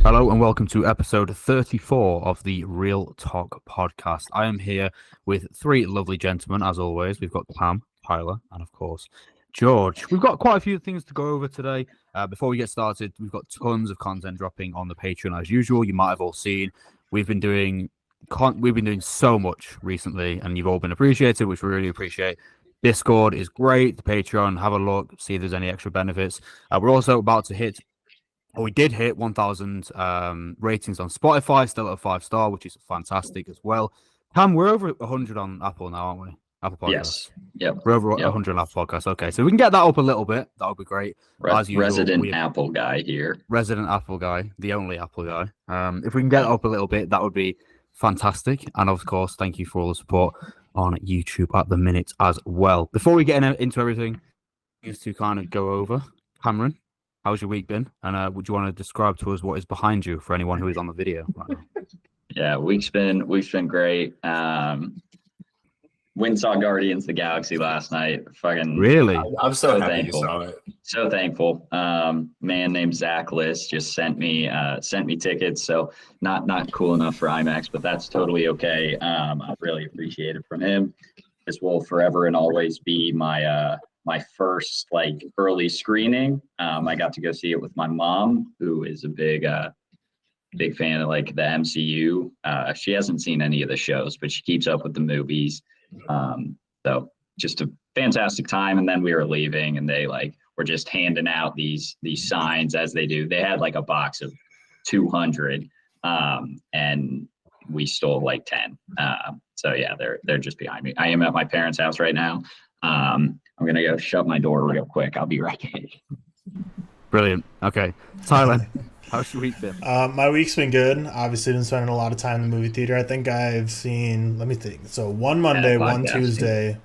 Hello and welcome to episode 34 of the ReelTok Podcast. I am here with three lovely gentlemen, as always. We've got Pam, Tyler, and of course, George. We've got quite a few things to go over today. Before we get started, we've got tons of content dropping on the Patreon as usual. You might have all seen. We've been doing so much recently, and you've all been appreciated, which we really appreciate. Discord is great. The Patreon, have a look, see if there's any extra benefits. We're also about to hit. We did hit 1,000 ratings on Spotify, still at a 5-star, which is fantastic as well. Cam, we're over 100 on Apple now, aren't we? Apple Podcasts. Yes. Yep. We're over 100 on Apple Podcasts. Okay, so we can get that up a little bit. That would be great. As usual, resident Apple guy here. Resident Apple guy, the only Apple guy. If we can get it up a little bit, that would be fantastic. And of course, thank you for all the support on YouTube at the minute as well. Before we get into everything, just to kind of go over, Cameron, how's your week been? And would you want to describe to us what is behind you for anyone who is on the video right now? Yeah, week's been great. Went saw Guardians of the Galaxy last night. Fucking really? I'm so happy thankful. you saw it. So thankful. Man named Zach List just sent me tickets. So not cool enough for IMAX, but that's totally okay. I really appreciate it from him. This will forever and always be my first like early screening. I got to go see it with my mom, who is a big fan of like the MCU. She hasn't seen any of the shows, but she keeps up with the movies. So just a fantastic time. And then we were leaving, and they like were just handing out these signs as they do. They had like a box of 200, and we stole like 10. So yeah, they're just behind me. I am at my parents' house right now. I'm gonna go shut my door real quick. I'll be right back. Brilliant. Okay, Tyler, how's your week been? My week's been good. Obviously, been spending a lot of time in the movie theater. I think I've seen. Let me think. So one Monday, one Tuesday,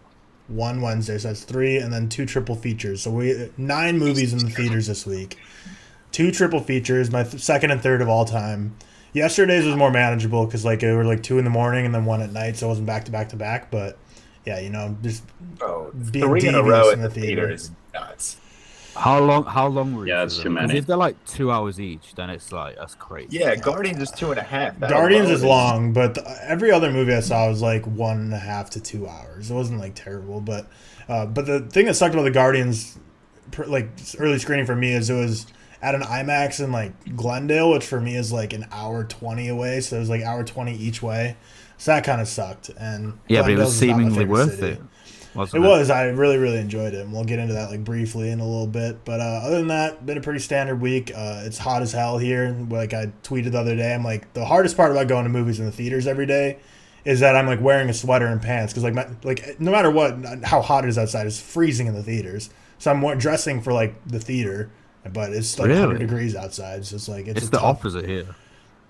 one Wednesday. So that's 3, and then 2 triple features. So 9 movies in the theaters this week. 2 triple features. My second and third of all time. Yesterday's was more manageable because like it were like 2 in the morning and then 1 at night, so it wasn't back to back to back. But yeah, you know, just being 3 in a row in at the theater theater is nuts. How long were you? Yeah, it's too many. If they're like 2 hours each, then it's like that's crazy. Yeah, Guardians is 2.5. Guardians is long, but every other movie I saw was like 1.5 to 2 hours. It wasn't like terrible, but the thing that sucked about the Guardians, like early screening for me, is it was at an IMAX in like Glendale, which for me is like an hour 20 away. So it was like hour 20 each way. So that kind of sucked. And yeah, but it was seemingly worth city. it. It was. I really, really enjoyed it. And we'll get into that like briefly in a little bit. But other than that, been a pretty standard week. It's hot as hell here. Like I tweeted the other day, I'm like, the hardest part about going to movies in the theaters every day is that I'm like wearing a sweater and pants because like no matter what, how hot it is outside, it's freezing in the theaters. So I'm dressing for like the theater, but it's like 100 degrees outside. So it's like it's the opposite here.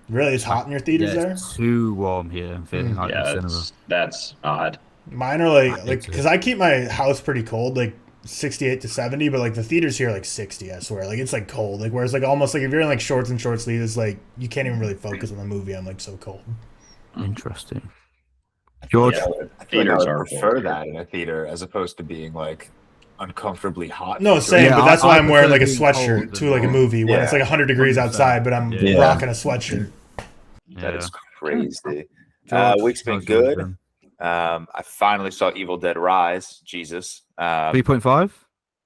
Really, it's hot in your theaters there. It's too warm here. I'm feeling like in cinema. That's odd. Mine are like because I keep my house pretty cold, like 68 to 70, but like the theaters here are like 60. I swear, like it's like cold. Like whereas like almost like if you're in like shorts and short sleeves, it's like you can't even really focus on the movie. I'm like so cold. Interesting. George, I feel like I would prefer that in a theater as opposed to being like uncomfortably hot. No, same, but that's why I'm wearing like a sweatshirt to like a movie when it's like 100 degrees outside, but I'm rocking a sweatshirt. That is crazy. Week's been good. I finally saw Evil Dead Rise. Jesus. 3.5?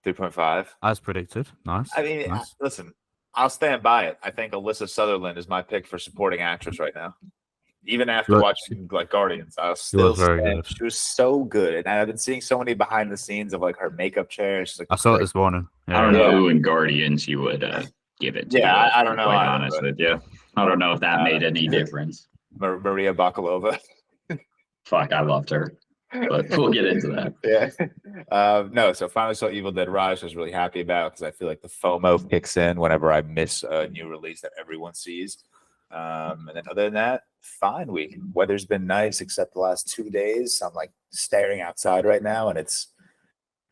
3.5. As predicted. Nice. I mean, nice. Listen, I'll stand by it. I think Alyssa Sutherland is my pick for supporting actress right now. Even after watching like Guardians, I was still stand. She was so good, and I've been seeing so many behind the scenes of like her makeup chair. She's like, I saw it this morning. Yeah. I don't know who in Guardians you would give it to. Yeah, I don't know. Quite honest with you, I don't know if that made any difference. Maria Bakalova. Fuck, I loved her, but we'll get into that. Yeah. No, so finally saw Evil Dead Rise. I was really happy about because I feel like the FOMO kicks in whenever I miss a new release that everyone sees. And then other than that, fine week. Weather's been nice except the last 2 days. I'm like staring outside right now and it's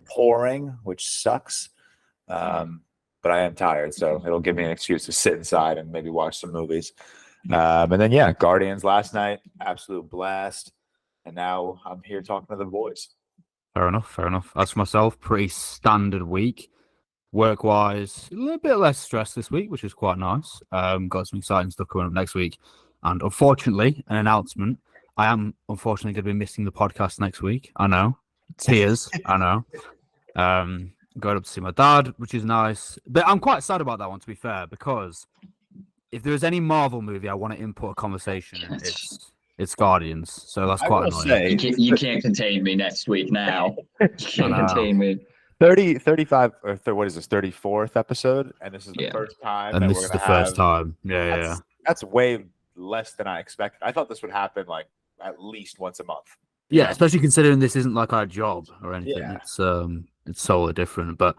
pouring, which sucks. But I am tired, so it'll give me an excuse to sit inside and maybe watch some movies. And then Guardians last night, absolute blast. And now I'm here talking to the boys. Fair enough. As for myself, pretty standard week. Work-wise, a little bit less stress this week, which is quite nice. Got some exciting stuff coming up next week. And unfortunately, an announcement. I am unfortunately going to be missing the podcast next week. I know. Tears. I know. Going up to see my dad, which is nice. But I'm quite sad about that one, to be fair, because if there's any Marvel movie I want to input a conversation in, it's Guardians. So that's quite annoying. You can't contain me next week now. You can't contain me. 35, or what is this, 34th episode? And this is the first time. And this is the first time. Yeah. That's way less than I expected. I thought this would happen like at least once a month. Yeah, especially considering this isn't like our job or anything. Yeah. It's solely different, but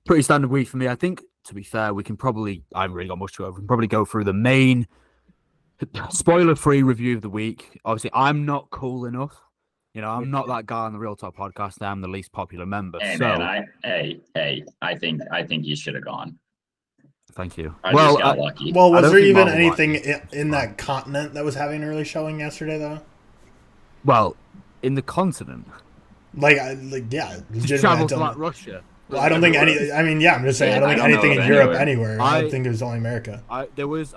pretty standard week for me. I think, to be fair, we can probably, I haven't really got much to go over. We can probably go through the main spoiler-free review of the week. Obviously, I'm not cool enough. You know, I'm not that guy on the ReelTok podcast. I'm the least popular member. Hey, so, man, I think you should have gone. Thank you. I just got lucky. Well, was there even anything in that continent that was having an early showing yesterday, though? Well, in the continent. Yeah, Travel to like Russia. Well, I don't think any. I mean, yeah, I'm just saying. I don't think anything in Europe anywhere. I don't think it was only America. There was.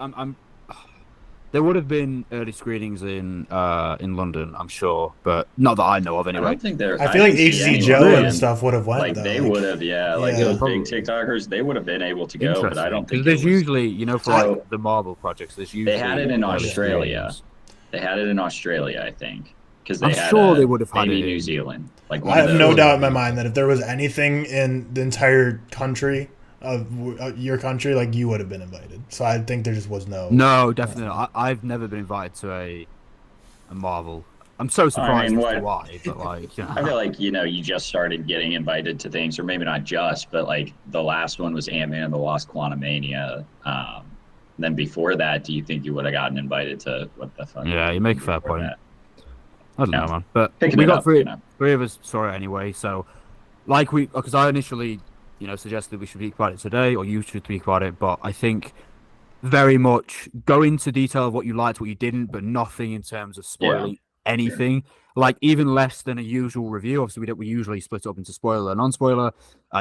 There would have been early screenings in London, I'm sure, but not that I know of anyway. I don't think there. I feel like HZ Joe and stuff would have went. Like they would have, like those big TikTokers, they would have been able to go, but I don't think there's usually, you know, for like the Marvel projects, there's usually they had it in Australia. They had it in Australia, I think, because I'm sure they would have had it in New Zealand. Like I have no doubt in my mind that if there was anything in the entire country of your country, like you would have been invited. So I think there just was no. No, definitely not. I've never been invited to a Marvel. I'm so surprised as to why, but like, you know. I feel like, you know, you just started getting invited to things, or maybe not just, but like the last one was Ant-Man and the Lost Quantumania. Then before that, do you think you would have gotten invited to what the fuck? Yeah, you make a fair point. I don't know, man. But we got three of us saw it anyway. So, like because I initially, you know, suggested we should speak about it today, or you should speak about it. But I think very much go into detail of what you liked, what you didn't, but nothing in terms of spoiling anything. Like even less than a usual review. Obviously, we usually split it up into spoiler and non-spoiler.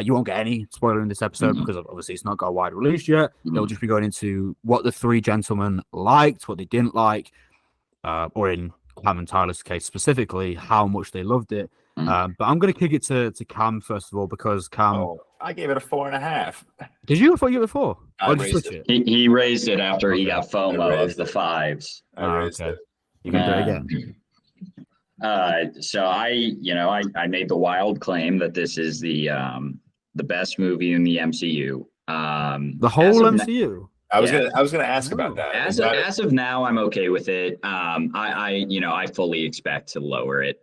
You won't get any spoiler in this episode because obviously it's not got a wide release yet. They'll just be going into what the three gentlemen liked, what they didn't like, or in Cam and Tyler's case specifically, how much they loved it. But I'm going to kick it to Cam first of all, because Cam... I gave it a 4.5. Did you? I thought you gave it 4. I raised it. He raised it after he got FOMO of the 5s. I raised it. You can do it again. So I made the wild claim that this is the best movie in the MCU. The whole MCU? I was gonna ask about that. As of now, I'm okay with it. I fully expect to lower it.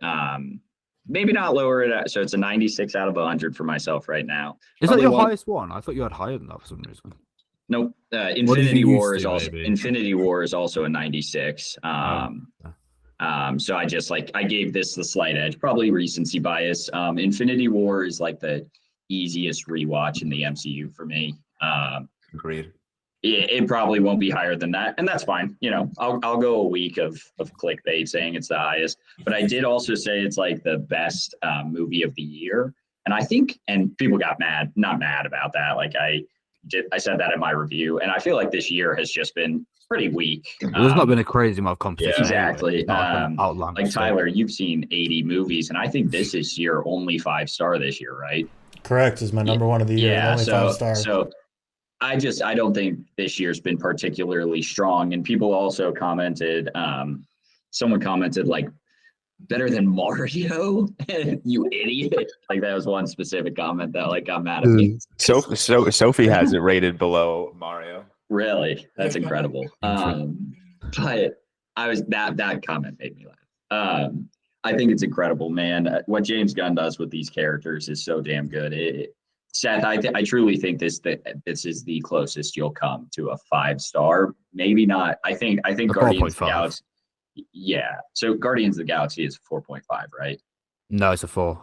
Maybe not lower it. So it's a 96 out of 100 for myself right now. Is that your highest one? I thought you had higher than that for some reason. Nope. Infinity War is also a 96. So I just I gave this the slight edge, probably recency bias. Infinity War is like the easiest rewatch in the MCU for me. Agreed. It probably won't be higher than that, and that's fine. You know, I'll go a week of clickbait saying it's the highest, but I did also say it's like the best movie of the year, and I think, and people got not mad about that. Like I said that in my review, and I feel like this year has just been pretty weak. There's not been a crazy amount of competition. Exactly. Anyway. Like Tyler, you've seen 80 movies, and I think this is your only 5-star this year, right? Correct. Is my number one of the year. Yeah. Only 5-star. So I don't think this year's been particularly strong. And people also commented, someone commented like, better than Mario? You idiot. Like that was one specific comment that got mad at me. Sophie has it rated below Mario. Really? That's incredible. But that comment made me laugh. I think it's incredible, man. What James Gunn does with these characters is so damn good. Seth, I truly think this is the closest you'll come to a 5-star. Maybe not. I think Guardians of the Galaxy. Yeah. So Guardians of the Galaxy is 4.5, right? No, it's a 4.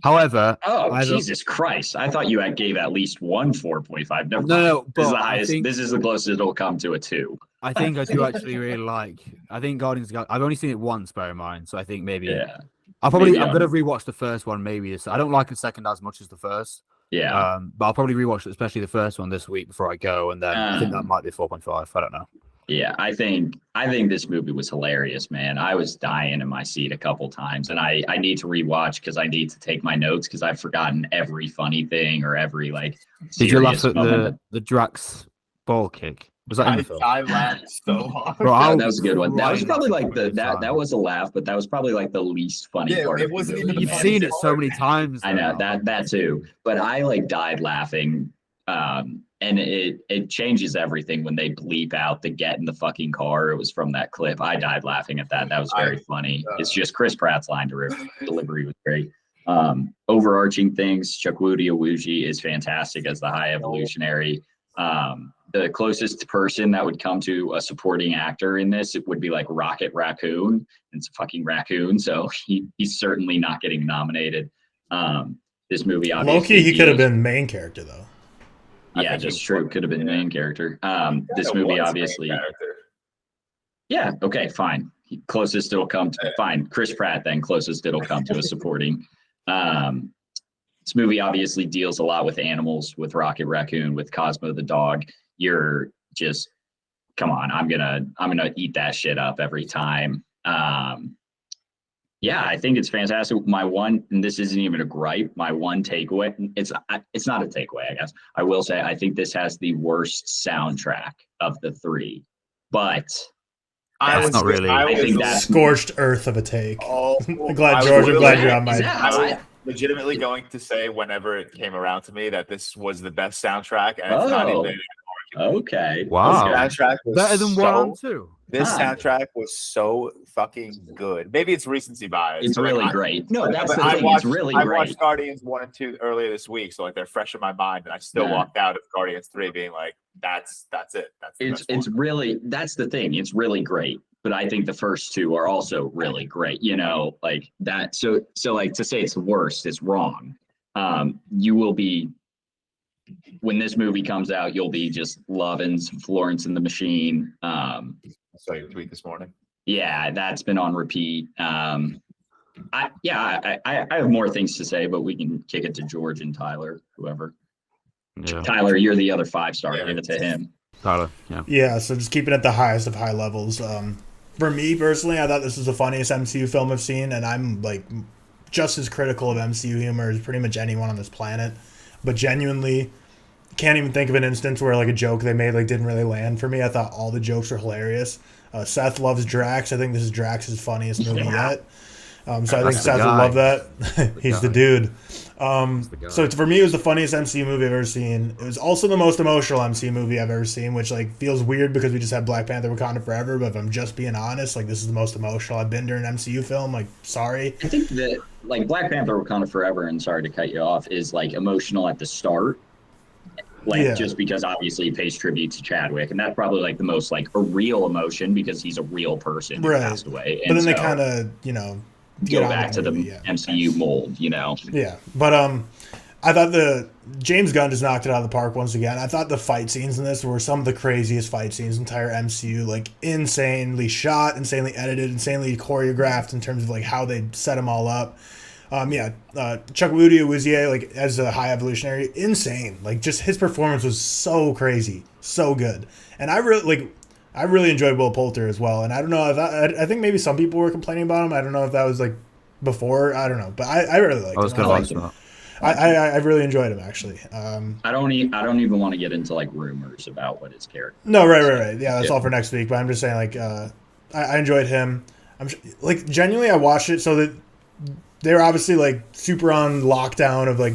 However, Jesus Christ! I thought you gave at least one 4.5. Never mind. No, this is the highest. This is the closest it'll come to a 2. I think I do actually really like. I think Guardians of the Galaxy. I've only seen it once, bear in mind. So I think maybe. Yeah. I'm gonna rewatch the first one. Maybe I don't like the second as much as the first. Yeah. But I'll probably rewatch it, especially the first one this week before I go, and then I think that might be 4.5. I don't know. Yeah, I think this movie was hilarious, man. I was dying in my seat a couple times, and I need to rewatch because I need to take my notes because I've forgotten every funny thing or every like. Did you laugh at moment. the Drax ball kick? Was that in the film? I laughed so hard. Bro, that was a good one. That was probably like that was a laugh, but that was probably like the least funny part. It wasn't even. You've seen it so many times. I know that too, but I like died laughing. And it changes everything when they bleep out the get in the fucking car. It was from that clip. I died laughing at that. That was very funny. It's just Chris Pratt's line delivery was great. Overarching things, Chukwudi Iwuji is fantastic as the High Evolutionary. The closest person that would come to a supporting actor in this, it would be like Rocket Raccoon. It's a fucking raccoon, so he's certainly not getting nominated. This movie obviously low-key, he could have been main character though. Yeah, just true. Could have been the main character. This movie, obviously. Yeah. Okay. Fine. Closest it'll come to. Fine. Chris Pratt. Then closest it'll come to a supporting. This movie obviously deals a lot with animals, with Rocket Raccoon, with Cosmo the dog. You're just, come on. I'm gonna eat that shit up every time. Yeah, I think it's fantastic. My one, and this isn't even a gripe, my one takeaway, it's not a takeaway, I guess. I will say, I think this has the worst soundtrack of the three. But that's not really. I think that's scorched earth of a take. I'm glad, George. I'm glad you're on my. I was legitimately going to say whenever it came around to me that this was the best soundtrack, and it's not even. Okay. Wow. This soundtrack was better than 1 and 2. This soundtrack was so fucking good. Maybe it's recency bias. It's really great. No, that's the thing. It's really great. I watched Guardians 1 and 2 earlier this week, so like they're fresh in my mind, and I still walked out of Guardians 3 being like, that's it. It's really, that's the thing. It's really great. But I think the first two are also really great. You know, like that. So like to say it's the worst is wrong. You will be. When this movie comes out, you'll be just loving Florence and the Machine. I saw your tweet this morning. Yeah, that's been on repeat. I have more things to say, but we can kick it to George and Tyler, whoever. Yeah. Tyler, you're the other 5-star. Give it to him. Tyler, yeah. Yeah, so just keeping it the highest of high levels. For me personally, I thought this was the funniest MCU film I've seen, and I'm like just as critical of MCU humor as pretty much anyone on this planet. But genuinely, can't even think of an instance where like a joke they made like didn't really land for me. I thought all the jokes were hilarious. Seth loves Drax. I think this is Drax's funniest movie yet. So I think Seth would love that. He's the dude. So for me, it was the funniest MCU movie I've ever seen. It was also the most emotional MCU movie I've ever seen, which like feels weird because we just had Black Panther Wakanda Forever. But if I'm just being honest, like this is the most emotional I've been during an MCU film. Like, sorry. I think that like Black Panther Wakanda Forever, and sorry to cut you off, is like emotional at the start. Just because obviously it pays tribute to Chadwick, and that's probably like the most like a real emotion because he's a real person who passed away. And but then they kind of, you know, go back to the MCU mold, you know. Yeah, but I thought the James Gunn just knocked it out of the park once again. I thought the fight scenes in this were some of the craziest fight scenes in entire MCU, like insanely shot, insanely edited, insanely choreographed in terms of like how they set them all up. Chukwudi Iwuji, like as a High Evolutionary, insane. Like just his performance was so crazy, so good, and I really enjoyed Will Poulter as well. And I don't know if I think maybe some people were complaining about him. I don't know if that was like before. I don't know, but I really liked him. I really enjoyed him actually. I don't even want to get into like rumors about what his character. No, right. Yeah, that's all for next week. But I'm just saying, like, I enjoyed him. I'm like genuinely, I watched it so that. They were obviously like super on lockdown of like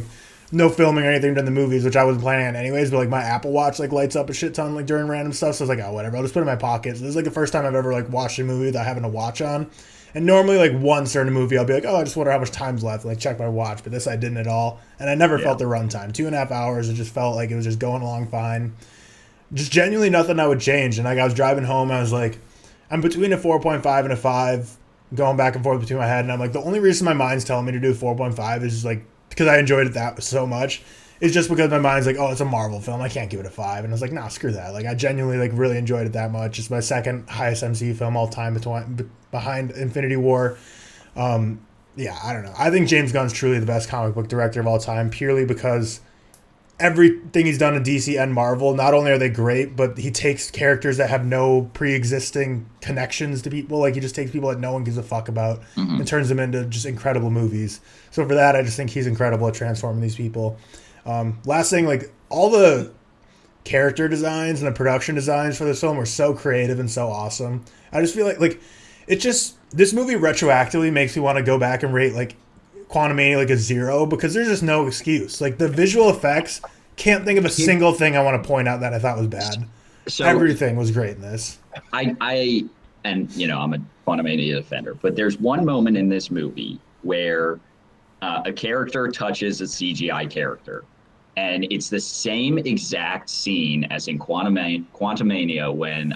no filming or anything during the movies, which I wasn't planning on anyways. But like my Apple Watch like lights up a shit ton like during random stuff. So I was like, oh whatever, I'll just put it in my pocket. So this is like the first time I've ever like watched a movie without having to watch on. And normally like once during a movie I'll be like, oh, I just wonder how much time's left, and like check my watch. But this I didn't at all, and I never felt the runtime. 2.5 hours. It just felt like it was just going along fine. Just genuinely nothing I would change. And like I was driving home, I was like, I'm between a 4.5 and a 5. Going back and forth between my head, and I'm like, the only reason my mind's telling me to do 4.5 is like because I enjoyed it that so much. It's just because my mind's like, oh, it's a Marvel film, I can't give it a 5. And I was like, nah, screw that. Like I genuinely like really enjoyed it that much. It's my second highest MCU film all time behind Infinity War. I don't know. I think James Gunn's truly the best comic book director of all time, purely because everything he's done in DC and Marvel, not only are they great, but he takes characters that have no pre-existing connections to people. Like, he just takes people that no one gives a fuck about and turns them into just incredible movies. So for that, I just think he's incredible at transforming these people. Last thing, like, all the character designs and the production designs for this film were so creative and so awesome. I just feel like it just, this movie retroactively makes me want to go back and rate like Quantumania like a 0, because there's just no excuse. Like, the visual effects, can't think of a single thing I want to point out that I thought was bad. So everything was great in this. I and you know, I'm a Quantumania defender, but there's one moment in this movie where a character touches a CGI character, and it's the same exact scene as in Quantumania when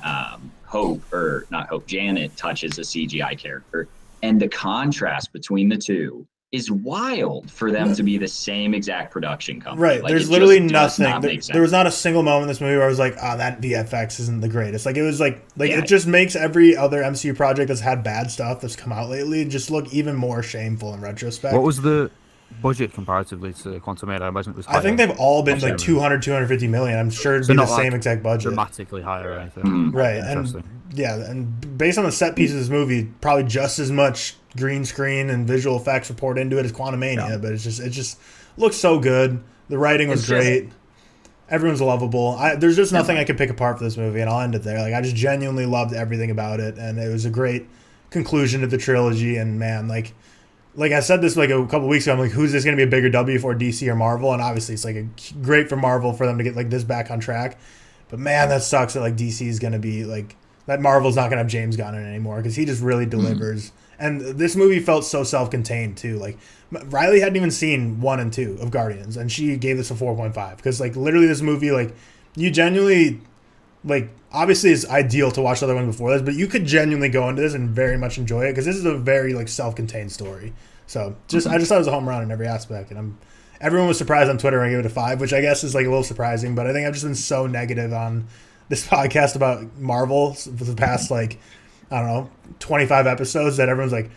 Janet touches a CGI character, and the contrast between the two is wild for them to be the same exact production company. Right. Like, there's literally nothing. There was not a single moment in this movie where I was like, that VFX isn't the greatest. Like, it was like it just makes every other MCU project that's had bad stuff that's come out lately just look even more shameful in retrospect. What was the budget comparatively to Quantumania? I imagine it was higher. I think they've all been like 250 million. I'm sure it'd be the same exact budget. Dramatically higher or anything. Right. And based on the set pieces of this movie, probably just as much green screen and visual effects were poured into it as Quantumania, but it just looks so good. The writing was great. Everyone's lovable. There's just nothing I could pick apart for this movie, and I'll end it there. Like, I just genuinely loved everything about it, and it was a great conclusion to the trilogy. And man, like I said this like a couple weeks ago, I'm like, who's this going to be a bigger W for, DC or Marvel? And obviously it's like great for Marvel for them to get like this back on track. But man, that sucks that like DC is going to be like, that Marvel's not going to have James Gunn in it anymore, because he just really delivers. And this movie felt so self-contained too. Like, Riley hadn't even seen 1 and 2 of Guardians, and she gave this a 4.5, because like literally this movie, like, you genuinely, like, obviously it's ideal to watch the other one before this, but you could genuinely go into this and very much enjoy it, because this is a very like self-contained story. So I just thought it was a home run in every aspect, and everyone was surprised on Twitter when I gave it a 5, which I guess is like a little surprising. But I think I've just been so negative on this podcast about Marvel for the past, like, I don't know, 25 episodes, that everyone's like,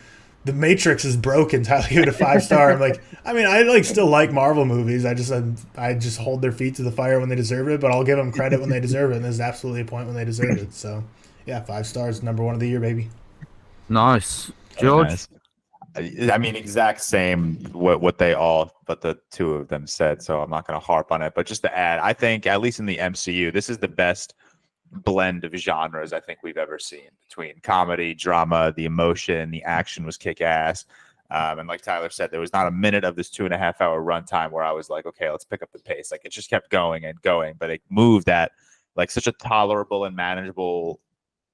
The Matrix is broken. Tyler gave it a 5-star. I'm like, I mean, I like still like Marvel movies. I just hold their feet to the fire when they deserve it, but I'll give them credit when they deserve it. And there's absolutely a point when they deserve it. So yeah, 5 stars, number 1 of the year, baby. Nice. George? Nice. I mean, exact same what they all but the 2 of them said, so I'm not going to harp on it. But just to add, I think, at least in the MCU, this is the best blend of genres I think we've ever seen, between comedy, drama, the emotion, the action was kick-ass. And like Tyler said, there was not a minute of this 2.5-hour runtime where I was like, okay, let's pick up the pace. Like, it just kept going and going, but it moved at like such a tolerable and manageable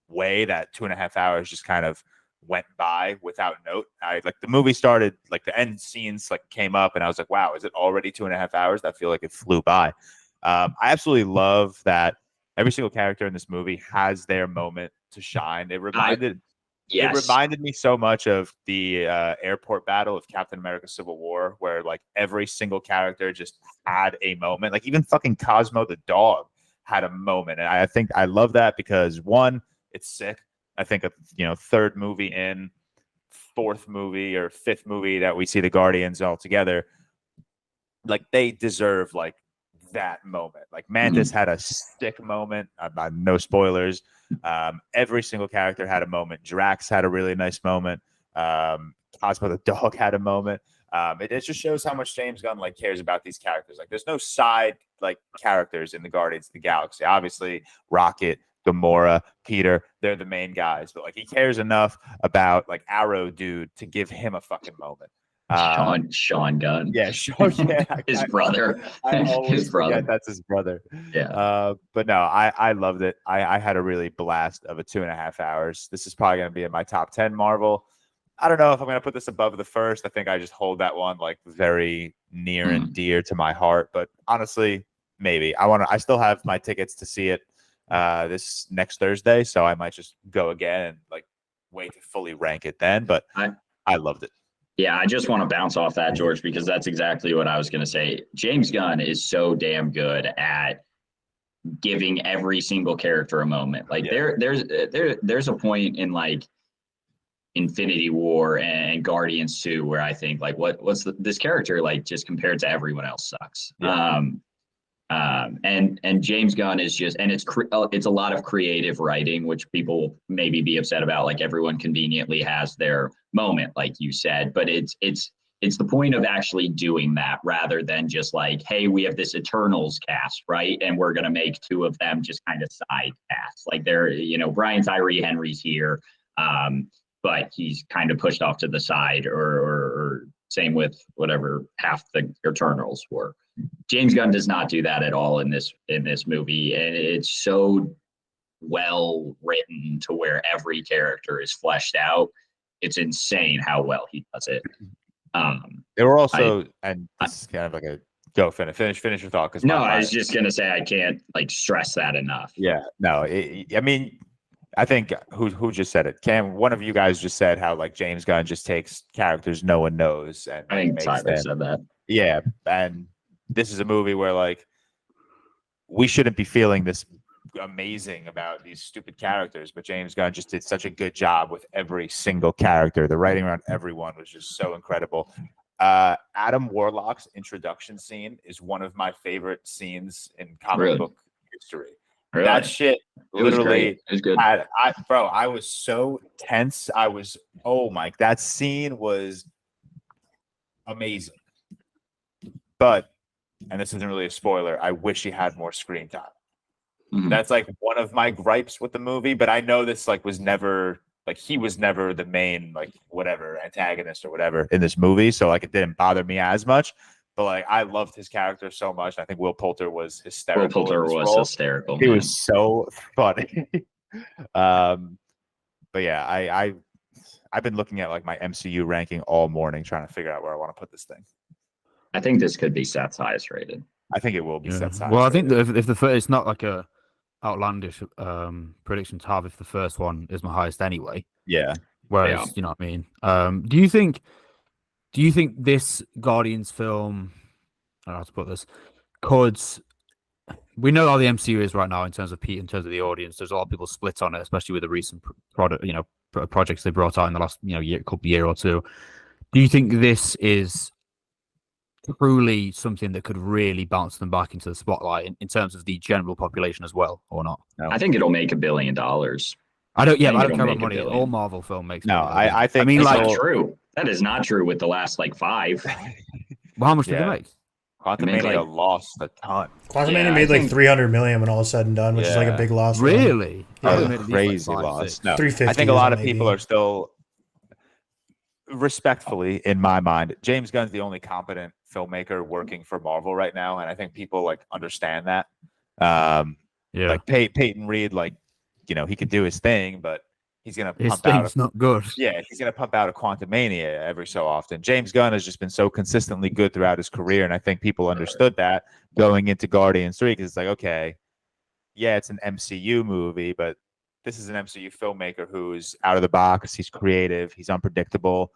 way that 2.5 hours just kind of went by without note. Like, the movie started, like the end scenes like came up, and I was like, wow, is it already 2.5 hours? I feel like it flew by. I absolutely love that every single character in this movie has their moment to shine. It reminded me so much of the airport battle of Captain America Civil War, where like every single character just had a moment. Like, even fucking Cosmo the dog had a moment. And I think I love that because, one, it's sick. I think, third movie in, fourth movie or fifth movie that we see the Guardians all together, like, they deserve like that moment. Like, Mantis had a sick moment. No spoilers. Every single character had a moment. Drax had a really nice moment. Cosmo the dog had a moment. It just shows how much James Gunn like cares about these characters. Like, there's no side like characters in the Guardians of the Galaxy. Obviously, Rocket, Gamora, Peter, they're the main guys, but like, he cares enough about like Arrow Dude to give him a fucking moment. Sean Gunn. Yeah, Sean. Yeah, his brother. I always his brother. forget that's his brother. Yeah. But no, I loved it. I had a really blast of a 2.5 hours. This is probably going to be in my top 10 Marvel. I don't know if I'm going to put this above the first. I think I just hold that one like very near and dear to my heart. But honestly, maybe I still have my tickets to see it this next Thursday, so I might just go again and like wait to fully rank it then. But I loved it. Yeah, I just want to bounce off that, George, because that's exactly what I was going to say. James Gunn is so damn good at giving every single character a moment. Like, there's a point in like Infinity War and Guardians 2 where I think like, what's this character like just compared to everyone else sucks. Yeah. And James Gunn is just, and it's a lot of creative writing, which people will maybe be upset about. Like everyone conveniently has their moment, like you said, but it's the point of actually doing that rather than just like, hey, we have this Eternals cast, right? And we're going to make two of them just kind of side casts. Like they're, Brian Tyree Henry's here, but he's kind of pushed off to the side or same with whatever half the Eternals were. James Gunn does not do that at all in this movie. And it's so well written to where every character is fleshed out. It's insane how well he does it. There were also, and this is kind of like a go finish your thought. Because I was just gonna say I can't like stress that enough. Yeah, no, I mean, I think who just said it? Cam, one of you guys just said how like James Gunn just takes characters no one knows and I think Tyler said that. Yeah, and this is a movie where like we shouldn't be feeling this amazing about these stupid characters, but James Gunn just did such a good job with every single character. The writing around everyone was just so incredible. Adam Warlock's introduction scene is one of my favorite scenes in comic book history. Really? That shit literally it was good. I was so tense. That scene was amazing. But, and this isn't really a spoiler, I wish he had more screen time. Mm-hmm. That's like one of my gripes with the movie, but I know this like was never like he was never the main like whatever antagonist or whatever in this movie, so like it didn't bother me as much. But like I loved his character so much. I think Will Poulter was hysterical. Will Poulter was hysterical. He was so funny. But yeah, I've been looking at like my MCU ranking all morning trying to figure out where I want to put this thing. I think this could be Seth's highest rated. I think it will be Seth's highest. Well, I think that if the first, it's not like a outlandish prediction to have if the first one is my highest anyway. Yeah. Whereas, you know what I mean? Do you think this Guardians film, I don't know how to put this, we know how the MCU is right now in terms of the audience. There's a lot of people split on it, especially with the recent projects they brought out in the last year or two. Do you think this is truly something that could really bounce them back into the spotlight in terms of the general population as well, or not? No. I think it'll make $1 billion. I don't care about money. All Marvel film makes. No, I think. I mean, like, true. That is not true with the last like 5. Well, how much did they make? Quantumania lost a ton. Quantumania made like $300 million when all is said and done, which is like a big loss. Really? Crazy loss. No, 350. I think a lot of people are still, respectfully, in my mind, James Gunn's the only competent filmmaker working for Marvel right now, and I think people like understand that. Like Peyton Reed, like he could do his thing, but he's gonna pump out. It's not good. Yeah, he's gonna pump out a Quantumania every so often. James Gunn has just been so consistently good throughout his career, and I think people understood that going into Guardians 3 because it's like, okay, yeah, it's an MCU movie, but this is an MCU filmmaker who's out of the box. He's creative. He's unpredictable.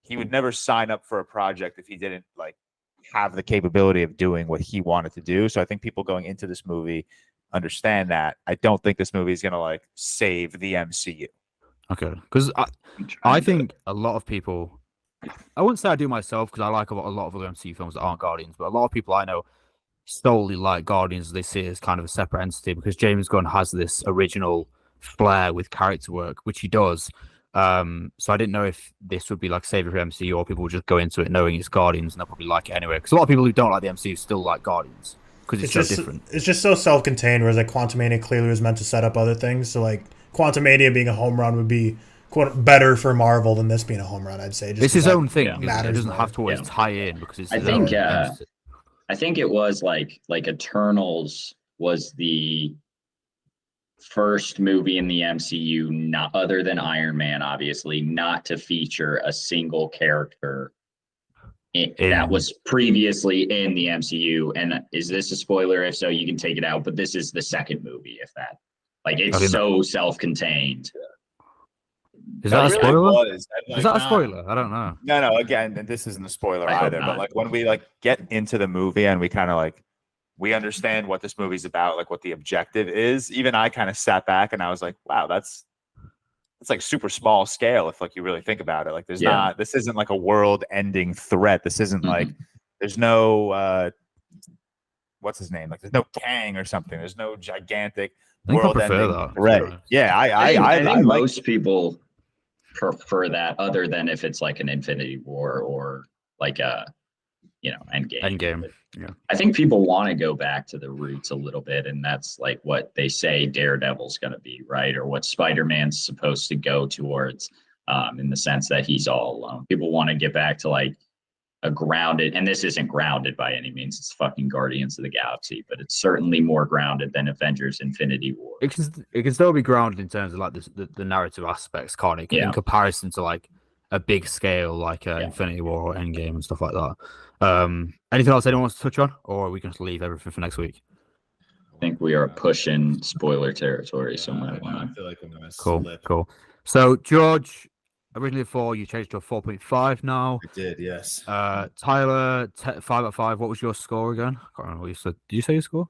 He would never sign up for a project if he didn't like have the capability of doing what he wanted to do. So I think people going into this movie understand that. I don't think this movie is going to like save the MCU. Okay, because I think a lot of people, I wouldn't say I do myself because I like a lot of other MCU films that aren't Guardians, but a lot of people I know solely like Guardians. They see it as kind of a separate entity because James Gunn has this original flair with character work, which he does. So I didn't know if this would be like saving for MCU or people would just go into it knowing it's Guardians and they'll probably like it anyway. Because a lot of people who don't like the MCU still like Guardians because it's so different. It's just so self-contained, whereas like Quantumania clearly was meant to set up other things. So like Quantumania being a home run would be better for Marvel than this being a home run, I'd say. It's his own thing. It doesn't have to always tie in because it's I think it was like Eternals was the first movie in the MCU, not other than Iron Man, obviously, not to feature a single character that was previously in the MCU. And is this a spoiler? If so, you can take it out. But this is the second movie, if that. Like, it's so self-contained. Is that a spoiler? Is that a spoiler? I don't know. No. Again, this isn't a spoiler either. But like when we like get into the movie and we kind of like we understand what this movie's about, like what the objective is. Even I kind of sat back and I was like, wow, that's like super small scale if like you really think about it. Like there's not. This isn't like a world-ending threat. This isn't like there's no what's his name? Like there's no Kang or something. There's no gigantic I think I prefer world-ending that. threat. Right. Yeah, I think like most people prefer that, other than if it's like an Infinity War or like a Endgame. Endgame. Yeah. I think people want to go back to the roots a little bit, and that's like what they say Daredevil's going to be, right? Or what Spider-Man's supposed to go towards, in the sense that he's all alone. People want to get back to like a grounded, and this isn't grounded by any means. It's fucking Guardians of the Galaxy, but it's certainly more grounded than Avengers Infinity War. It can still be grounded in terms of like the narrative aspects, can't it? In comparison to like a big scale like Infinity War or Endgame and stuff like that. Anything else anyone wants to touch on, or are we going to leave everything for next week? I think we are pushing spoiler territory, so I feel like I'm gonna slip. Cool. So George, originally 4, you changed to a 4.5 now. I did, yes. Tyler, 5 out of 5. What was your score again? I can't remember what you said. Did you say your score?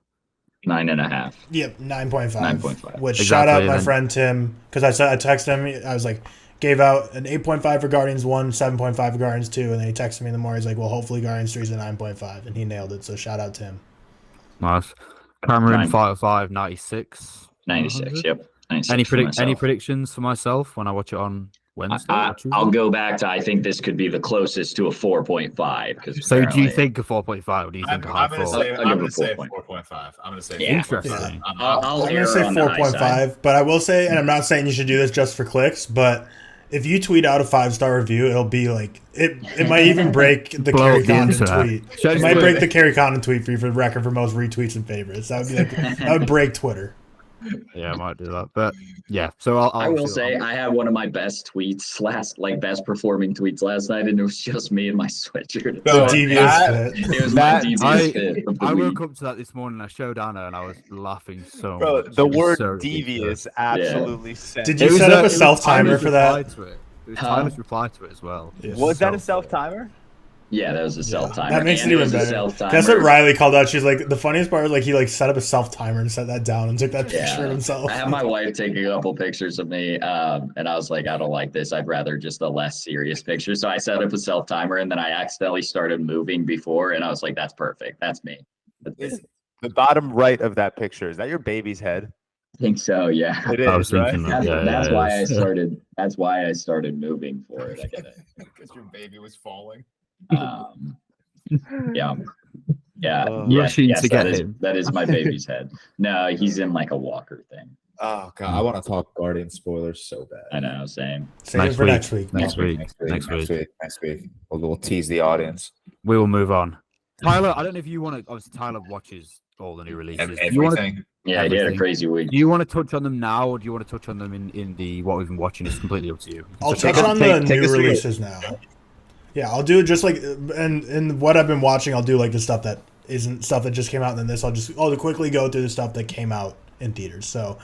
9.5. Yep, 9.5. 9.5. Which Exactly, shout out my then- friend Tim, because I texted him. I was like, gave out an 8.5 for Guardians 1, 7.5 for Guardians 2, and then he texted me in the morning. He's like, well, hopefully Guardians 3 is a 9.5, and he nailed it. So shout out Tim. Nice. Cameron, 9. 5 out of 5, 96. 96. Yep. 96 Any predictions for myself when I watch it on Wednesday? or Tuesday? I'll go back to, I think this could be the closest to a 4.5. So do you think a 4.5 or do you think a high I'm 4? going to say I'll give it 4.5. I'm going to say Yeah. 4.5. Interesting. I'll I'm going err to say on the high side. 4.5, but I will say, and I'm not saying you should do this just for clicks, but if you tweet out a 5-star review, it'll be like, it might even break the Blow Carrie up the Condon internet. tweet. Should I It just might do break it? the Carrie Condon tweet for you for the record for most retweets and favorites. That would be like, that would break Twitter. Yeah, I might do that. But yeah, so I will say I had one of my best tweets best performing tweets last night, and it was just me and my sweatshirt. The devious fit. It was my That- devious fit of the I week. woke up to that this morning. I showed Anna, and I was laughing so Bro, much. the It was word so devious ridiculous. absolutely sent Did me. you set up a it was self-timer Tyler's for that? reply to it. It was Tyler's reply to it as well. Yeah. Was that a So self-timer? Yeah, that was a self-timer. That makes it and even was a better. self-timer. That's what Riley called out. She's like, the funniest part was like he like set up a self-timer and set that down and took that picture of himself. I have my wife take a couple pictures of me, and I was like, I don't like this. I'd rather just a less serious picture. So I set up a self-timer, and then I accidentally started moving before, and I was like, that's perfect. That's me. Is the bottom right of that picture, is that your baby's head? I think so, yeah. It is, I was right? thinking That's why I it is. started. That's why I started moving for it. I get it. Because your baby was falling. Yeah. Rushing to get that is, him. that is my baby's head. No, he's in like a walker thing. Oh god, I want to talk Guardian spoilers so bad. I know, same. Save it for next week. Next week. Next week. We'll tease the audience. We will move on. Tyler, I don't know if you want to. Obviously, Tyler watches all the new releases. Do you want to, Everything. Yeah, he had a Everything. crazy week. do you want to touch on them now, or do you want to touch on them in the what we've been watching? It's completely up to you. I'll So touch on the take new us through it. releases now. Yeah, I'll do just like and what I've been watching. I'll do like the stuff that isn't stuff that just came out, and then this I'll quickly go through the stuff that came out in theaters. So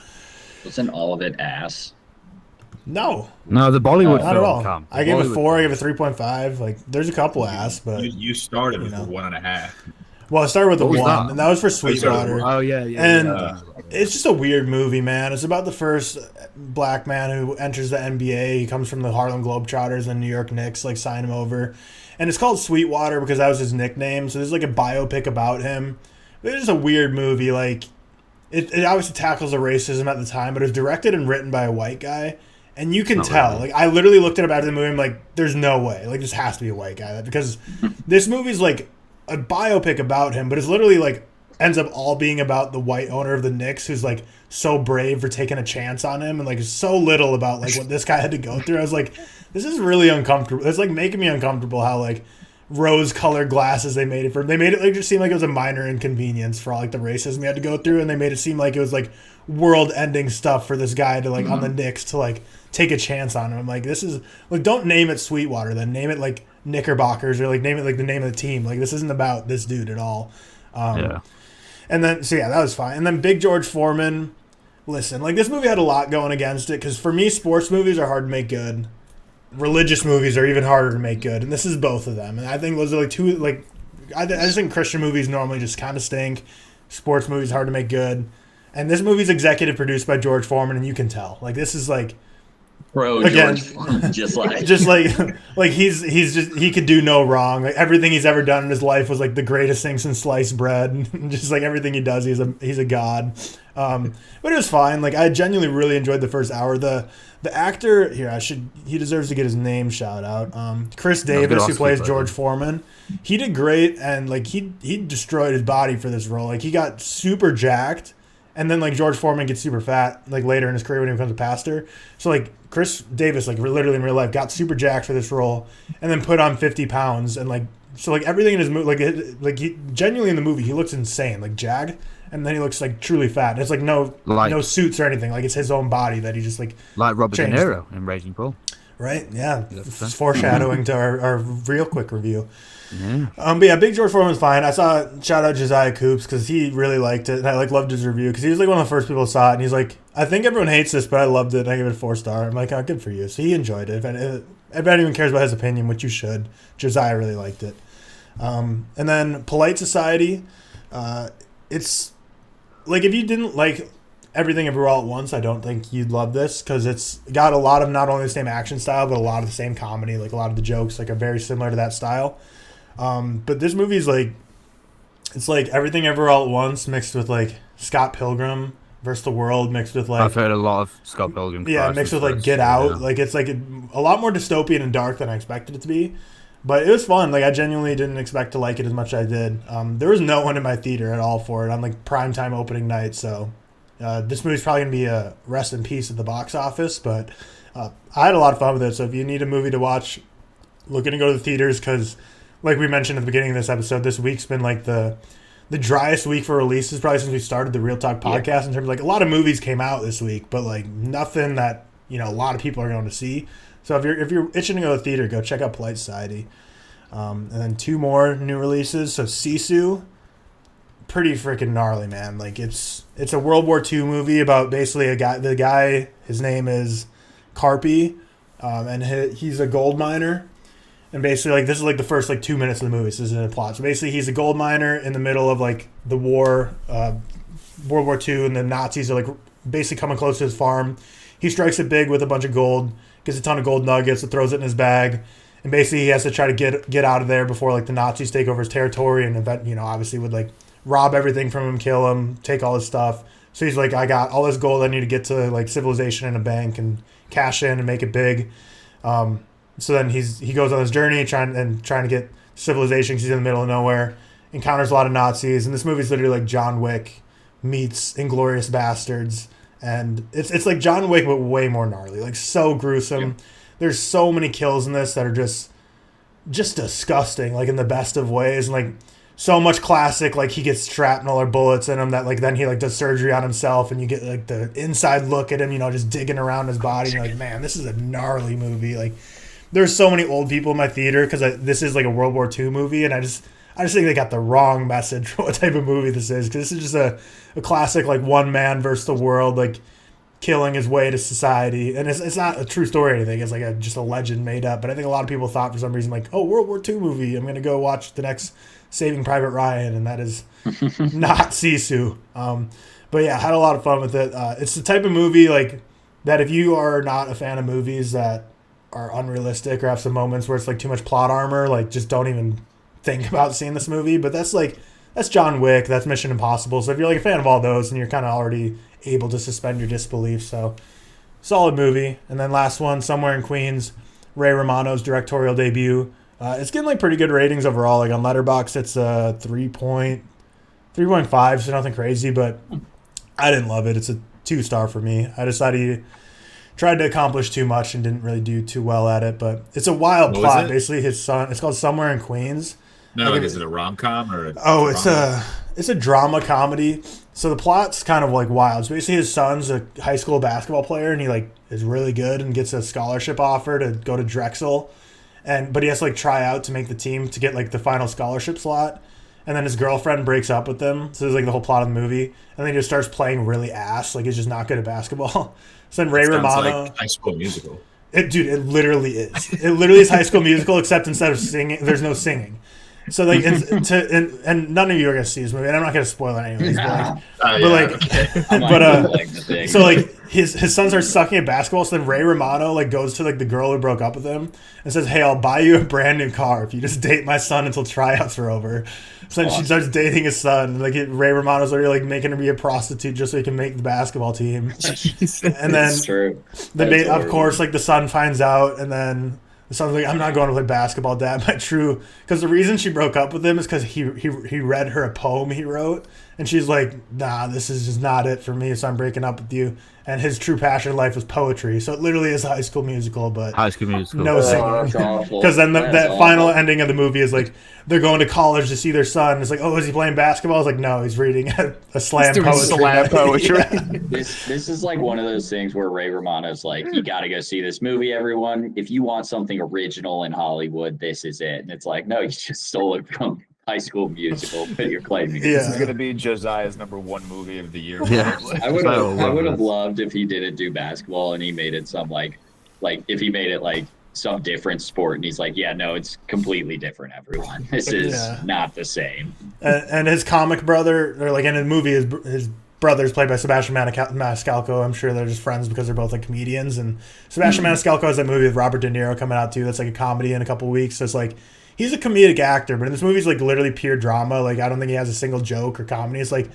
Wasn't all of it ass? no, No, the Bollywood not at film. all. Cam. The I gave it Bollywood 4. I film. gave it 3.5. Like there's a couple ass, but You started with You know. 1.5. well, I started with the What was 1, that? and that was for Sweetwater. Oh yeah. And yeah. it's just a weird movie, man. It's about the first black man who enters the NBA. He comes from the Harlem Globetrotters and New York Knicks, like sign him over. And it's called Sweetwater because that was his nickname. So there's like a biopic about him. But it's just a weird movie. Like it obviously tackles the racism at the time, but it was directed and written by a white guy. And you can Not tell. really. Like I literally looked at the movie. I'm like, there's no way. Like this has to be a white guy because this movie's like a biopic about him, but it's literally like ends up all being about the white owner of the Knicks who's like so brave for taking a chance on him and like so little about like what this guy had to go through. I was like, this is really uncomfortable. It's like making me uncomfortable how like rose colored glasses they made it for. They made it like just seem like it was a minor inconvenience for all like the racism he had to go through, and they made it seem like it was like world ending stuff for this guy to like on the Knicks to like take a chance on him. I'm like, this is like, don't name it Sweetwater, then name it like Knickerbockers or like name it like the name of the team. Like this isn't about this dude at all. Yeah. And then, so yeah, that was fine. And then Big George Foreman, listen, like this movie had a lot going against it because for me, sports movies are hard to make good. Religious movies are even harder to make good. And this is both of them. And I think those are like two, like, I just think Christian movies normally just kind of stink. Sports movies hard to make good. And this movie's executive produced by George Foreman, and you can tell. Like, this is like, Bro, Again, George Foreman, just like he could do no wrong. Like everything he's ever done in his life was like the greatest thing since sliced bread. Just like everything he does, he's a god. But it was fine. Like I genuinely really enjoyed the first hour. The actor here, he deserves to get his name shout out. Chris Davis, who plays George Foreman, he did great, and like he destroyed his body for this role. Like he got super jacked. And then, like, George Foreman gets super fat, like, later in his career when he becomes a pastor. So, like, Chris Davis, like, literally in real life, got super jacked for this role and then put on 50 pounds. And, like, so, like, everything in his movie, like he genuinely in the movie, he looks insane, like, jagged. And then he looks, like, truly fat. It's, like, no suits or anything. Like, it's his own body that he just, like Robert changed. De Niro in Raging Bull. Right, yeah. It's foreshadowing to our real quick review. Yeah. But yeah, Big George Foreman's fine. I saw shout out Josiah Coops because he really liked it, and I like loved his review because he was like one of the first people who saw it, and he's like, I think everyone hates this, but I loved it. And I give it a 4-star. I'm like, oh, good for you. So he enjoyed it. If anyone cares about his opinion, which you should, Josiah really liked it. And then Polite Society, it's like if you didn't like Everything Everywhere All at Once, I don't think you'd love this because it's got a lot of not only the same action style, but a lot of the same comedy. Like a lot of the jokes like are very similar to that style. But this movie is like, it's like Everything Everywhere All at Once mixed with like Scott Pilgrim versus the World mixed with like, I've heard a lot of Scott Pilgrim. Yeah, mixed with like Get Out. Yeah. Like it's like a lot more dystopian and dark than I expected it to be. But it was fun. Like I genuinely didn't expect to like it as much as I did. There was no one in my theater at all for it on like primetime opening night. So this movie's probably gonna be a rest in peace at the box office. But I had a lot of fun with it. So if you need a movie to watch, looking to go to the theaters because, like we mentioned at the beginning of this episode, this week's been like the driest week for releases probably since we started the ReelTok Podcast. In terms of like a lot of movies came out this week, but like nothing that a lot of people are going to see. So if you're itching to go to the theater, go check out Polite Society. And then 2 more new releases. So Sisu, pretty freaking gnarly, man. Like it's a World War II movie about basically a guy. The guy, his name is Carmi, and he's a gold miner. And basically, like this is like the first like 2 minutes of the movie. So this isn't a plot. So basically, he's a gold miner in the middle of like the war, World War II, and the Nazis are like basically coming close to his farm. He strikes it big with a bunch of gold, gets a ton of gold nuggets, and throws it in his bag. And basically, he has to try to get out of there before like the Nazis take over his territory, and obviously would like rob everything from him, kill him, take all his stuff. So he's like, I got all this gold. I need to get to like civilization in a bank and cash in and make it big. So then he goes on this journey trying to get civilization because he's in the middle of nowhere, encounters a lot of Nazis, and this movie's literally like John Wick meets Inglourious Bastards, and it's like John Wick but way more gnarly, like so gruesome. Yeah. There's so many kills in this that are just disgusting, like in the best of ways, and like so much classic, like he gets shrapnel or bullets in him that like then he like does surgery on himself, and you get like the inside look at him, just digging around his body. And you're like, man, this is a gnarly movie. Like there's so many old people in my theater because this is like a World War II movie, and I just think they got the wrong message for what type of movie this is, because this is just a classic like one man versus the world, like killing his way to society, and it's not a true story or anything. It's like just a legend made up. But I think a lot of people thought for some reason like, oh, World War II movie, I'm gonna go watch the next Saving Private Ryan, and that is not Sisu. But yeah, I had a lot of fun with it. It's the type of movie like that if you are not a fan of movies that are unrealistic or have some moments where it's like too much plot armor, like just don't even think about seeing this movie. But that's John Wick, that's Mission Impossible. So if you're like a fan of all those, and you're kind of already able to suspend your disbelief, so solid movie. And then last one, Somewhere in Queens, Ray Romano's directorial debut. It's getting like pretty good ratings overall. Like on Letterboxd, it's 3.5, so nothing crazy, but I didn't love it. It's a 2-star for me. I decided he tried to accomplish too much and didn't really do too well at it, but it's a wild plot. Basically, his son. It's called Somewhere in Queens. No, like, is it a rom-com or? It's a drama comedy. So the plot's kind of like wild. So basically, his son's a high school basketball player, and he like is really good and gets a scholarship offer to go to Drexel, but he has to like try out to make the team to get like the final scholarship slot. And then his girlfriend breaks up with him. So there's like the whole plot of the movie. And then he just starts playing really ass. Like he's just not good at basketball. So then Ray Romano. Like High School Musical. It literally is. It literally is High School Musical, except instead of singing, there's no singing. So like, and none of you are gonna see this movie, and I'm not gonna spoil it anyways. So like his son starts sucking at basketball. So then Ray Romano like goes to like the girl who broke up with him and says, "Hey, I'll buy you a brand new car if you just date my son until tryouts are over." So then she starts dating his son. Like Ray Romano's already like making her be a prostitute just so he can make the basketball team. And then of course like the son finds out, and then the son's like, "I'm not going to play basketball, Dad." Because the reason she broke up with him is because he read her a poem he wrote, and she's like, "Nah, this is just not it for me, so I'm breaking up with you." And his true passion in life was poetry, so it literally is High School Musical, but High School Musical. no singing. Because then that final ending of the movie is like they're going to college to see their son. It's like, "Oh, is he playing basketball?" It's like, "No, he's reading a slam poetry." This is like one of those things where Ray Romano's like, "You got to go see this movie, everyone. If you want something original in Hollywood, this is it." And it's like, no, you just stole it from High School Musical, but you're claiming it. This is going to be Josiah's #1 movie of the year. Yeah. I would have loved if he didn't do basketball and he made it some like if he made it like some different sport, and he's like, "Yeah, no, it's completely different, everyone. This is not the same." And his comic brother, or like in the movie, his brother's played by Sebastian Maniscalco. I'm sure they're just friends because they're both like comedians. And Sebastian Maniscalco has that movie with Robert De Niro coming out too. That's like a comedy in a couple weeks. So it's like he's a comedic actor, but in this movie, he's like literally pure drama. Like I don't think he has a single joke or comedy. It's like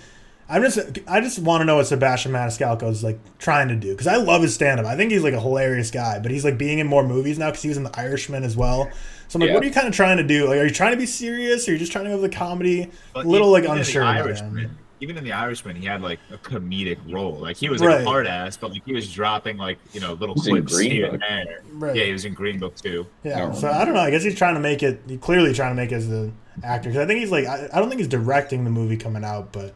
I just want to know what Sebastian Maniscalco is like trying to do, because I love his stand-up. I think he's like a hilarious guy, but he's like being in more movies now because he was in The Irishman as well. So I'm like, what are you kind of trying to do? Like, are you trying to be serious, or are you just trying to go with the comedy? A little like unsure about him. Even in The Irishman, he had like a comedic role. Like he was like a hard ass, but like he was dropping like little clips here and there. Right. Yeah, he was in Green Book too. Yeah, so I don't know. I guess he's trying to make it. He's clearly trying to make it as an actor, because I think he's like I don't think he's directing the movie coming out, but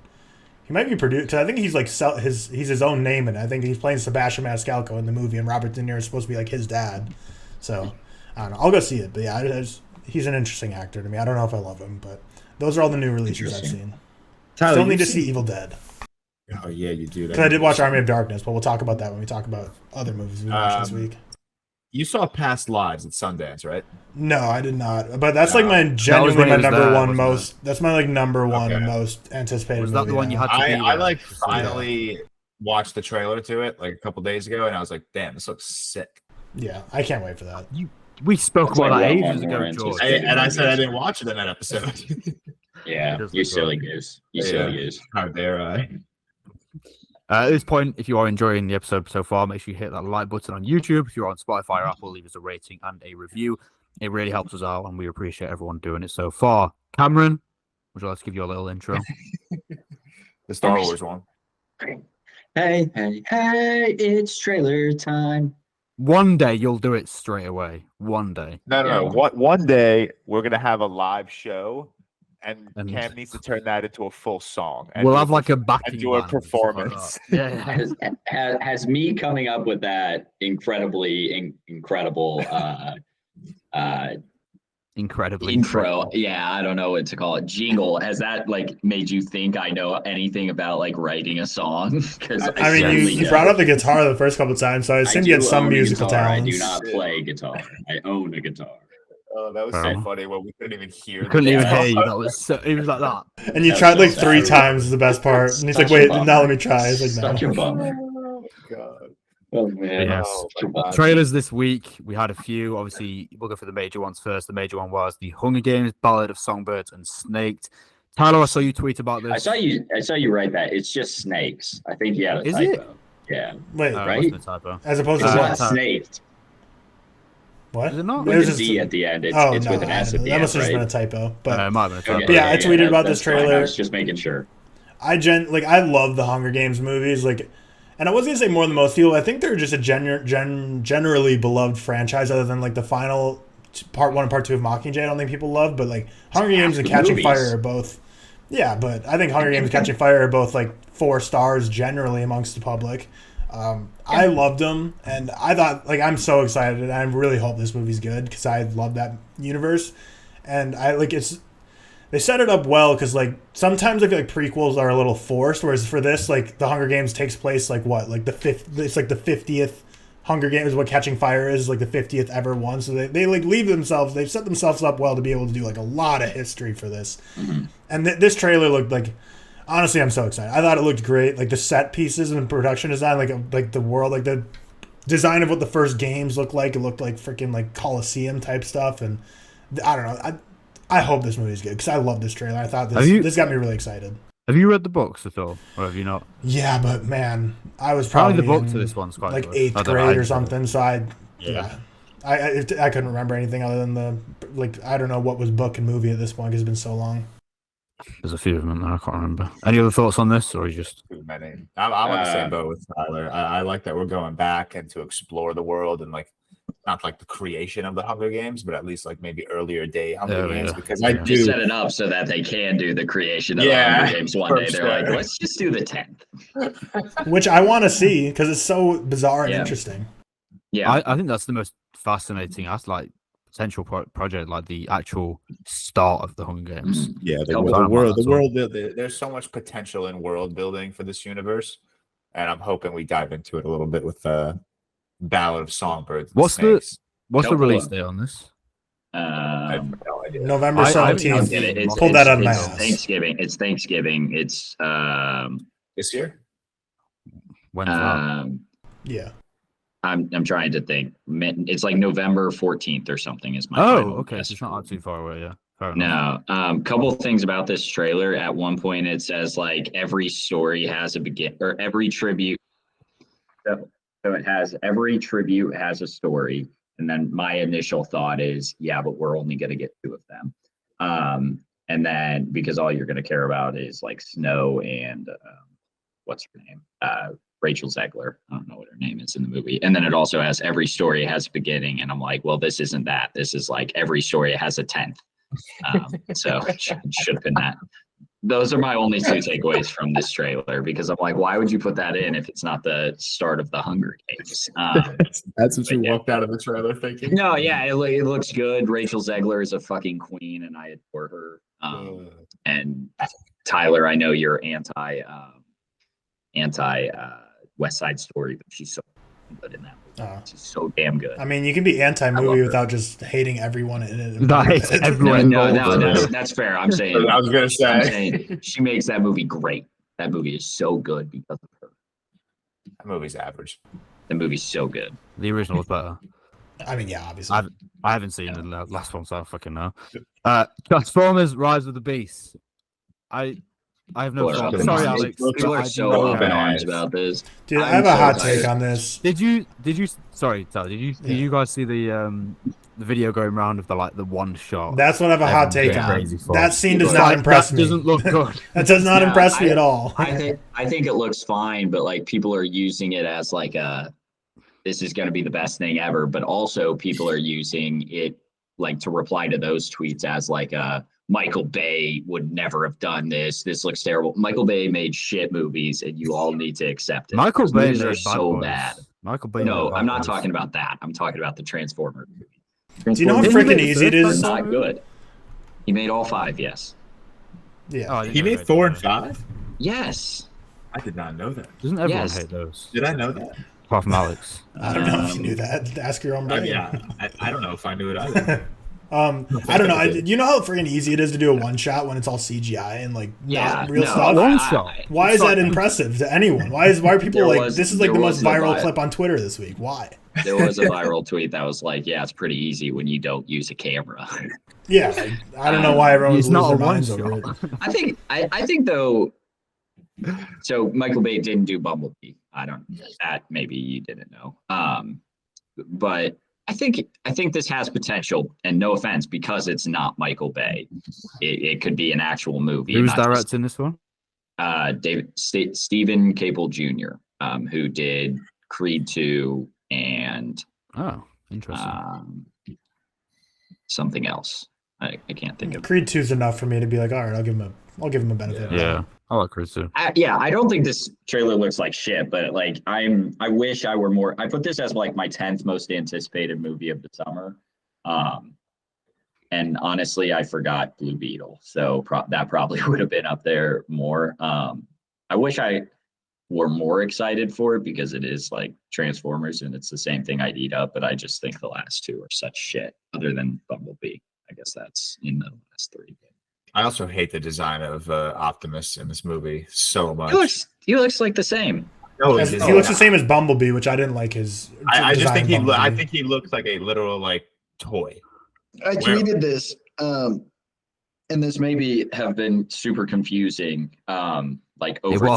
he might be producing. Because I think he's like he's his own name in it. I think he's playing Sebastian Maniscalco in the movie, and Robert De Niro is supposed to be like his dad. So I don't know. I'll go see it, but yeah, he's an interesting actor to me. I don't know if I love him, but those are all the new releases I've seen. Tyler, still need to see Evil Dead. Oh yeah, you do. Because I did watch Army of Darkness, but we'll talk about that when we talk about other movies we watched this week. You saw Past Lives at Sundance, right? No, I did not. But that's like my genuinely my number one most. That's my like number one most anticipated. Was that movie the one you had to? I like finally watched the trailer to it like a couple days ago, and I was like, "Damn, this looks sick." Yeah, I can't wait for that. We spoke about that ages ago, George. And I said I didn't watch it in that episode. Yeah, you silly goose. You silly goose. How dare I? At this point, if you are enjoying the episode so far, make sure you hit that like button on YouTube. If you're on Spotify or Apple, leave us a rating and a review. It really helps us out, and we appreciate everyone doing it so far. Cameron, would you like to give you a little intro? The Star Wars one. Hey, it's trailer time. One day you'll do it straight away. One day. No. One day we're gonna have a live show, and Cam needs to turn that into a full song. We'll have like a backing and do a performance. Has me coming up with that incredibly incredible intro. Yeah, I don't know what to call it. Jingle. Has that like made you think I know anything about like writing a song? Because I mean, you brought up the guitar the first couple of times, so I assume you had some musical talent. I do not play guitar. I own a guitar. Oh, that was so funny. Well, we couldn't even hear. We couldn't even hear you. That was so. It was like that. And you tried like 3 times is the best part. And he's like, "Wait, now let me try." It's like, "No." Such a bummer. Oh God. Oh man. Yes. Trailers this week. We had a few. Obviously, we'll go for the major ones first. The major one was the Hunger Games: Ballad of Songbirds and Snakes. Tyler, I saw you tweet about this. I saw you write that. It's just snakes. I think you had a typo. Is it? Yeah. Wait, right? As opposed to it's not snakes. What? Is it not? With a D at the end. It's with an S at the end. That must have just been a right? typo. But it might have been a typo. yeah, I tweeted about this trailer. Fine. I was just making sure. I love the Hunger Games movies. Like, and I wasn't gonna say more than most people. I think they're just a generally beloved franchise, other than like the final part 1 and part 2 of Mockingjay. I don't think people love, but like Hunger Games and Catching Fire are both. Yeah, but I think Hunger Games and Catching Fire are both like 4 stars generally amongst the public. I loved them, and I thought, like, I'm so excited, and I really hope this movie's good because I love that universe, and I like they set it up well because like sometimes I feel like prequels are a little forced, whereas for this, like the Hunger Games takes place like what, like the 50th Hunger Games, what Catching Fire is, like the 50th ever one. So they like they've set themselves up well to be able to do like a lot of history for this. Mhm. And this trailer looked like, honestly, I'm so excited. I thought it looked great. Like the set pieces and production design, like the world, like the design of what the first games looked like. It looked like freaking like Coliseum type stuff. And I don't know. I hope this movie's good because I love this trailer. I thought this got me really excited. Have you read the books at all, or have you not? Yeah, but man, I was probably the book in, to this one's quite like good. 8th I don't grade know. or something. So I couldn't remember anything other than I don't know what was book and movie at this point because it's been so long. There's a few of them there. I can't remember. Any other thoughts on this, or you just? Too many. I'm on the same boat with Tyler. I like that we're going back and to explore the world and like not like the creation of the Hunger Games, but at least like maybe earlier day Hunger Games because I do set it up so that they can do the creation of the Hunger Games one day. They're like, let's just do the 10th, which I want to see because it's so bizarre and interesting. Yeah, I think that's the most fascinating. That's like potential project, like the actual start of the Hunger Games. Yeah, the world. There's so much potential in world building for this universe, and I'm hoping we dive into it a little bit with Ballad of Songbirds. What's the release date on this? I have no idea. November 17th. Pulled that out of my ass. Thanksgiving. It's Thanksgiving. It's this year. When's that? Yeah. I'm trying to think. It's like November 14th or something. Is my okay. So it's not too far away. Yeah. No. Couple things about this trailer. At one point, it says like every story has a begin, or every tribute. So it has every tribute has a story, and then my initial thought is, yeah, but we're only going to get 2 of them, and then because all you're going to care about is like Snow and what's her name, Rachel Zegler. I don't know what her name is in the movie, and then it also has every story has a beginning, and I'm like, well, this isn't that. This is like every story has a 10th. So it should have been that. Those are my only 2 takeaways from this trailer because I'm like, why would you put that in if it's not the start of the Hunger Games? That's what you walked out of the trailer thinking. No, yeah, it looks good. Rachel Zegler is a fucking queen, and I adore her. And Tyler, I know you're anti West Side Story, but she's so good in that movie. She's so damn good. I mean, you can be anti-movie without just hating everyone in it. No, that's fair. I'm saying. I was gonna say. I'm saying she makes that movie great. That movie is so good because of her. That movie's average. The movie's so good. The original was better. I mean, yeah, obviously. I haven't seen the last one, so I don't fucking know. Transformers: Rise of the Beast. I have no thoughts. Sorry, Alex. People are so open arms about this. Dude, I have a hot take on this. Did you? Sorry, Tyler. Did you guys see the video going around of the one shot? That's what I have a hot take on. That scene does not impress me. Doesn't look good. That does not impress me at all. I think it looks fine, but like people are using it as like this is going to be the best thing ever. But also people are using it like to reply to those tweets as like Michael Bay would never have done this. This looks terrible. Michael Bay made shit movies, and you all need to accept it. Michael Bay are so bad. Michael Bay. No, I'm not talking about that. I'm talking about the Transformers movie. Do you know how freaking easy it is? It's not good. He made all 5. Yes. Yeah. He made 4 and 5. Yes. I did not know that. Doesn't everyone hate those? Did I know that? Apart from Alex. I don't know if you knew that. Ask your own brain. I don't know if I knew it either. I don't know. You know how freaking easy it is to do a one shot when it's all CGI and like not real stuff. One shot. Why is that impressive to anyone? Why are people this is like the most viral clip on Twitter this week? Why? There was a viral tweet that was like, yeah, it's pretty easy when you don't use a camera. Yeah, I don't know why everyone's losing their minds over it. I think though. So Michael Bay didn't do Bumblebee. I don't that maybe you didn't know. But I think this has potential, and no offense, because it's not Michael Bay. It could be an actual movie. Who's directing this one? Stephen Cable Jr., who did Creed 2 and interesting. Something else. I can't think of. Creed 2 is enough for me to be like, all right, I'll give him a benefit. Yeah. I like Creed 2. I don't think this trailer looks like shit, but like I wish I were more. I put this as like my 10th most anticipated movie of the summer, and honestly, I forgot Blue Beetle, so that probably would have been up there more. I wish I were more excited for it because it is like Transformers and it's the same thing I'd eat up. But I just think the last two are such shit. Other than Bumblebee, I guess that's in the last three. I also hate the design of Optimus in this movie so much. He looks like the same. No, He looks the same as Bumblebee, which I didn't like his. I just think I Bumblebee. think he looks like a literal like toy. I tweeted this, and this maybe have been super confusing, like over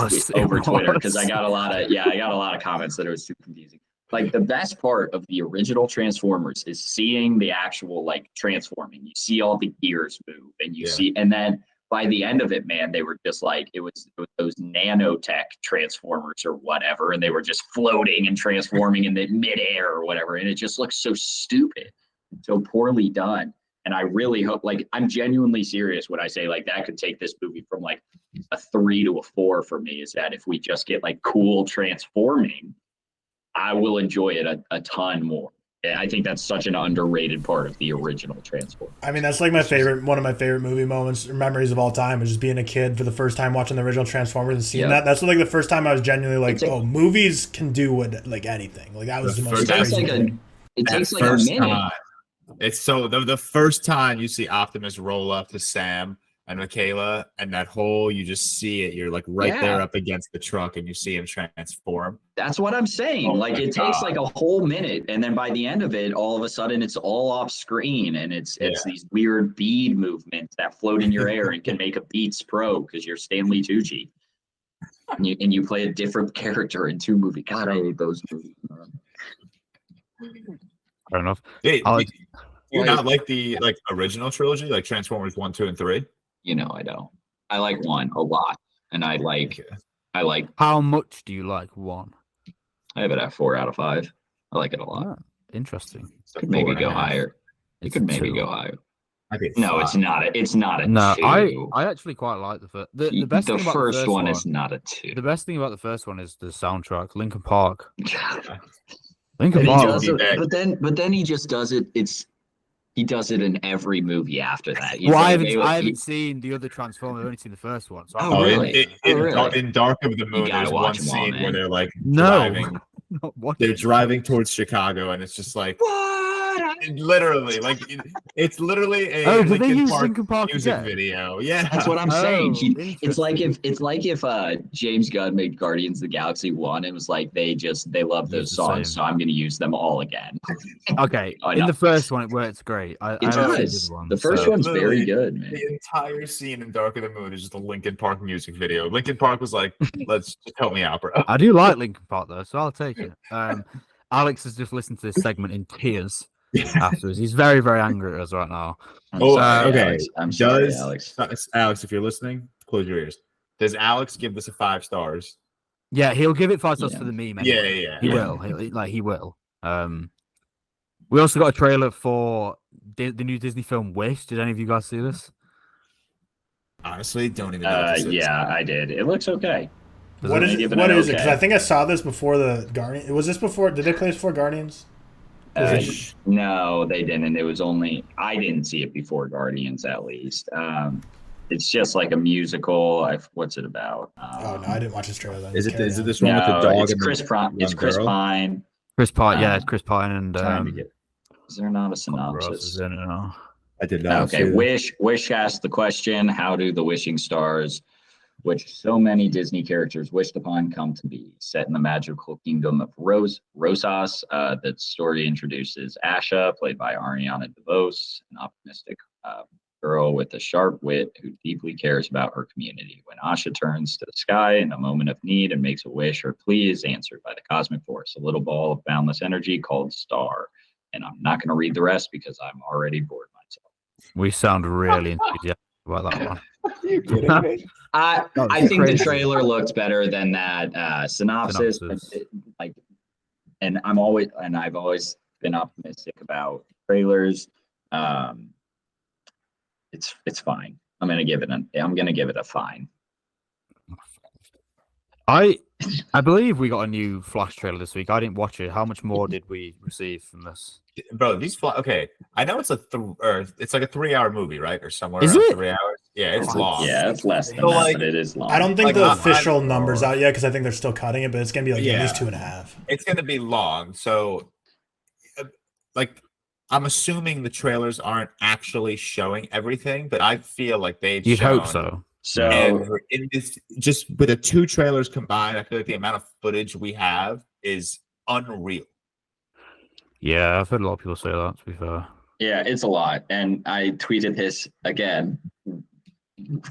Twitter, because I got a lot of comments that it was super confusing. Like the best part of the original Transformers is seeing the actual like transforming. You see all the gears move, and you see, and then by the end of it, man, they were just like it was those nanotech Transformers or whatever, and they were just floating and transforming in the midair or whatever, and it just looks so stupid, so poorly done. And I really hope, like, I'm genuinely serious when I say like that could take this movie from like a 3 to a 4 for me. Is that if we just get like cool transforming, I will enjoy it a ton more. And I think that's such an underrated part of the original Transformers. I mean, that's like one of my favorite movie moments, or memories of all time, is just being a kid for the first time watching the original Transformers and seeing that. That's like the first time I was genuinely like, movies can do what like anything. Like that was the most. It takes like a minute. It's so the first time you see Optimus roll up to Sam and Michaela, and that hole, you just see it. You're like there up against the truck, and you see him transform. That's what I'm saying. Like it takes like a whole minute, and then by the end of it, all of a sudden it's all off screen, and it's these weird bead movements that float in your air and can make a Beats Pro because you're Stanley Tucci, and you play a different character in 2 movies. God, I hate those movies. Fair enough. Hey, do you not like the original trilogy, like Transformers 1, 2, and 3? You know, I don't. I like 1 a lot, and I like. How much do you like 1? I have it at 4 out of 5. I like it a lot. Oh, interesting. Could maybe go higher. It could maybe go higher. No, it's not. It's not a 2. I actually quite like the first. The best thing about the first one is not a 2. The best thing about the first one is the soundtrack, Linkin Park. Linkin Park. But then he just does it. He does it in every movie after that. I haven't seen the other Transformers. I've only seen the first one. So really? In Dark of the Moon, there's one scene where they're like driving. They're driving towards Chicago, and it's just like literally, like it's literally a Linkin Park music video. Yeah, that's what I'm saying. It's like if James Gunn made Guardians of the Galaxy 1 and was like they love those songs, so I'm going to use them all again. Okay, in the first one it works great. It does. The first one's very good, man. The entire scene in Dark of the Moon is just a Linkin Park music video. Linkin Park was like, "Let's just help me out, bro." I do like Linkin Park though, so I'll take it. Alex has just listened to this segment in tears. Afterwards, he's very, very angry at us right now. Okay. Alex. I'm sorry, Alex. Alex, if you're listening, close your ears. Does Alex give this a 5 stars? Yeah, he'll give it 5 stars for the meme. Anyway. Yeah. He will. He will. We also got a trailer for the new Disney film Wish. Did any of you guys see this? Honestly, don't even know. What this is. I did. It looks okay. What is it? Because I think I saw this before the Guardians. Was this before? Did they play this before Guardians? No, they didn't. It was only I didn't see it before Guardians, at least. It's just like a musical. What's it about? No, I didn't watch this trailer. Then. Is it this one with the dog? It's Chris Pine. It's Chris Pine. Chris Pine. Yeah, it's Chris Pine and. Is there not a synopsis? I did not. Okay, Wish asked the question: how do the wishing stars, which so many Disney characters wished upon, come to be? Set in the magical kingdom of Rosas, the story introduces Asha, played by Ariana DeVos, an optimistic girl with a sharp wit who deeply cares about her community. When Asha turns to the sky in a moment of need and makes a wish, her plea is answered by the cosmic force, a little ball of boundless energy called Star. And I'm not going to read the rest because I'm already bored myself. We sound really enthusiastic about that one. You kidding me? I think the trailer looked better than that synopsis. And I've always been optimistic about trailers. It's fine. I'm gonna give it a fine. I believe we got a new Flash trailer this week. I didn't watch it. How much more did we receive from this? Bro, okay. I know it's like a 3-hour movie, right? Or somewhere Is around it? 3 hours. Yeah, it's long. Yeah, it's less than So, that, like, but it is long. I don't think Like, the I'm- official numbers out yet because I think they're still cutting it, but it's gonna be like at least Yeah. 2.5. It's going to be long. So, like, I'm assuming the trailers aren't actually showing everything, but I feel like they've You'd shown. hope so. So And in this, just with the 2 trailers combined, I feel like the amount of footage we have is unreal. Yeah, I've heard a lot of people say that, to be fair. yeah, it's a lot. And I tweeted this again. Cam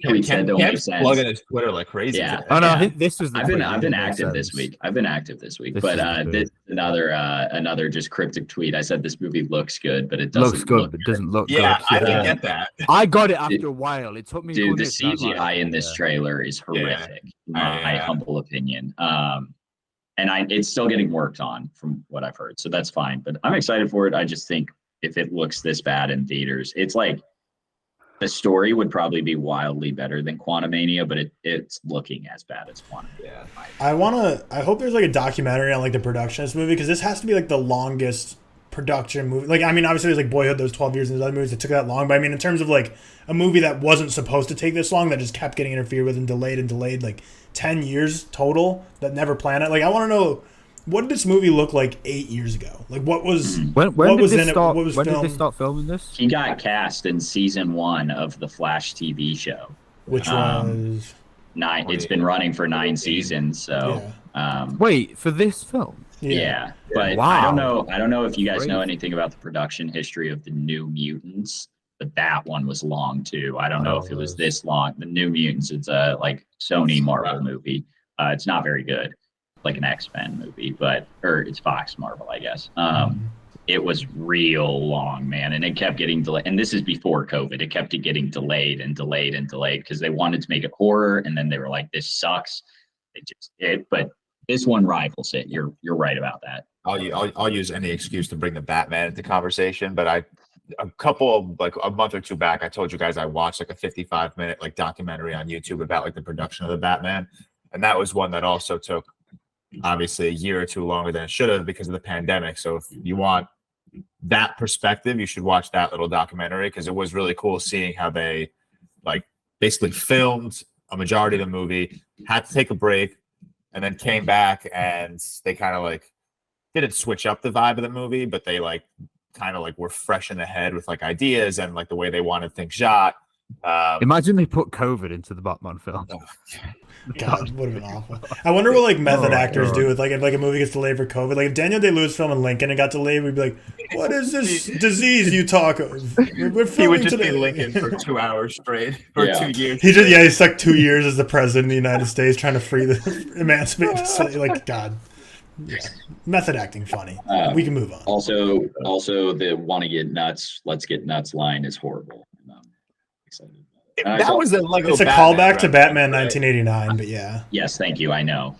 Tweets that don't make Cam's sense. plugging his Twitter like crazy. Yeah. today. Oh no, Yeah. I think this was the I've been tweet that didn't make active this sense. week. I've been active this week. This But is good. this is another just cryptic tweet. I said this movie looks good, but it doesn't Looks good, look but doesn't look Yeah, good. I Yeah. can get that. I got it after a while. It took me. a Dude, couple the minutes, and I was CGI like, in this yeah. trailer is horrific, in my Yeah. humble opinion. And it's still getting worked on from what I've heard, so that's fine. But I'm excited for it. I just think if it looks this bad in theaters, it's like the story would probably be wildly better than Quantumania, but it's looking as bad as Quantumania. Yeah. I hope there's like a documentary on like the production of this movie because this has to be like the longest production movie. Like, I mean, obviously there's like Boyhood, those 12 years, and there's other movies that took that long. But I mean, in terms of like a movie that wasn't supposed to take this long, that just kept getting interfered with and delayed, like 10 years total that never planned it. Like, I want to know, what did this movie look like 8 years ago? Like, what was When what did was this in it? start? What was When did filmed? they start filming this? He got cast in season 1 of the Flash TV show. Which was 9. It's been running for 9 seasons. So, Wait, for this film? yeah. But Wow. I don't know if you guys know Crazy. anything about the production history of the New Mutants, but that one was long too. I don't know if it was this long. The New Mutants, it's a like Sony Marvel movie. It's not very good, like an X-Men movie, or it's Fox Marvel, I guess. It was real long, man, and it kept getting delayed. And this is before COVID. It kept getting delayed because they wanted to make it horror, and then they were like, "This sucks." But this one rivals it. You're right about that. I'll use any excuse to bring the Batman into conversation, but a month or two back, I told you guys I watched like a 55-minute like documentary on YouTube about like the production of the Batman, and that was one that also took obviously a year or two longer than it should have because of the pandemic. So if you want that perspective, you should watch that little documentary because it was really cool seeing how they like basically filmed a majority of the movie, had to take a break, and then came back and they kind of like didn't switch up the vibe of the movie, but they like kind of like were fresh in the head with like ideas and like the way they wanted things shot. Imagine they put COVID into the Batman film. God, would have been awful. I wonder what like method actors do with like if like a movie gets delayed for COVID. Like if Daniel Day-Lewis filming Lincoln and got delayed, we'd be like, "What is this disease you talk of?" We're He filming would just today. be Lincoln for 2 hours straight for 2 years. He stuck 2 years as the president of the United States trying to free the emancipate the slave. Like God, yeah. Method acting funny. We can move on. Also, the "want to get nuts, let's get nuts" line is horrible. I'm excited. That was a Lego. It's a Batman callback to reference, Batman right? 1989, but yeah. Yes, thank you. I know.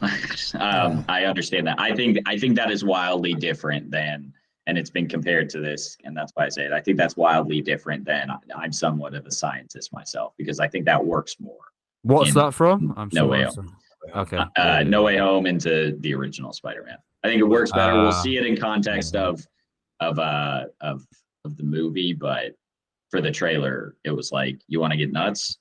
I understand that. I think that is wildly different than, and it's been compared to this, and that's why I say it. I think that's wildly different than I'm somewhat of a scientist myself because I think that works more. What's in that from? I'm No sure Way it's- Okay. No Way Home into the original Spider-Man. I think it works better. We'll see it in context of the movie, but for the trailer, it was like, "You want to get nuts?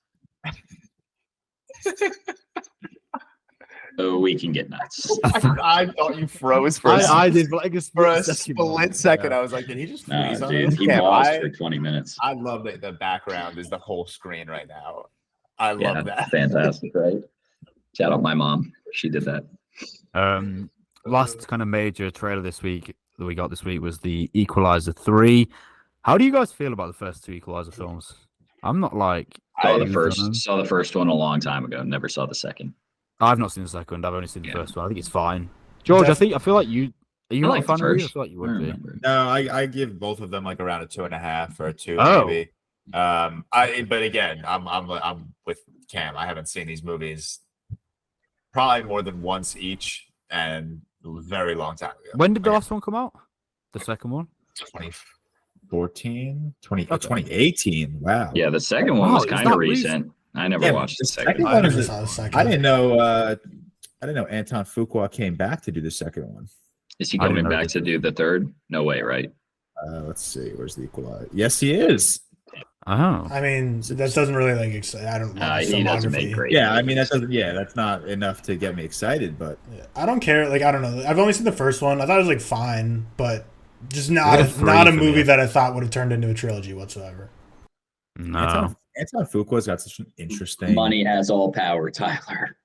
Oh, we can get nuts." I thought you froze for I did, but like a for a split split second. I was like, did he just freeze on Dude, us? he Yeah, paused for 20 minutes. I love that the background is the whole screen right now. I love that. Fantastic, right? Shout out my mom. She did that. Last kind of major trailer this week that we got this week was the Equalizer 3. How do you guys feel about the first 2 Equalizer films? I'm not like Saw the first one a long time ago. Never saw the second. I've not seen the second. I've only seen the first one. I think it's fine. George, I feel like you are you I not like a fan the of it? I first. feel like you I would be. remember. No, I give both of them like around a 2.5 or a 2 Oh. maybe. But again, I'm with Cam. I haven't seen these movies probably more than once each, and a very long time ago. When did the last one come out? The second one? 2014, 2018. Wow. Yeah, the second one Wow, was is kind of that recent. I never Yeah, watched the the second second one. I one never is saw the second. I didn't know Anton Fuqua came back to do the second one. Is he I didn't coming know back this. to do the third? No way, right? Let's see. Where's the Equalizer? Yes, he is. Oh. I mean, that doesn't really like excite. I don't love He doesn't make filmography. great. Yeah, I mean movies. that's not enough to get me excited, but Yeah, I don't care. Like I don't know. I've only seen the first one. I thought it was like fine, but just It's not like a three not a for me. movie that I thought would have turned into a trilogy whatsoever. No. Anton Fuqua's got such an interesting Money has all power, Tyler.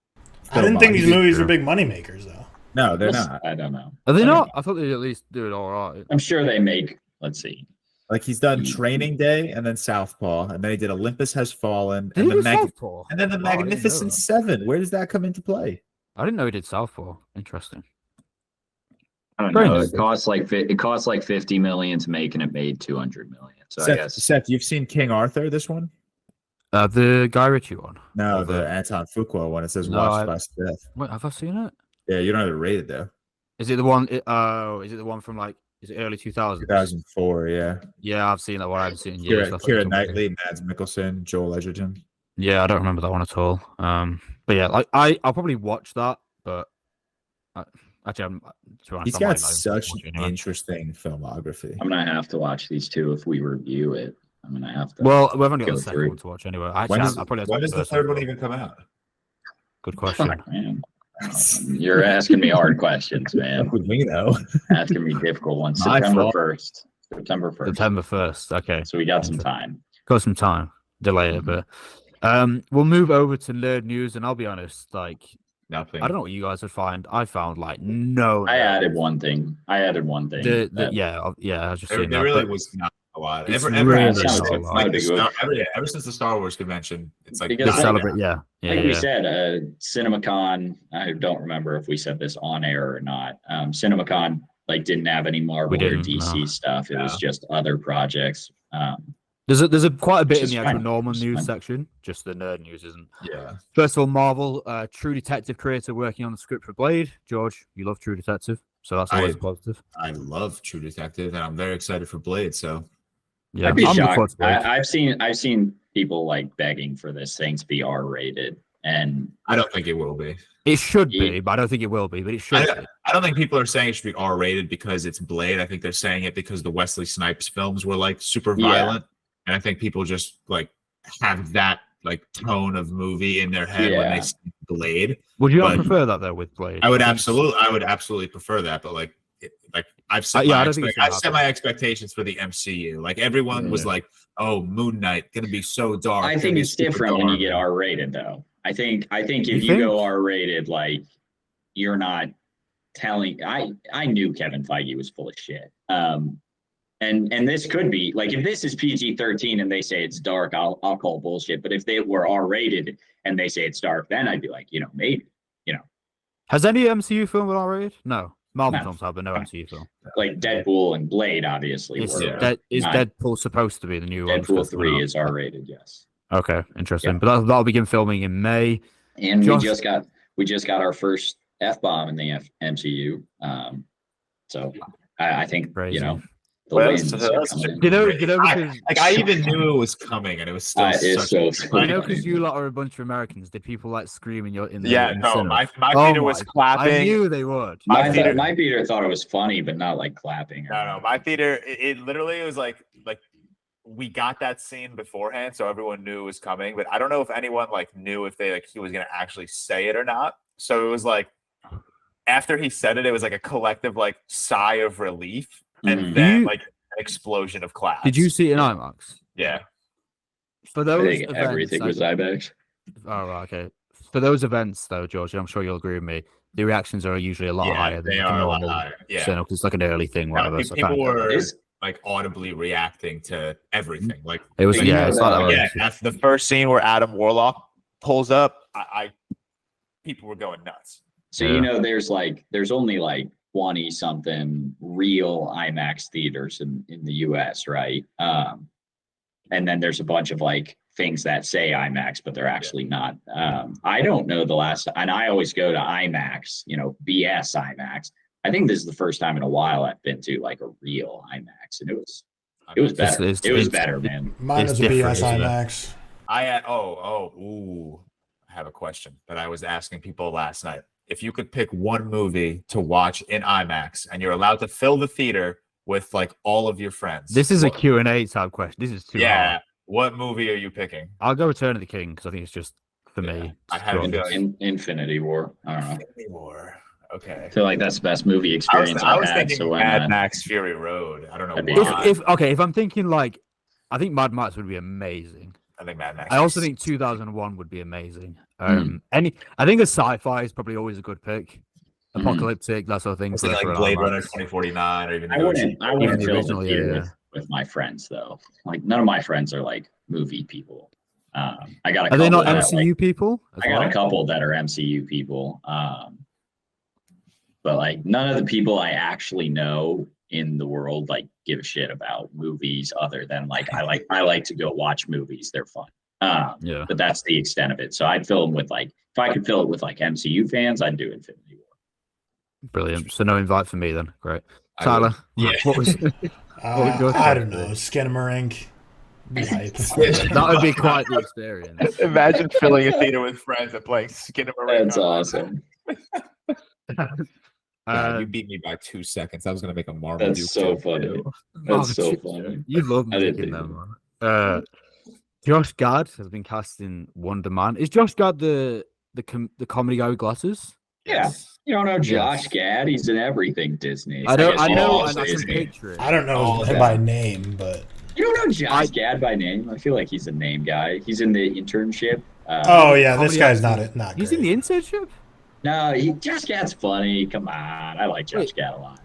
I didn't think these movies true. were big money makers though. No, they're not. I don't know. Are they I don't not? know. I thought they'd at least do it all right. I'm sure they make. Let's see. Like he's done Training Day and then Southpaw, and then he did Olympus Has Fallen, Did and he the do Southpaw? and then the Wow, I didn't know Magnificent that. Seven. Where does that come into play? I didn't know he did Southpaw. Interesting. I don't Very know. nice. It costs like 50 million to make, and it made 200 million. So I guess Seth, you've seen King Arthur, this one? The Guy Ritchie one. No, Or the Anton Fuqua one. It says No, watched by Seth. Wait, have I seen it? Yeah, you don't have it rated though. Is it the one? Is it the one from like? Is it early 2000s? 2004, yeah. Yeah, I've seen that one. I haven't seen it in years. Keira, That's like Keira something. Knightley, Mads Mikkelsen, Joel Edgerton. Yeah, I don't remember that one at all. But yeah, like I'll probably watch that, but actually, to be honest, He's I got might not even such watch it an anyway. interesting filmography. I'm gonna have to watch these two if we review it. I'm gonna have to. Well, we've only got go the second through. one to watch anyway. When Actually, does, I probably have to when watch does the first third one one. even come out? Good question. Fuck, man. You're asking me hard questions, man. What would we know? Asking me difficult ones. My September fault. 1st. September 1st. September 1st. Okay, So we got some time. got some time. Delay it, but we'll move over to nerd news, and I'll be honest, like Nothing. I don't know what you guys would find. I found like no. I nerd added news. one thing. Yeah, I was just saying There that. really but was not a lot. It's Ever really since, not a it's lot. like No, ever since the Star Wars convention, it's like Because to like- celebrate, yeah. Like we said, CinemaCon, I don't remember if we said this on air or not. CinemaCon like didn't have any Marvel or didn't, DC no. stuff. It was No. just other projects. There's a quite a bit in Which the is actual fine, normal which is news fine. section. Just the nerd news isn't. Yeah. First of all, Marvel, True Detective creator working on the script for Blade. George, you love True Detective, so that's always I- positive. I love True Detective, and I'm very excited for Blade. So Yeah, I'd be I'm looking forward shocked. to Blade. I've seen people like begging for this thing to be R-rated, and I don't think it will be. It should Yeah. be, but I don't think it will be. But it should. be. I don't think people are saying it should be R-rated because it's Blade. I think they're saying it because the Wesley Snipes films were like super Yeah. violent, and I think people just like have that like tone of movie in their head when Yeah. they see Blade. Would you not but- prefer that though with Blade? I would think- absolutely prefer that, but like I've set, yeah, I my, don't think it's I've gonna set happen. my expectations for the MCU. Like everyone was Yeah. like, "Oh, Moon Knight gonna be so dark." I gonna think be it's super different when you dark." get R-rated, though. I think You if you think? go R-rated, like you're not telling. I knew Kevin Feige was full of shit. And this could be like if this is PG-13 and they say it's dark, I'll call bullshit. But if they were R-rated and they say it's dark, then I'd be like, maybe, Has any MCU film been R-rated? No. Marvel No. films have, but no MCU film. like Deadpool and Blade, obviously. Is, were is not- Deadpool supposed to be the new one? Deadpool 3 is R-rated, yes. Okay, interesting. Yeah. But that'll begin filming in May. And Josh- we just got our first F-bomb in the MCU. So I think Crazy. the Well, wins that's- are that's coming in. You know, I even knew it was coming, and it was still It's such. so I funny. know because you lot are a bunch of Americans. Did people like scream in the Yeah, in the no, cinema? my Oh theater was my- clapping. I knew they would. My theater- My theater thought it was funny, but not like clapping. No, my theater, it literally was like we got that scene beforehand, so everyone knew it was coming. But I don't know if anyone like knew if he was gonna actually say it or not. So it was like after he said it, it was like a collective like sigh of relief, and Mhm. then You- like an explosion of claps. Did you see it in IMAX? Yeah. For I those think events, everything was IMAX. Oh, right, okay. For those events, though, George, I'm sure you'll agree with me. The reactions are usually a lot Yeah, higher than they like are a a lot normal higher. Yeah. cinema, 'cause it's like an early thing, No, whatever. so I people kinda- were Is- like audibly reacting to everything. Like It was But you yeah, know it's like that- that. yeah, after the first scene where Adam Warlock pulls up, I people were going nuts. So Yeah. there's only like 20 something real IMAX theaters in the US, right? And then there's a bunch of like things that say IMAX, but they're actually not. I don't know the last, and I always go to IMAX, BS IMAX. I think this is the first time in a while I've been to like a real IMAX, and it was better. It's- It was it's- better, man. Mine It's is a BS different, isn't it? IMAX. I have a question that I was asking people last night. If you could pick one movie to watch in IMAX and you're allowed to fill the theater with like all of your friends. This is a what- Q&A type question. This is too yeah. hard. What movie are you picking? I'll go Return of the King because I think it's just for me. I had a feeling. Infinity War. I don't know. Infinity War. Okay. I feel like that's the best movie experience I was had. thinking So Mad Max Fury Road. I don't know That'd be why. If I'm thinking like, I think Mad Max would be amazing. I think Mad Max. I also think 2001 would be amazing. Mm. I think a sci-fi is probably always a good pick. Apocalyptic, that sort of thing. I was thinking like Blade Runner 2049 or even. I wouldn't the fill original, the theater yeah. with my friends though. Like none of my friends are like movie people. I got a Are couple they not that MCU are, people? I got a couple that are MCU people. But like none of the people I actually know in the world like give a shit about movies other than like I like to go watch movies. They're fun. Yeah. But that's the extent of it. So I'd fill them with like if I could fill it with like MCU fans, I'd do Infinity War. Brilliant. So no invite for me then. Great. Tyler, what was I don't know. Skinamarink. that would be quite the experience. Imagine filling a theater with friends and playing Skinamarink. That's awesome. You beat me by 2 seconds. I was gonna make a Marvel. That's so funny. That's so funny. You love I didn't making do them, man. Josh Gad has been cast in Wonder Man. Is Josh Gad the comedy guy with glasses? Yeah. You don't know Josh Gad? He's in everything Disney. I know, and I Disney. can picture it. I don't know him by name, but you don't know Josh Gad by name? I feel like he's a name guy. He's in the internship. This guy's not He's great. in the internship? No, Josh Gad's funny. Come on. I like Josh Gad a lot.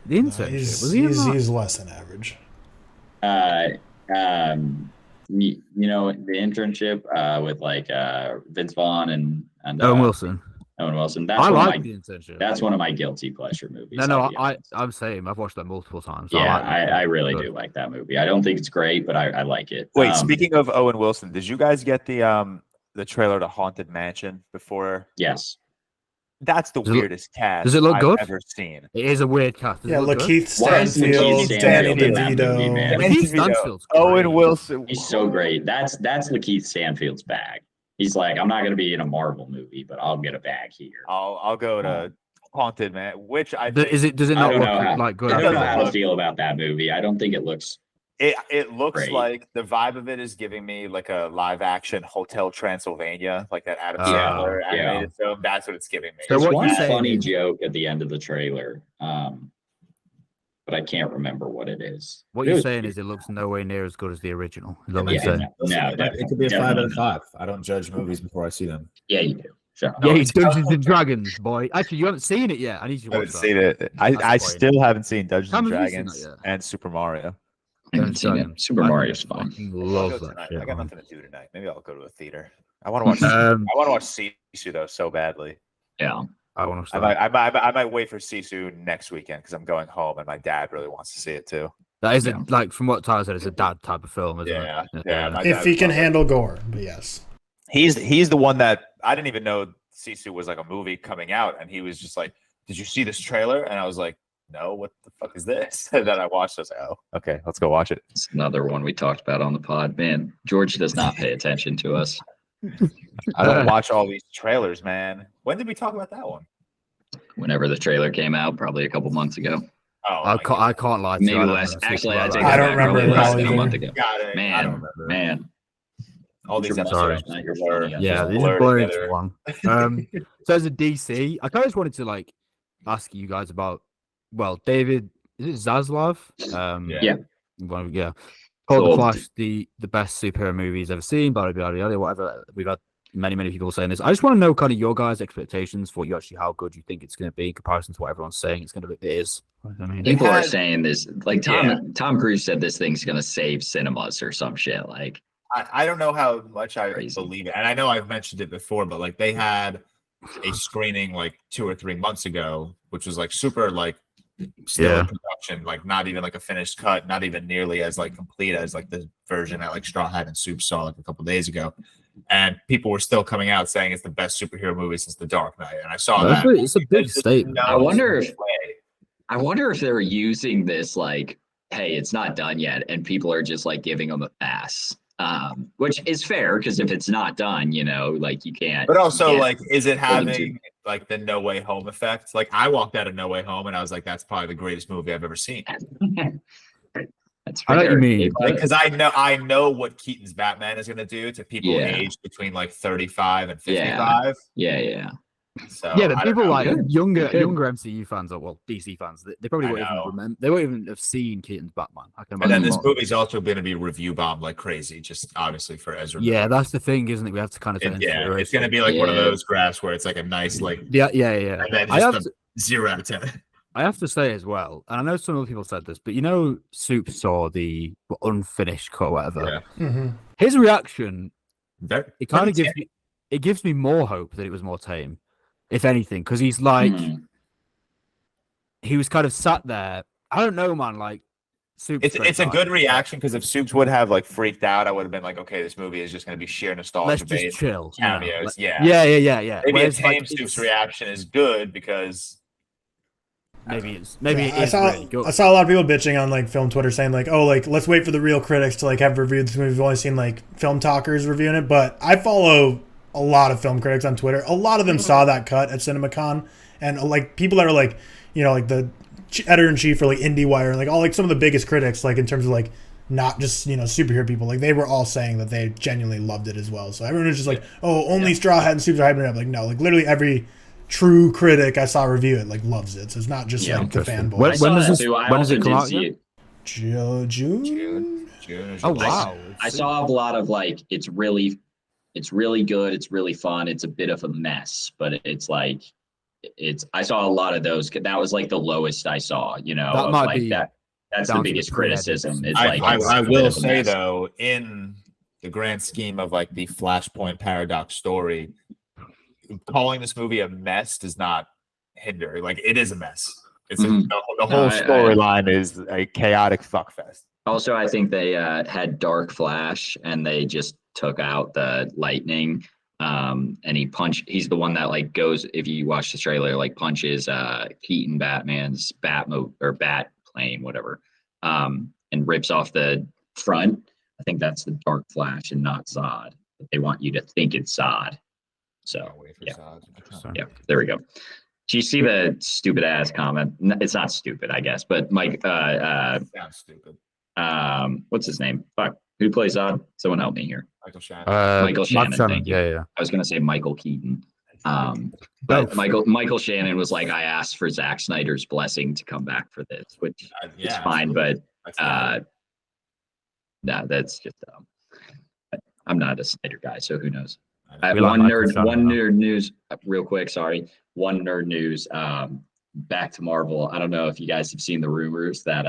The internship? Was he in that? He's less than average. You know, the internship with like Vince Vaughn and Owen Wilson. Owen Wilson. I like the internship. That's one of my guilty pleasure movies. I'm saying I've watched that multiple times. So yeah, I really do like that movie. I don't think it's great, but I like it. Wait, speaking of Owen Wilson, did you guys get the trailer to Haunted Mansion before? Yes. That's the weirdest cast does it look good? I've ever seen. It is a weird cast. Lakeith Stanfield, Danny DeVito. Lakeith Stanfield's great. Owen Wilson. He's so great. That's Lakeith Stanfield's bag. He's like, I'm not going to be in a Marvel movie, but I'll get a bag here. I'll go to Haunted Man, which I think, does it not look like good? I don't know how to feel about that movie. I don't think it looks. It looks great. like the vibe of it is giving me like a live action Hotel Transylvania, like that Adam Sandler animated film. That's what it's giving me. There's one funny joke at the end of the trailer, but I can't remember what it is. What you're saying is it looks nowhere near as good as the original. Is that what you're saying? It could be a 5 out of 5. I don't judge movies before I see them. Yeah, you do. Sure. Yeah, he's Dungeons and Dragons, boy. Actually, you haven't seen it yet. I need you to watch that. I haven't seen it. I still haven't seen Dungeons and Dragons and Super Mario. I haven't seen it. Super Mario's fun. Love that shit, I got nothing to do tonight. Maybe I'll go to a theater. I want to watch. I want to watch Sisu though so badly. Yeah, I want to. I might wait for Sisu next weekend because I'm going home and my dad really wants to see it too. That is like from what Tyler said, it's a dad type of film, isn't it? Yeah. If he can handle gore, but yes, he's the one that I didn't even know Sisu was like a movie coming out, and he was just like, "Did you see this trailer?" And I was like, "No, what the fuck is this?" And then I watched it. I was like, "Oh, okay, let's go watch it." It's another one we talked about on the pod. Man, George does not pay attention to us. I don't watch all these trailers, man. When did we talk about that one? Whenever the trailer came out, probably a couple months ago. Oh, I can't lie to you. Maybe less. Actually, I take I it don't back, remember probably it less all than a either. month ago. Got it. I don't remember. Man. All these Sorry. episodes. Yeah, these are blurring into one. So as a DC, I kind of just wanted to like ask you guys about. Well, David, is it Zaslav? Yeah. Called The Flash, the best superhero movie he's ever seen. Blah blah blah blah. Whatever. We've had many people saying this. I just want to know kind of your guys' expectations for how good you think it's going to be in comparison to what everyone's saying it's going to be. It is. I mean, people are saying this. Like Tom Cruise said, this thing's going to save cinemas or some shit. Like. I don't know how much I believe it. And I know I've mentioned it before, but like they had a screening like 2 or 3 months ago, which was like super like still in production, like not even like a finished cut, not even nearly as like complete as like the version that like Straw Hat and Soup saw like a couple days ago. And people were still coming out saying it's the best superhero movie since The Dark Knight. And I saw that. It's a big statement. I wonder if they're using this like, hey, it's not done yet, and people are just like giving them a pass. Which is fair because if it's not done, you know, like you can't. But also, like, is it having like the No Way Home effect? Like, I walked out of No Way Home and I was like, "That's probably the greatest movie I've ever seen." I That's I know what you fair. mean. Because I know what Keaton's Batman is going to do to people aged between like 35 and 55. Yeah. So Yeah, but I don't people know. like Good. younger Good. MCU fans or DC fans, they probably I won't even know. remember. They won't even have seen Keaton's Batman. I can And then imagine. this movie's also going to be review bombed like crazy, just obviously for Ezra. Yeah, that's the thing, isn't it? We have to kind of take into it's consideration. going to be like one of Yeah. those graphs where it's like a nice like Yeah. and then I just have a 0 out of 10. I have to say as well, and I know some other people said this, but you know, Soup saw the unfinished cut, or whatever. Yeah. Mm-hmm. His reaction, Very- it kind of very gives me more hope that it was more tame, if anything, because he's like, he was kind of sat there. I don't know, man. Like, Soup's It's a good reaction because if Soups would have like freaked out, I would have been like, okay, this movie is just going to be sheer nostalgia Let's based just chill. you know, cameos. like- Yeah. Yeah. Maybe Whereas, a tame like, Soups it's- reaction is good because Maybe it I is saw really good. I saw a lot of people bitching on like film Twitter saying like, oh, like let's wait for the real critics to like have reviewed this movie. We've only seen like film talkers reviewing it, but I follow a lot of film critics on Twitter. A lot of them saw that cut at CinemaCon, and like people that are like, you know, like the editor in chief for like IndieWire, like all like some of the biggest critics, like in terms of like not just, you know, superhero people, like they were all saying that they genuinely loved it as well. So everyone was just like, oh, only Straw Hat and Soups are hyping it up. Like no, like literally every true critic I saw review it like loves it. So it's not just like the interesting. fanboys. When I saw does that this- too. I when does it also come did out see again? it. June. June or Oh July. wow! I saw a lot of like it's really good, it's really fun, it's a bit of a mess, but it's like I saw a lot of those. That was like the lowest I saw, you know, That of might like be that's the down to the biggest pre-edits. criticism. It's I like it's I a bit will of a say mess. though, in the grand scheme of like the Flashpoint paradox story, calling this movie a mess does not hinder. Like it is a mess. It's Mhm. the whole I- storyline is a chaotic fuckfest. Also, I think they had Dark Flash and they just took out the lightning. And he's the one that like goes, if you watch the trailer, like punches Keaton Batman's bat plane, whatever, and rips off the front. I think that's the Dark Flash and not Zod. But they want you to think it's Zod. So Can't wait for yeah. Zod. yeah, there we go. Do you see the stupid ass comment? It's not stupid, I guess, but Mike, Sounds stupid. what's his name? Fuck, who plays Zod? Someone help me here. Michael Shannon. Michael Shannon, thank you. Yeah. I was gonna say Michael Keaton. But Both. Michael Shannon was like, I asked for Zack Snyder's blessing to come back for this, which is fine, but no, that's just I'm not a Snyder guy, so who knows? We like Michael Shannon, One though. nerd news, real quick. Sorry, one nerd news. Back to Marvel. I don't know if you guys have seen the rumors that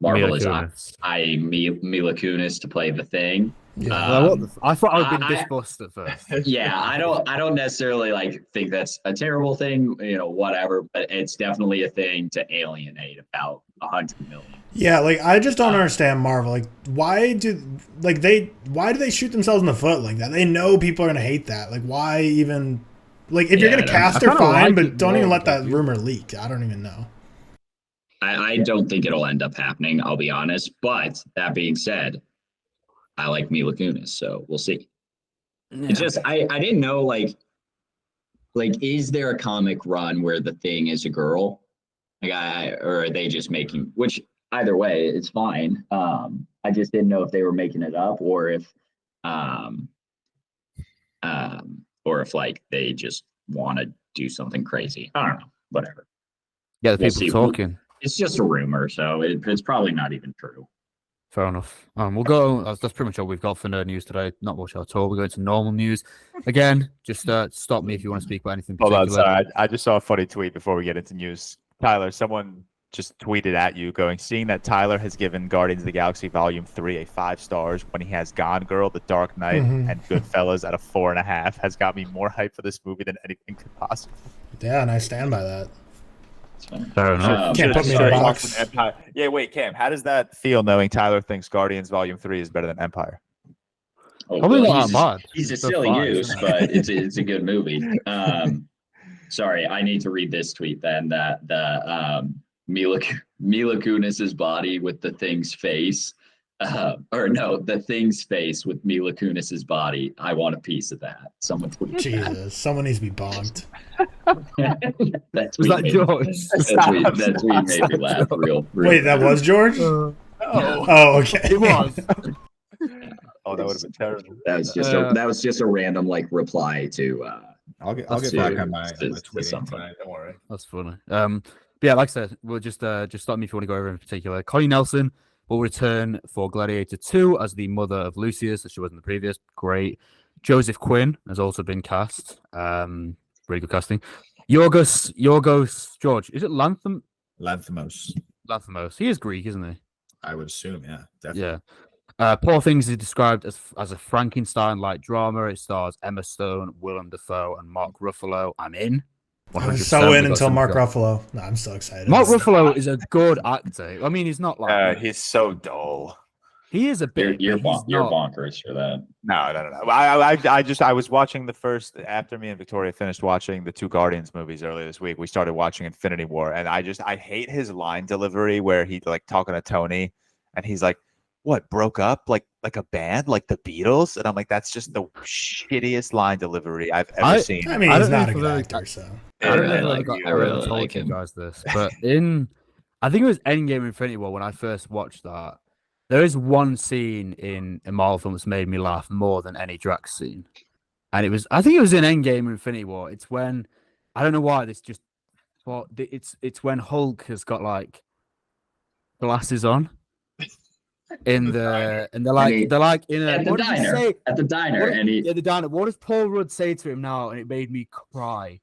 Marvel Mila is Kunis. eyeing Mila Kunis to play the Thing. Well, I thought I would be I- disgusted at first. Yeah, I don't necessarily like think that's a terrible thing, you know, whatever, but it's definitely a thing to alienate about 100 million. Yeah, like I just don't understand Marvel. Like, why do they shoot themselves in the foot like that? They know people are gonna hate that. Like, why even? Like, if you're Yeah, gonna I cast I her, kinda fine, like but it don't even more, let that but- rumor leak. I don't even know. I don't think it'll end up happening, I'll be honest. But that being said, I like Mila Kunis, so we'll see. It's just I didn't know like is there a comic run where the Thing is a girl? Like or are they just making, which either way it's fine. I just didn't know if they were making it up or if like they just want to do something crazy. I don't know. Whatever. Yeah, the We'll people see. talking. It's just a rumor, so it's probably not even true. Fair enough. We'll go. That's pretty much all we've got for nerd news today. Not much at all. We're going to normal news. Again, just stop me if you want to speak about anything Hold particular. on, sorry. I just saw a funny tweet before we get into news. Tyler, someone just tweeted at you going, seeing that Tyler has given Guardians of the Galaxy Volume 3 a 5 stars when he has Gone Girl, The Dark Knight, and Goodfellas at a 4.5 has got me more hype for this movie than anything could possibly. Yeah, and I stand by that. Fair enough. Can't put me in a box. Empire. Yeah, wait, Cam, how does that feel knowing Tyler thinks Guardians Volume 3 is better than Empire? Oh, Probably well, not that bad. He's a It's a silly five, goose, isn't it? but it's a good movie. Sorry, I need to read this tweet then. That the Mila Kunis's body with the Thing's face, the Thing's face with Mila Kunis's body. I want a piece of that. Someone tweet that. Jesus, someone needs to be bombed. That Was tweet that made- George? That tweet made me laugh real Wait, that was George? No. Oh, okay. It was. Oh, that would have been terrible. That was just a random like reply to I'll get That's back to- on my to tweeting something. tonight. Don't worry. That's funny. But yeah, like I said, we'll just stop me if you want to go over in particular. Connie Nelson will return for Gladiator 2 as the mother of Lucius, as she was in the previous. Great. Joseph Quinn has also been cast. Really good casting. Yorgos George. Is it Lanthimos. Lanthimos? He is Greek, isn't he? I would assume, yeah, definitely. Yeah. Poor Things is described as a Frankenstein-like drama. It stars Emma Stone, Willem Dafoe, and Mark Ruffalo. I'm in. I was 100%. so in We got until some Mark good- Ruffalo. No, I'm so excited. Mark Ruffalo is a good actor. I mean, he's not like He's so dull. he is a bit. You're but he's not- bonkers for that. No. I was watching the first after me and Victoria finished watching the two Guardians movies earlier this week. We started watching Infinity War, and I hate his line delivery where he like talking to Tony, and he's like, "What broke up like a band like the Beatles?" And I'm like, "That's just the shittiest line delivery I've ever seen." I mean, I he's don't know not a if good I've ever- actor, so. I really told like you him. guys this, but I think it was Endgame Infinity War when I first watched that. There is one scene in a Marvel film that's made me laugh more than any Drax scene, and I think it was in Endgame Infinity War. It's when I don't know why it's when Hulk has got like glasses on and they're like in a At the what did he diner. say? At the diner, and he The diner. What does Paul Rudd say to him now? And it made me cry.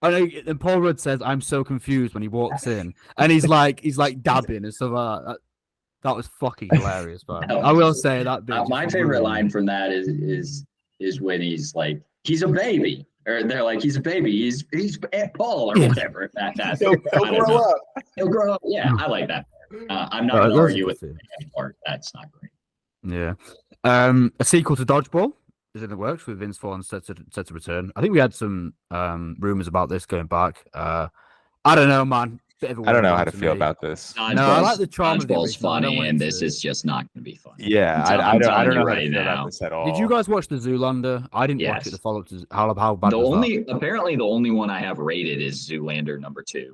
And Paul Rudd says, "I'm so confused" when he walks in, and he's like dabbing and stuff like that. That was fucking hilarious, man. No. I will say that bit. my just favorite ruined line me. from that is when he's like, "He's a baby," or they're like, "He's a baby. He's Paul or Yeah. whatever." That He'll I don't grow know. up. He'll grow up. Yeah, I like that. I'm not That going to was a argue good with scene. that part. That's not great. Yeah. A sequel to Dodgeball is in the works with Vince Vaughn set to return. I think we had some rumors about this going back. I don't know, man. Bit of a I don't weird know one how to feel me. about this. No, I like the charm of the Dodgeball's original. I don't funny, want and it this to- is just not going to be fun. Yeah, I'm I don't telling know you how to right feel now. about this at all. Did you guys watch the Zoolander? I didn't watch it. Yes. The follow-up to how bad The was only one I have rated is Zoolander #2.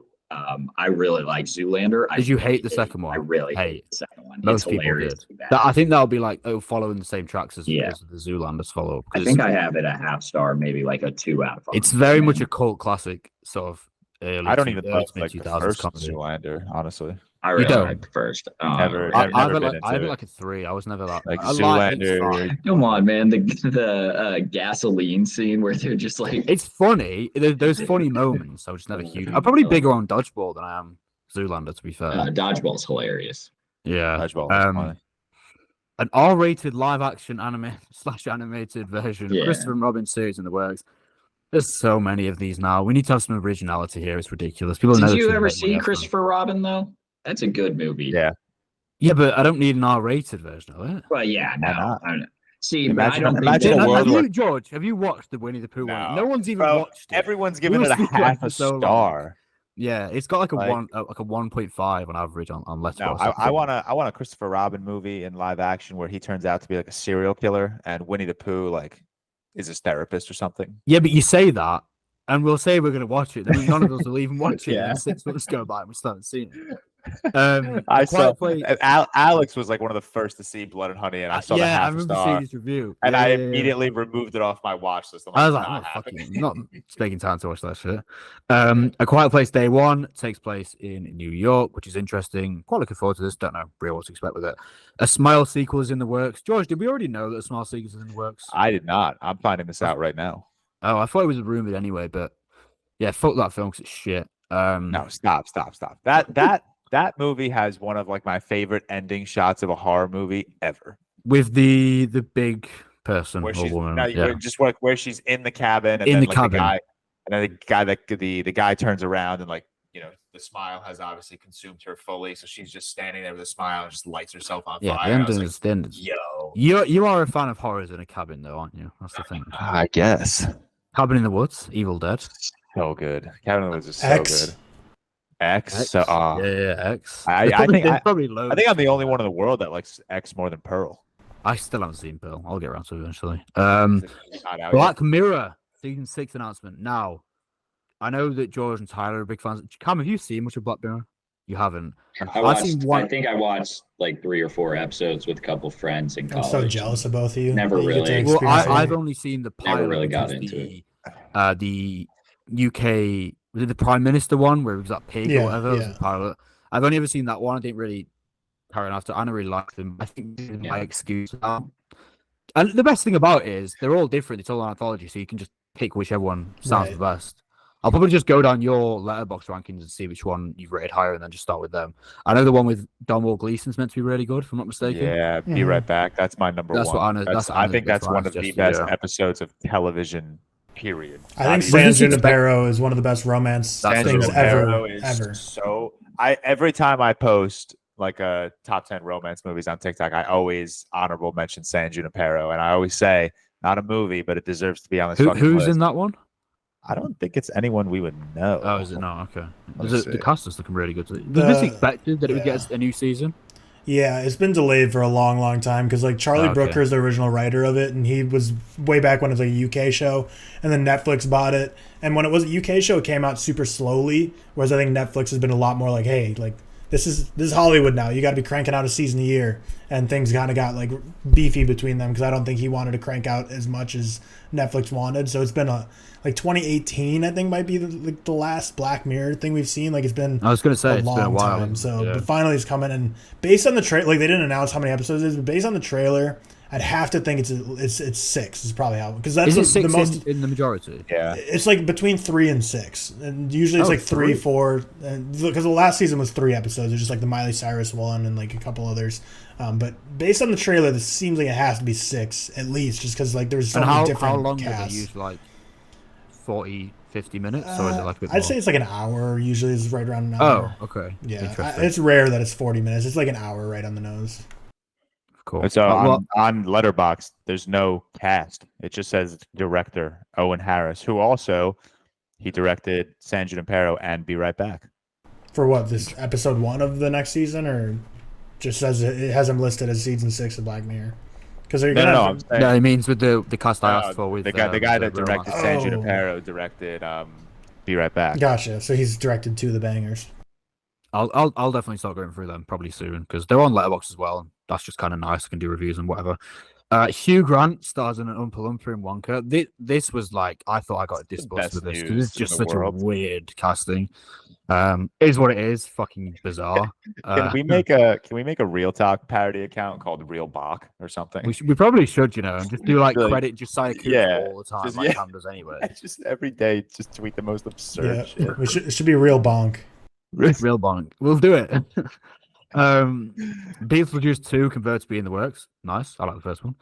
I really like Zoolander. Did you hate the second one? I really Hate. hate the second one. Most It's people hilarious. did. I think that'll be like following the same tracks as the Zoolander's follow-up. I think I have it a half star, maybe like a 2 out of 5. It's very much a cult classic, sort of. I don't even love early like the 2000s first comedy. Zoolander, honestly. I really don't? like the first. Never- I I've have never been I have into it. like a 3. I was never that. Like I like it, it's Zoolander. fine. Come on, man. The gasoline scene where they're just like, It's funny. There's funny moments. I was just never huge. I'm probably bigger on Dodgeball than I am Zoolander, to be fair. Dodgeball's hilarious. Yeah. Dodgeball was funny. An R-rated live-action animated version Yeah. of Christopher Robin series in the works. There's so many of these now. We need to have some originality here. It's ridiculous. People know Did you that ever make money see off them. Christopher Robin though? That's a good movie. Yeah. Yeah, but I don't need an R-rated version of it. Well, yeah, Why no. not? I don't know. See, Imagine- but I don't imagine think a that- world Have where- you, George? Have you watched the Winnie the Pooh one? No one's even Bro, watched it. Everyone's We giving were it a speaking half for a so long. star. Yeah, it's got like a Like- 1.5 on average on Let's No, Watch. I want a Christopher Robin movie in live action where he turns out to be like a serial killer and Winnie the Pooh like is his therapist or something. Yeah, but you say that, and we'll say we're going to watch it. Then none of us will even watch it. Yeah. And 6 months go by and we still haven't seen it. I A saw Quiet Place- Alex was like one of the first to see Blood and Honey, and I saw the yeah, I half a remember star, seeing his review. and Yeah, I yeah, yeah. immediately removed it off my watch list. I'm I was like, "Not I'm not happening." fucking not taking time to watch that shit. A Quiet Place Day 1 takes place in New York, which is interesting. Quite looking forward to this. Don't know real what to expect with it. A Smile sequel is in the works. George, did we already know that a Smile sequel is in the works? I did not. I'm finding this out right now. Oh, I thought it was rumored anyway, but yeah, fuck that film because it's shit. No, stop. That movie has one of like my favorite ending shots of a horror movie ever. With the big person Where or she's woman. no, Yeah. just where she's in the cabin and In then the like cabin. the guy and then the guy turns around and like the smile has obviously consumed her fully, so she's just standing there with a smile and just lights herself on Yeah, fire. the I ending was is the ending. yo, You are a fan of horrors in a cabin, though, aren't you? That's the thing. I guess Cabin in the Woods, Evil Dead. so good. Cabin in the Woods is so X. good. X. So, yeah, X. I There's think there's probably loads. I think I'm the only one in the world that likes X more than Pearl. I still haven't seen Pearl. I'll get around to it eventually. It's not out Black Mirror season 6 announcement. Now, I know that George and Tyler are big fans. Cam, have you seen much of Black Mirror? You haven't. I think I watched like 3 or 4 episodes with a couple friends in I'm college. so jealous of both of you. Never that you get to really- Well, experience it. I've only seen the pilot. Never really which got was into the UK, was it the Prime Minister one where it was that pig Yeah, or whatever? It was yeah. the pilot. I've only ever seen that one. I didn't really carry on after. I don't really like them. I think this is my Yeah. excuse now. And the best thing about it is they're all different. It's all an anthology, so you can just pick whichever one sounds the best. I'll probably just go down your letterbox rankings and see which one you've rated higher, and then just start with them. I know the one with Donwell Gleason's meant to be really good, if I'm not mistaken. Yeah, Be Right Back. That's my number That's one. what I know. I think that's one of the best Yeah. episodes of television. Period. I think What did San you Junipero is one of the best romance That's things San ever. Junipero is so. Every time I post like a top 10 romance movies on TikTok, I always honorable mention San Junipero, and I always say not a movie, but it deserves to be on this fucking Who's list. in that one? I don't think it's anyone we would know. Oh, is it not? Okay. Let's The see. cast is looking really good. Was this expected that it would get a new season? Yeah, it's been delayed for a long, long time because like Charlie Okay. Brooker is the original writer of it, and he was way back when it was like a UK show, and then Netflix bought it. And when it was a UK show, it came out super slowly. Whereas I think Netflix has been a lot more like, hey, like this is Hollywood now. You got to be cranking out a season a year, and things kind of got like beefy between them because I don't think he wanted to crank out as much as Netflix wanted. So it's been like 2018, I think might be the last Black Mirror thing we've seen. Like it's been I was going to say, a it's long been a while. time. So, yeah. but finally it's coming, and based on the trailer, like they didn't announce how many episodes it is, but based on the trailer, I'd have to think it's 6 is probably how, because that's Is it six the most. in the majority? Yeah. It's like between 3 and 6, and usually it's like 3, 4. Because the last season was 3 episodes. It's just like the Miley Cyrus one and like a couple others. But based on the trailer, this seems like it has to be 6 at least, just because like there's so And many how different long do casts. they use? Like 40, 50 minutes, or is it like a bit I'd more? say it's like an hour. Usually it's right around an hour. Oh, okay. Yeah, Interesting. it's rare that it's 40 minutes. It's like an hour right on the nose. Cool. So Well, on Letterboxd, there's no cast. It just says director Owen Harris, who also he directed San Junipero and Be Right Back. For what, this episode 1 of the next season, or just says it has him listed as season 6 of Black Mirror? Because they're gonna No, have I'm saying no, it means with the cast I asked for with the guy that Real directed Life. San Oh. Junipero directed Be Right Back. Gotcha. So he's directed 2 of the bangers. I'll definitely start going through them probably soon because they're on Letterboxd as well. And that's just kind of nice. I can do reviews and whatever. Hugh Grant stars in an Oompa Loompa in Wonka. This was like, I thought I got a disgust best with this news because it's in just the such world. a weird casting. It is what it is. Fucking bizarre. Can we make a ReelTok parody account called Real Bach or something? we probably should, and just do like Like, credit Josiah Cooper yeah, all the time, just- like yeah. Cam does anyway. Just every day, just tweet the most absurd Yeah, shit. it should be a real bonk. Real bonk. We'll do it. Beetlejuice 2 converted to be in the works. Nice. I like the first one.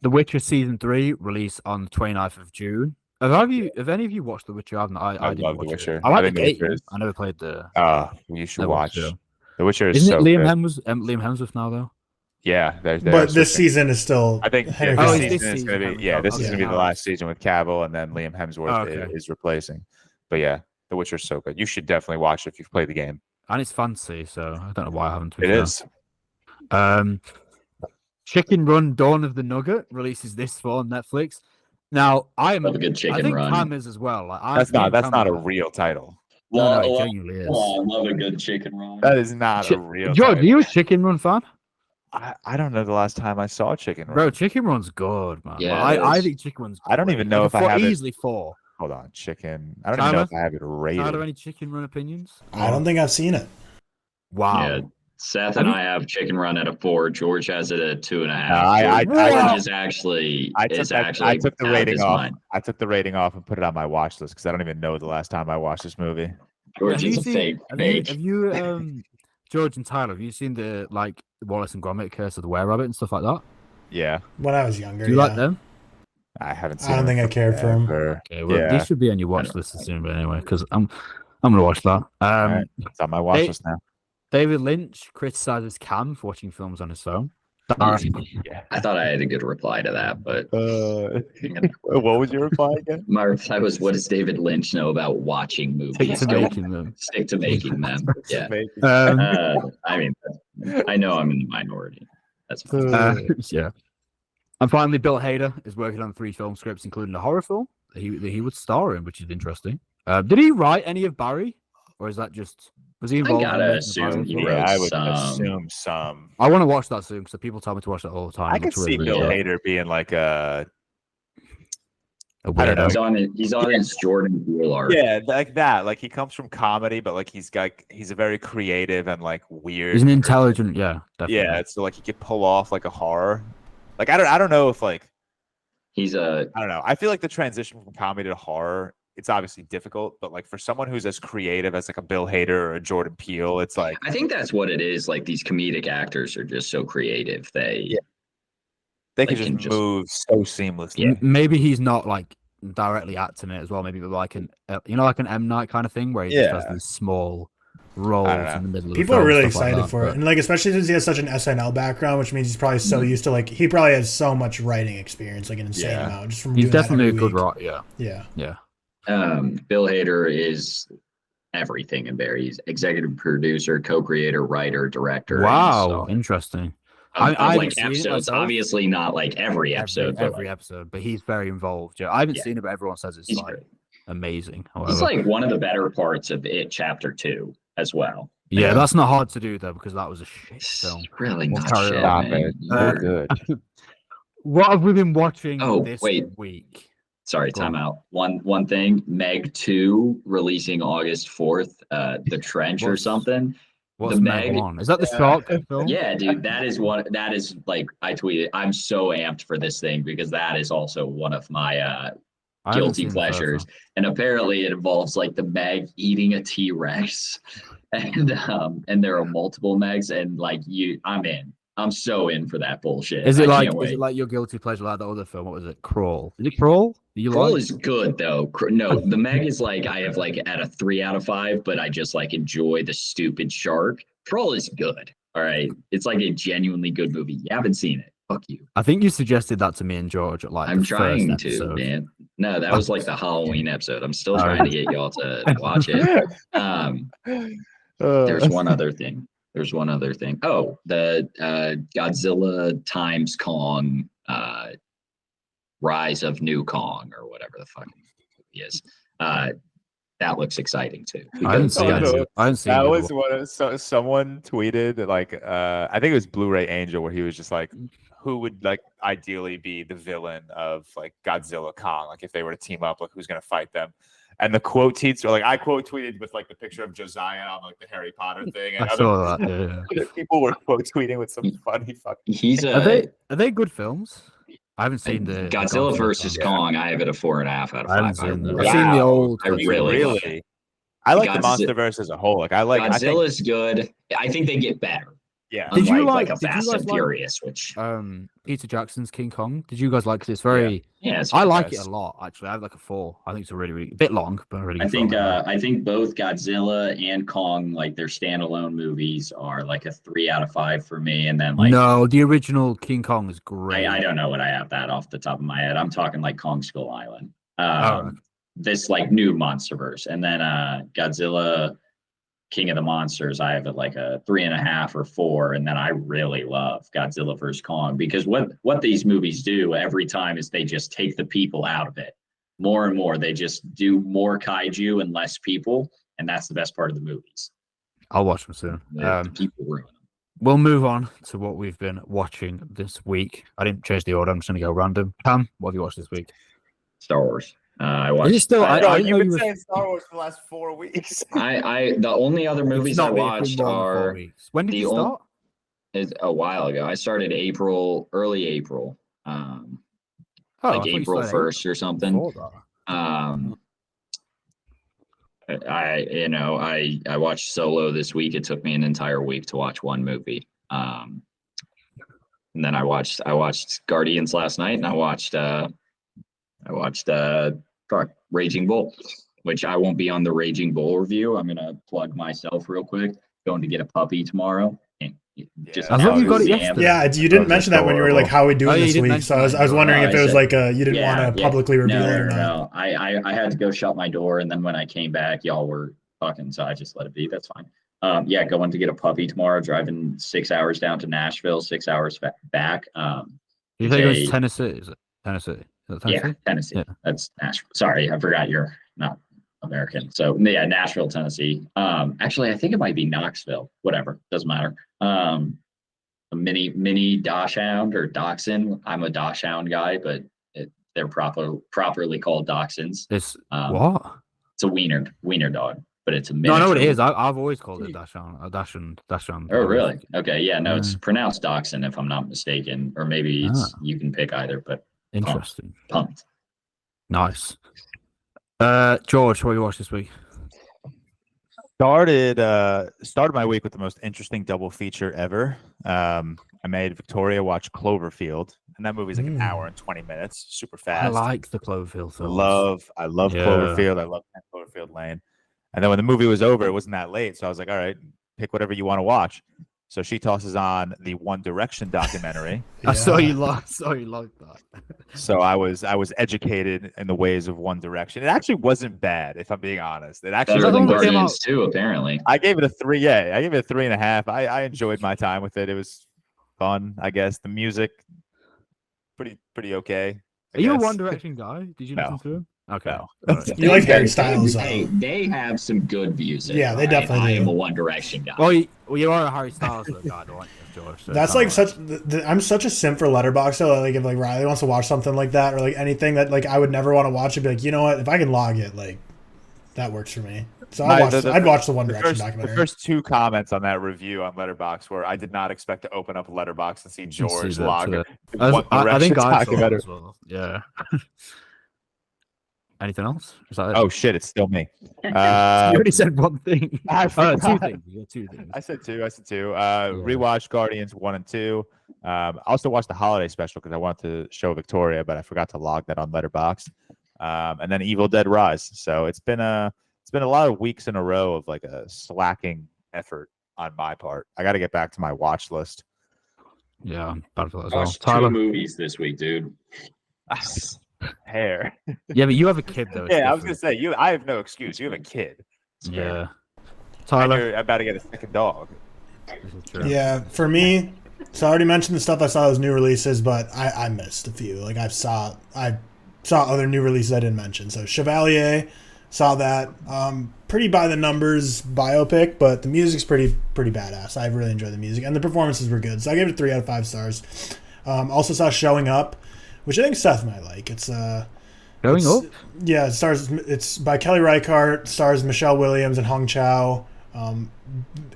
The Witcher Season 3 release on the 29th of June. Have any of you watched The Witcher? I haven't. I didn't love watch The Witcher. It. I like I the think The game. Witcher is- I never played the. You should never watch. watched it. The Witcher is Isn't so it Liam good. Hemsworth now though? Yeah, they're But this switching. season is still I think Henry this Oh, Cavill. is this season is season going to Henry be this Cavill? is going to be Okay. the last season with Cavill, and then Liam Hemsworth Okay. is replacing. But yeah, The Witcher's so good. You should definitely watch it if you've played the game. And it's fancy, so I don't know why I haven't. to be It fair. is. Chicken Run: Dawn of the Nugget releases this fall on Netflix. Now I am. Love a good I chicken think run. Cam is as well. Like, That's not a real title. No, it Love- genuinely is. Oh, I love a good chicken run. That is not a real George, are title. you a Chicken Run fan? I don't know the last time I saw Chicken Run. Bro, Chicken Run's good, man. Yeah, Like, it I is. think Chicken Run's. I don't great. even know if I Like, have it. easily 4. Hold on, Chicken. I don't even know Tyler? if I have it rated. Are there any Chicken Run opinions? I don't think I've seen it. Wow. Yeah, Seth and I have chicken run at a 4. George has it at 2.5. I- George is actually I took the half rating his off. mind. I took the rating off and put it on my watch list because I don't even know the last time I watched this movie. George Have is you a seen- fake. Have you, George and Tyler, have you seen the like Wallace and Gromit Curse of the Were Rabbit and stuff like that? Yeah, When I was younger, Do you yeah. like them? I haven't I seen. don't it think I cared for him. forever. Okay, well, Yeah. these should be on your watch list soon, but anyway, because I'm gonna watch that. Alright, it's on my watch Hey- list now. David Lynch criticizes Cam for watching films on his phone. Yeah. I thought I had a good reply to that, but What was your reply again? my reply was, "What does David Lynch know about watching movies? to Go making them. stick to making them." Yeah. I mean, I know I'm in the minority. That's fine. Yeah. And finally, Bill Hader is working on 3 film scripts, including a horror film that he would star in, which is interesting. Did he write any of Barry, or is that just Was he I involved? gotta in making the assume pilot he film? wrote Yeah, I would some. assume some. I want to watch that soon because people tell me to watch that all the time. I It could looks see really, Bill really good. Hader being like a A I don't know. weirdo. He's on his Jordan Peele arc. yeah, like that. Like he comes from comedy, but like he's a very creative and like weird. He's an person. intelligent, yeah, definitely. Yeah, so like he could pull off like a horror. Like I don't know if like He's a I don't know. I feel like the transition from comedy to horror, it's obviously difficult, but like for someone who's as creative as like a Bill Hader or a Jordan Peele, it's like I think that's what it is. Like these comedic actors are just so creative. They they could like, can just move so seamlessly. Yeah. Maybe he's not like directly acting it as well. Maybe like an like an M Night kind of thing where he just has Yeah. these small roles I don't know. in the middle of People the are film, really stuff like excited that, for it, but- and like especially since he has such an SNL background, which means he's probably so used to like he probably has so much writing experience, like an insane Yeah. amount, just from He's doing that definitely a every good week. writer. Yeah, Yeah, Bill Hader is everything in there. He's executive producer, co-creator, writer, director. wow, and interesting. so, I haven't like seen it episodes. myself. Obviously not like every episode, but every like, episode, but he's very involved. Yeah, I haven't Yeah. seen it, but everyone says it's he's like great. amazing. He's However, like one of the better parts of it, chapter 2 as well. yeah, that's not hard to do though because that was a shit It's film. really We'll not carry shit, Stop man. it. So You're- good. What have we been watching Oh, this wait. week? Sorry, Go on. time out. One thing. Meg 2 releasing August 4th. The Trench or What's- something. What's The Meg Meg- One? Is that the shark film? Yeah, dude, that is like I tweeted. I'm so amped for this thing because that is also one of my I haven't guilty seen the first pleasures. one. And apparently it involves like the Meg eating a T-Rex. And there are multiple Megs and like I'm in. I'm so in for that bullshit. Is it I like can't wait. your guilty pleasure like the other film? What was it? Crawl. Is it Crawl? You Crawl like? is good though. No, the Meg is like I have like at a 3 out of 5, but I just like enjoy the stupid shark. Crawl is good. All right. It's like a genuinely good movie. You haven't seen it. Fuck you. I think you suggested that to me and George at like I'm the trying first to, episode. man. No, that was like the Halloween episode. I'm still Oh. trying to get y'all to watch it. There's one other thing. Oh, the Godzilla times Kong, Rise of New Kong, or whatever the fuck he is. That looks exciting too. I haven't because, seen Oh, no. it. I haven't seen That the was other one. one of someone tweeted like I think it was Blu-ray Angel where he was just like who would like ideally be the villain of like Godzilla Kong, like if they were to team up, like who's gonna fight them. And the quote tweets were like I quote tweeted with like the picture of Josiah on like the Harry Potter thing, and I saw that. Yeah. other people were quote tweeting with some funny fucking. He's Are they good films? I haven't seen the Godzilla versus one. Kong. I have it a 4.5 out of 5. I haven't seen them. Wow. I've seen the old. I clips. really- I like the Godzilla- MonsterVerse as a whole. Like I think Godzilla's good. I think they get better. yeah. Did you Unlike, like- a did you Fast guys and like- Furious, which Peter Jackson's King Kong. Did you guys like? 'Cause it's very. yeah, it's I like it best. a lot actually. I have like a 4. I think it's a really a bit long, but a really. I Good think film. I think both Godzilla and Kong, like their standalone movies, are like a 3 out of 5 for me. And then like no, the original King Kong is great. I don't know what I have that off the top of my head. I'm talking like Kong Skull Island. Alright. This like new MonsterVerse, and then Godzilla King of the Monsters, I have it like a 3.5 or 4, and then I really love Godzilla vs. Kong because what these movies do every time is they just take the people out of it more and more. They just do more kaiju and less people, and that's the best part of the movies. I'll watch them soon. The people ruin them. We'll move on to what we've been watching this week. I didn't change the order. I'm just going to go random. Cam, what have you watched this week? Star Wars. I watched. Is it still? I- Bro, I you've know been you were- saying Star Wars for the last 4 weeks. the only other It's movies I not been watched more than 4 are weeks. When did the you ol- start? is a while ago. I started early April, Oh, I like thought you April started 1st or something. before that. I watched Solo this week. It took me an entire week to watch one movie. And then I watched Guardians last night, and I watched Raging Bull, which I won't be on the Raging Bull review. I'm gonna plug myself real quick. Going to get a puppy tomorrow. And just I thought you got it yesterday. yeah. You didn't mention that when you were like, "How are we Oh, doing yeah, you this didn't week?" mention So I was that. wondering No, if it I was said- like you didn't want to publicly reveal it or not. No. I had to go shut my door, and then when I came back, y'all were talking, so I just let it be. That's fine. Going to get a puppy tomorrow. Driving 6 hours down to Nashville, 6 hours back. You think it was Okay. Tennessee? Is it Tennessee? Is it Tennessee? Yeah, Tennessee. Yeah. That's Nashville. Sorry, I forgot you're not American. So yeah, Nashville, Tennessee. Actually, I think it might be Knoxville. Whatever, doesn't matter. A mini Dachshund or Dachshund. I'm a Dachshund guy, but they're properly called Dachshunds. It's Um, what? It's a wiener dog, but it's a No, I know what it miniature. is. I've always called it Dachshund. Oh, really? Okay, yeah, no, it's Yeah. pronounced Dachshund if I'm not mistaken, or maybe it's you can pick either. But Interesting. pumped. Nice. George, what you watched this week? Started my week with the most interesting double feature ever. I made Victoria watch Cloverfield, and that movie's like an hour and 20 minutes, super fast. I like the Cloverfield films. I love Yeah. Cloverfield. I love Cloverfield Lane. And then when the movie was over, it wasn't that late, so I was like, all right, pick whatever you want to watch. So she tosses on the One Direction documentary. I saw you like that. So I was educated in the ways of One Direction. It actually wasn't bad, if I'm being honest. It actually Better than only came Guardians out- 2, apparently. I gave it a 3. Yeah, I gave it a 3.5. I enjoyed my time with it. It was fun, I guess. The music, pretty okay. Are you a One Direction guy? Did you No. listen to him? Okay. No. All right. You like Harry Styles, though. Hey, they have some good music. Yeah, they right? definitely I do. am a One Direction guy. Well, you are a Harry Styles guy, don't you, George? So That's kinda like such. I'm such a simp for Letterboxd. So like if like Riley wants to watch something like that or like anything that like I would never want to watch, it'd be like, you know what? If I can log it, like that works for me. So I'd watch the One Direction documentary. The first 2 comments on that review on Letterboxd were, I did not expect to open up Letterboxd and see George that log today. it. I think I saw that documentary. as well. Yeah. Anything else? Is that it? Oh shit, it's still me. you already said one thing. I Two forgot. things. You got 2 things. I said 2. Rewatched Guardians 1 and 2. I also watched the holiday special because I wanted to show Victoria, but I forgot to log that on Letterboxd. And then Evil Dead Rise. So it's been a lot of weeks in a row of like a slacking effort on my part. I got to get back to my watch list. Yeah, I'm bad for that as I well. watched 2 Tyler? movies this week, dude. Hair. Yeah, but you have a kid though. it's Yeah, I was gonna different. say I have no excuse. You have a kid. It's fair. Yeah. And Tyler? you're about to get a second dog. This is true. Yeah, for me, so I already mentioned the stuff I saw as new releases, but I missed a few. Like I saw other new releases I didn't mention. So Chevalier, saw that. Pretty by the numbers biopic, but the music's pretty badass. I really enjoyed the music and the performances were good. So I gave it 3 out of 5 stars. Also saw Showing Up, which I think Seth might like. It's Going up? yeah, it's by Kelly Reichardt, stars Michelle Williams and Hong Chow.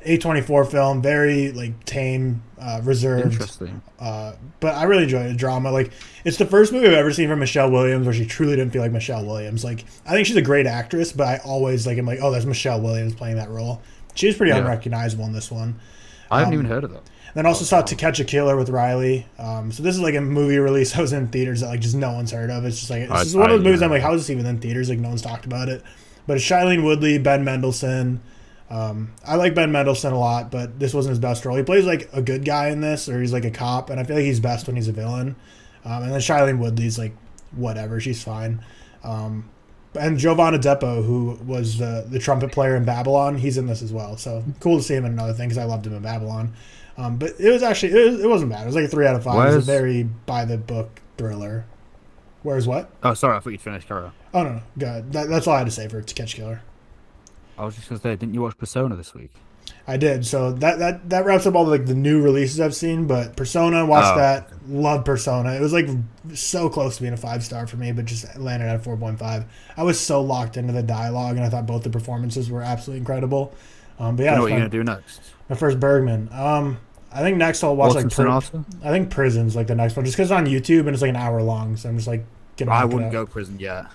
A24 film, very like tame, reserved. Interesting. But I really enjoyed it. Drama. Like it's the first movie I've ever seen from Michelle Williams where she truly didn't feel like Michelle Williams. Like I think she's a great actress, but I always like am like, oh, that's Michelle Williams playing that role. She's pretty Yeah. unrecognizable in this one. I haven't even heard of that. Then also saw To Catch a Killer with Riley. So this is like a movie release that was in theaters that like just no one's heard of. It's just like it's just one of those movies I'm like, how is this even in theaters? Like no one's talked about it. But it's Shailene Woodley, Ben Mendelsohn. I like Ben Mendelsohn a lot, but this wasn't his best role. He plays like a good guy in this, or he's like a cop, and I feel like he's best when he's a villain. And then Shailene Woodley's like whatever, she's fine. And Giovanna Depo, who was the trumpet player in Babylon, he's in this as well. So cool to see him in another thing because I loved him in Babylon. But it was actually it wasn't bad. It was like a 3 out of 5. It was a very by the book thriller. Whereas what? Oh, sorry, I thought you'd finished, Carol. Oh no, good. That's all I had to say for To Catch a Killer. I was just gonna say, didn't you watch Persona this week? I did. So that wraps up all the new releases I've seen. But Persona, watched that. Love Persona. It was like so close to being a 5-star for me, but just landed at 4.5. I was so locked into the dialogue, and I thought both the performances were absolutely incredible. But yeah, Do you know what you're gonna do next? my first Bergman. I think next I'll watch Watson Sonata? I think Prison's like the next one, just because it's on YouTube and it's like an hour long. So I'm just like, I wouldn't go Prison yet.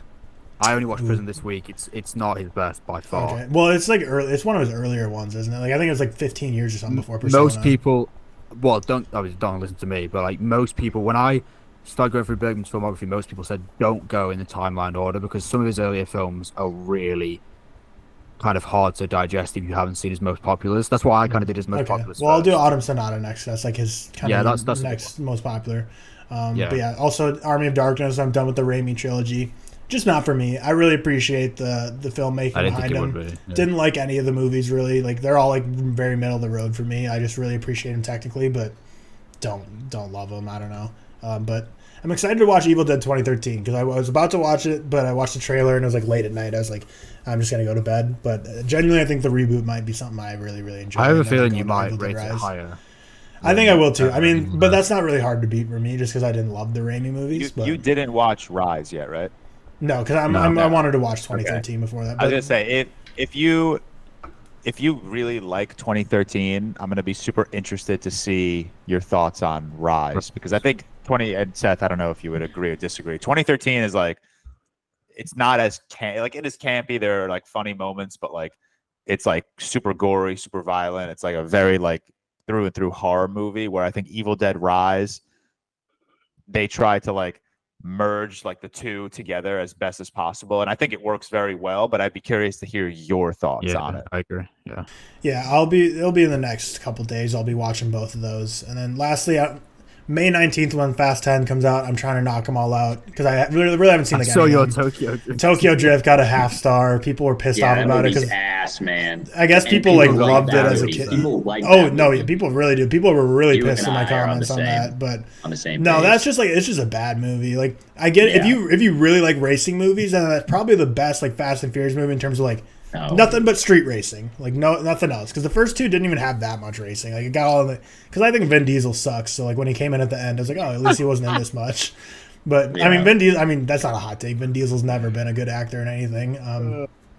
I only watched Prison this week. It's not his best by far. Okay. Well, it's like early. It's one of his earlier ones, isn't it? Like I think it was like 15 years or something before Persona. Most people, well, don't listen to me, but like most people, when I started going through Bergman's filmography, most people said don't go in the timeline order because some of his earlier films are really kind of hard to digest if you haven't seen his most populars. That's why I kind of did his most popular. Well, I'll do Autumn Sonata next. That's like his kind of that's next most popular. Yeah. But yeah, also Army of Darkness. I'm done with the Raimi trilogy. Just not for me. I really appreciate the filmmaking I didn't behind think it him. would be. Yeah. Didn't like any of the movies really. Like they're all like very middle of the road for me. I just really appreciate him technically, but don't love him. I don't know. But I'm excited to watch Evil Dead 2013 because I was about to watch it, but I watched the trailer and it was like late at night. I was like, I'm just gonna go to bed. But genuinely, I think the reboot might be something I really, really enjoy. I have a and then feeling go you to might Evil Dead rate it Rise. higher. I think I will too. I mean, but that's not really hard to beat for me just because I didn't love the Raimi movies. You didn't watch Rise yet, right? No, because I wanted to watch 2013 before that. I was gonna say if you really like 2013, I'm gonna be super interested to see your thoughts on Rise because I think and Seth, I don't know if you would agree or disagree. 2013 is like it's not as it is campy. There are like funny moments, but like it's like super gory, super violent. It's like a very like through and through horror movie where I think Evil Dead Rise they try to like merge like the two together as best as possible, and I think it works very well. But I'd be curious to hear your thoughts on it. I agree. Yeah, it'll be in the next couple days. I'll be watching both of those, and then lastly, May 19th when Fast 10 comes out, I'm trying to knock them all out because I really haven't seen. So your Tokyo Drift got a half star. People were pissed off about it because ass, man. I guess people like loved it as a kid. People really do. People were really pissed in my comments on that. But on the same. No, that's just like it's just a bad movie. Like I get it. If you really like racing movies, then that's probably the best like Fast and Furious movie in terms of like. No. Nothing but street racing, like nothing else. Because the first two didn't even have that much racing. Like it got all in the. Because I think Vin Diesel sucks. So like when he came in at the end, I was like, oh, at least he wasn't in this much. But I mean, Vin Diesel. I mean, that's not a hot take. Vin Diesel's never been a good actor in anything.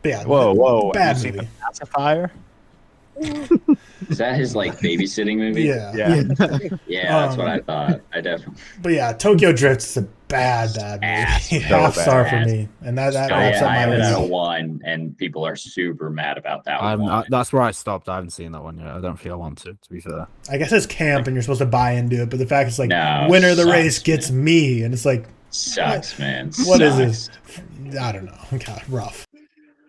But yeah. Whoa! Bad Have you movie. seen The Pacifier? Is that his like babysitting movie? Yeah. That's what I thought. I definitely. But yeah, Tokyo Drift's a bad movie. Half star for me, and that I have it at a 1, and people are super mad about that one. That's where I stopped. I haven't seen that one yet. I don't feel I want to be fair. I guess it's camp, and you're supposed to buy into it, but the fact is like winner of the race gets me, and it's like sucks, man. What is this? I don't know. God, rough.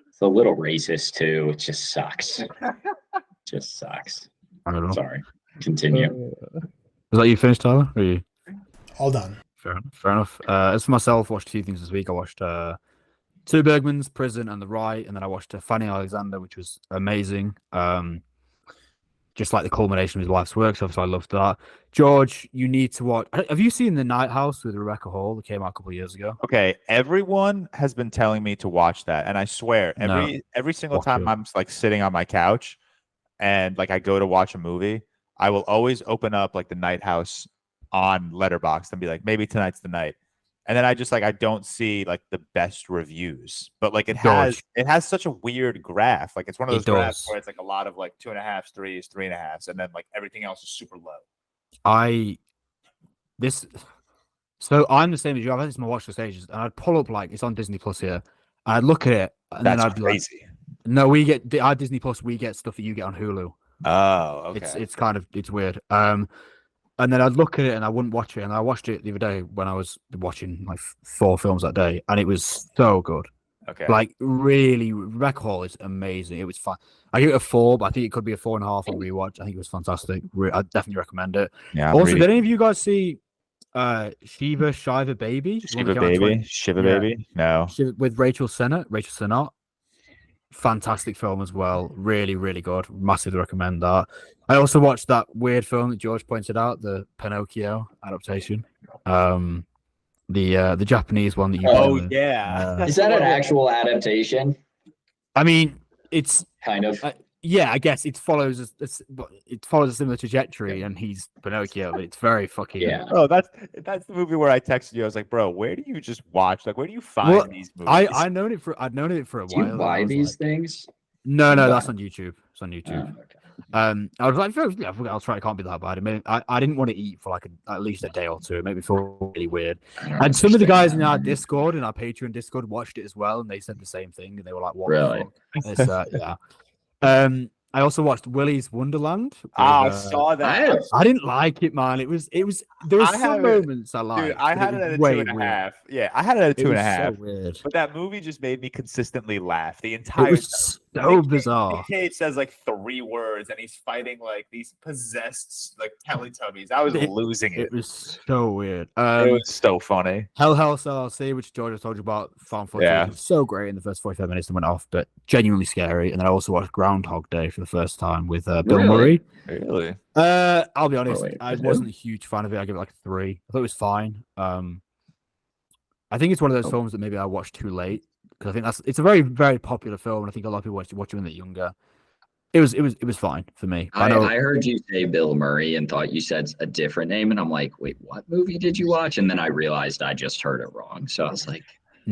It's a little racist too. It just sucks. Just sucks. I don't know. Sorry. Continue. Is that you finished, Tyler? Or are you all done? Fair enough. As for myself, I watched 2 things this week. I watched Two Bergmans, Prison, and The Right, and then I watched Fanny Alexander, which was amazing. Just like the culmination of his life's work, so I loved that. George, you need to watch. Have you seen The Night House with Rebecca Hall that came out a couple of years ago? Okay, everyone has been telling me to watch that, and I swear every single time I'm like sitting on my couch and like I go to watch a movie, I will always open up like The Night House on Letterboxd and be like, maybe tonight's the night. And then I just like I don't see like the best reviews, but like it has such a weird graph. Like it's one of those graphs where it's like a lot of like 2.5s, 3s, 3.5s, and then like everything else is super low. So I'm the same as you. I've had this in my watch list ages, and I'd pull up like it's on Disney Plus here. And I'd look at it, and then I'd be crazy. Like, no, we get our Disney Plus. We get stuff that you get on Hulu. Oh, okay. It's weird. And then I'd look at it and I wouldn't watch it. And I watched it the other day when I was watching like 4 films that day, and it was so good. Okay. Like really, Rebecca Hall is amazing. It was fun. I give it a 4, but I think it could be a 4.5 on rewatch. I think it was fantastic. I definitely recommend it. Yeah. Also, did any of you guys see Shiva Baby? Shiva Baby? No. With Rachel Sennott. Fantastic film as well. Really, really good. Massively recommend that. I also watched that weird film that George pointed out, the Pinocchio adaptation. The Japanese one that you. Oh yeah. Is that an actual adaptation? I mean, it's kind of. Yeah, I guess it follows a similar trajectory, and he's Pinocchio, but it's very fucking. Yeah. Oh, that's the movie where I texted you. I was like, bro, where do you just watch? Like, where do you find these movies? I'd known it for a while. Do you buy these things? No, that's on YouTube. It's on YouTube. Oh, okay. I was like, yeah, I'll try. It can't be that bad. I didn't want to eat for like at least a day or two. It made me feel really weird. And some of the guys in our Discord, in our Patreon Discord, watched it as well, and they said the same thing. And they were like, "What?" Really? Yeah. I also watched Willy's Wonderland. I saw that. I didn't like it, man. It was. There were some moments I liked. Dude, I had it at a 2.5. Yeah, I had it at a 2.5. So weird. But that movie just made me consistently laugh the entire time. so bizarre. Nick Cage says like 3 words, and he's fighting like these possessed like Teletubbies. I was losing it. It was so weird. It was so funny. Hell LLC, which George told you about, found footage. Yeah. It was so great in the first 45 minutes and went off, but genuinely scary. And then I also watched Groundhog Day for the first time with Bill Really? Murray. Really? I'll be honest, wait, I with wasn't a huge fan of it. I give it like a 3. I thought it was fine. I think it's one of those films that maybe I watched too late because I think it's a very, very popular film, and I think a lot of people watch it when they're younger. It was fine for me. I heard you say Bill Murray and thought you said a different name, and I'm like, wait, what movie did you watch? And then I realized I just heard it wrong. So I was like,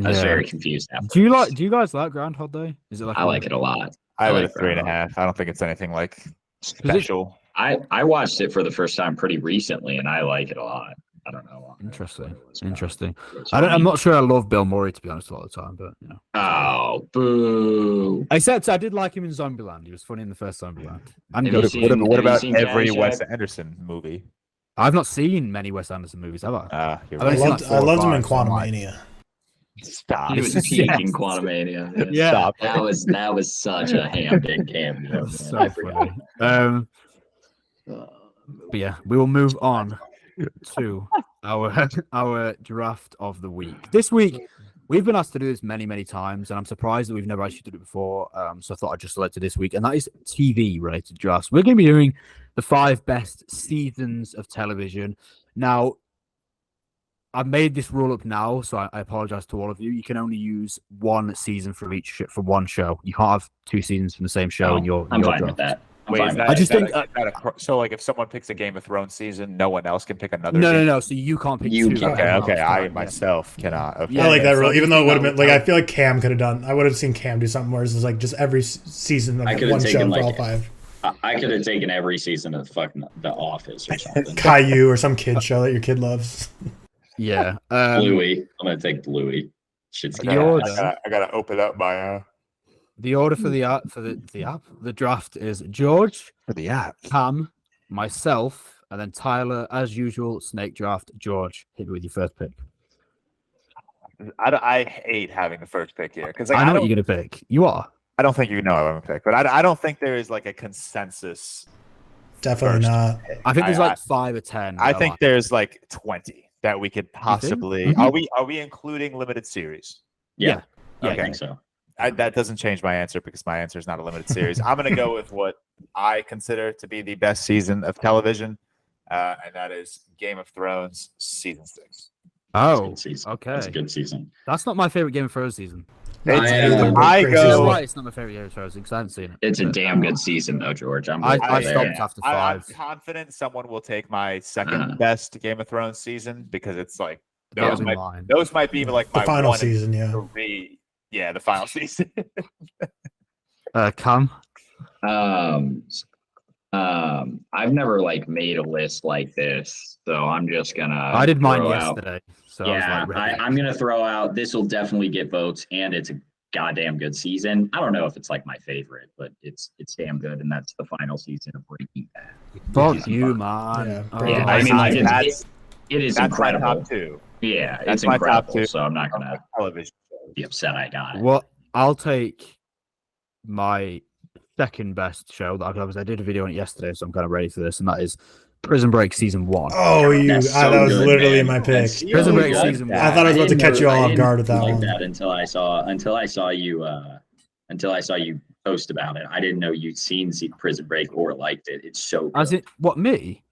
I was very confused. Do you guys like Groundhog Day? Is it like I like it a lot. I would like a 3.5. I don't think it's anything like special. I watched it for the first time pretty recently, and I like it a lot. I don't know. Interesting. It's I'm funny. not sure I love Bill Murray, to be honest, a lot of the time, but you know. Oh, boo! I did like him in Zombieland. He was funny in the first Zombieland. And Have you good. seen- What about seen every Caddyshack? Wes Anderson movie? I've not seen many Wes Anderson movies, have I? You're I've I only seen right. like loved, 4 I or loved him in 5, so I'm like, Quantumania. Stop. He was Yes. peak in Quantumania. Man. Yeah. Stop. That was such a ham-big cameo. Man. So I forgot. funny. But yeah, we will move on to our draft of the week. This week, we've been asked to do this many, many times, and I'm surprised that we've never actually done it before. So I thought I'd just select it this week, and that is TV-related drafts. We're going to be doing the 5 best seasons of television. Now, I've made this rule up now, so I apologize to all of you. You can only use 1 season from one show. You can't have 2 seasons from the same show in your I'm your fine draft. with that. I'm Wait, fine is with that, I just is think, that is that so like if someone picks a Game of Thrones season, no one else can pick another. No. season? So you can't pick You 2. can. Okay. I Yeah. myself cannot. Okay. Yeah, I like that so rule, I even just though it think would have been like I'll- I feel like Cam could have done. I would have seen Cam do something where it's like just every season of I could've one show taken, for like, all 5. I could have taken every season of fucking The Office or something. Caillou or some kid show that your kid loves. Yeah. Bluey. I'm gonna take Bluey. Shit's The good. order. I gotta open up my The order for the draft is George, for the app. Cam, myself, and then Tyler, as usual. Snake draft. George, hit me with your first pick. I hate having the first pick here because I know what you're gonna pick. You are. I don't think you know what I'm gonna pick, but I don't think there is like a consensus. Definitely First. not. I think there's I- like 5 or 10. I that think like. there's like 20 that we could possibly. Mhm. Are we including limited series? Yeah, Yeah, I think so. That doesn't change my answer because my answer is not a limited series. I'm going to go with what I consider to be the best season of television, and that is Game of Thrones season 6. Oh, It's a good season. okay. It's a good season. That's not my favorite Game of Thrones season. I That's go. why it's not my favorite Game of Thrones because I haven't seen it. It's a damn good season, though, George. I with you stopped there. after I'm 5. confident someone will take my second best Game of Thrones season because it's like That was those in might, line. those might be like The my final 1 and season, yeah. 3. Yeah, the final season. Cam. I've never like made a list like this, so I'm just gonna. I did mine throw out- yesterday. So Yeah, I was like, ready. I'm gonna throw out. This will definitely get votes, and it's a goddamn good season. I don't know if it's like my favorite, but it's damn good, and that's the final season of Breaking Bad. Fuck you, man. Yeah, Oh, Breaking Yeah, Bad. I mean, like, that's it is that's my incredible. top 2. Yeah, That's it's my top incredible. 2. So I'm not gonna television. be upset I got it. Well, I'll take my second best show that I did a video on it yesterday, so I'm kind of ready for this, and that is Prison Break season 1. Oh, That's so that was good, literally man. my pick. That's Prison so Break good. season I thought I was about to catch you all off guard with that like one. that until I saw you post about it. I didn't know you'd seen Prison Break or liked it. It's so good. As it what me?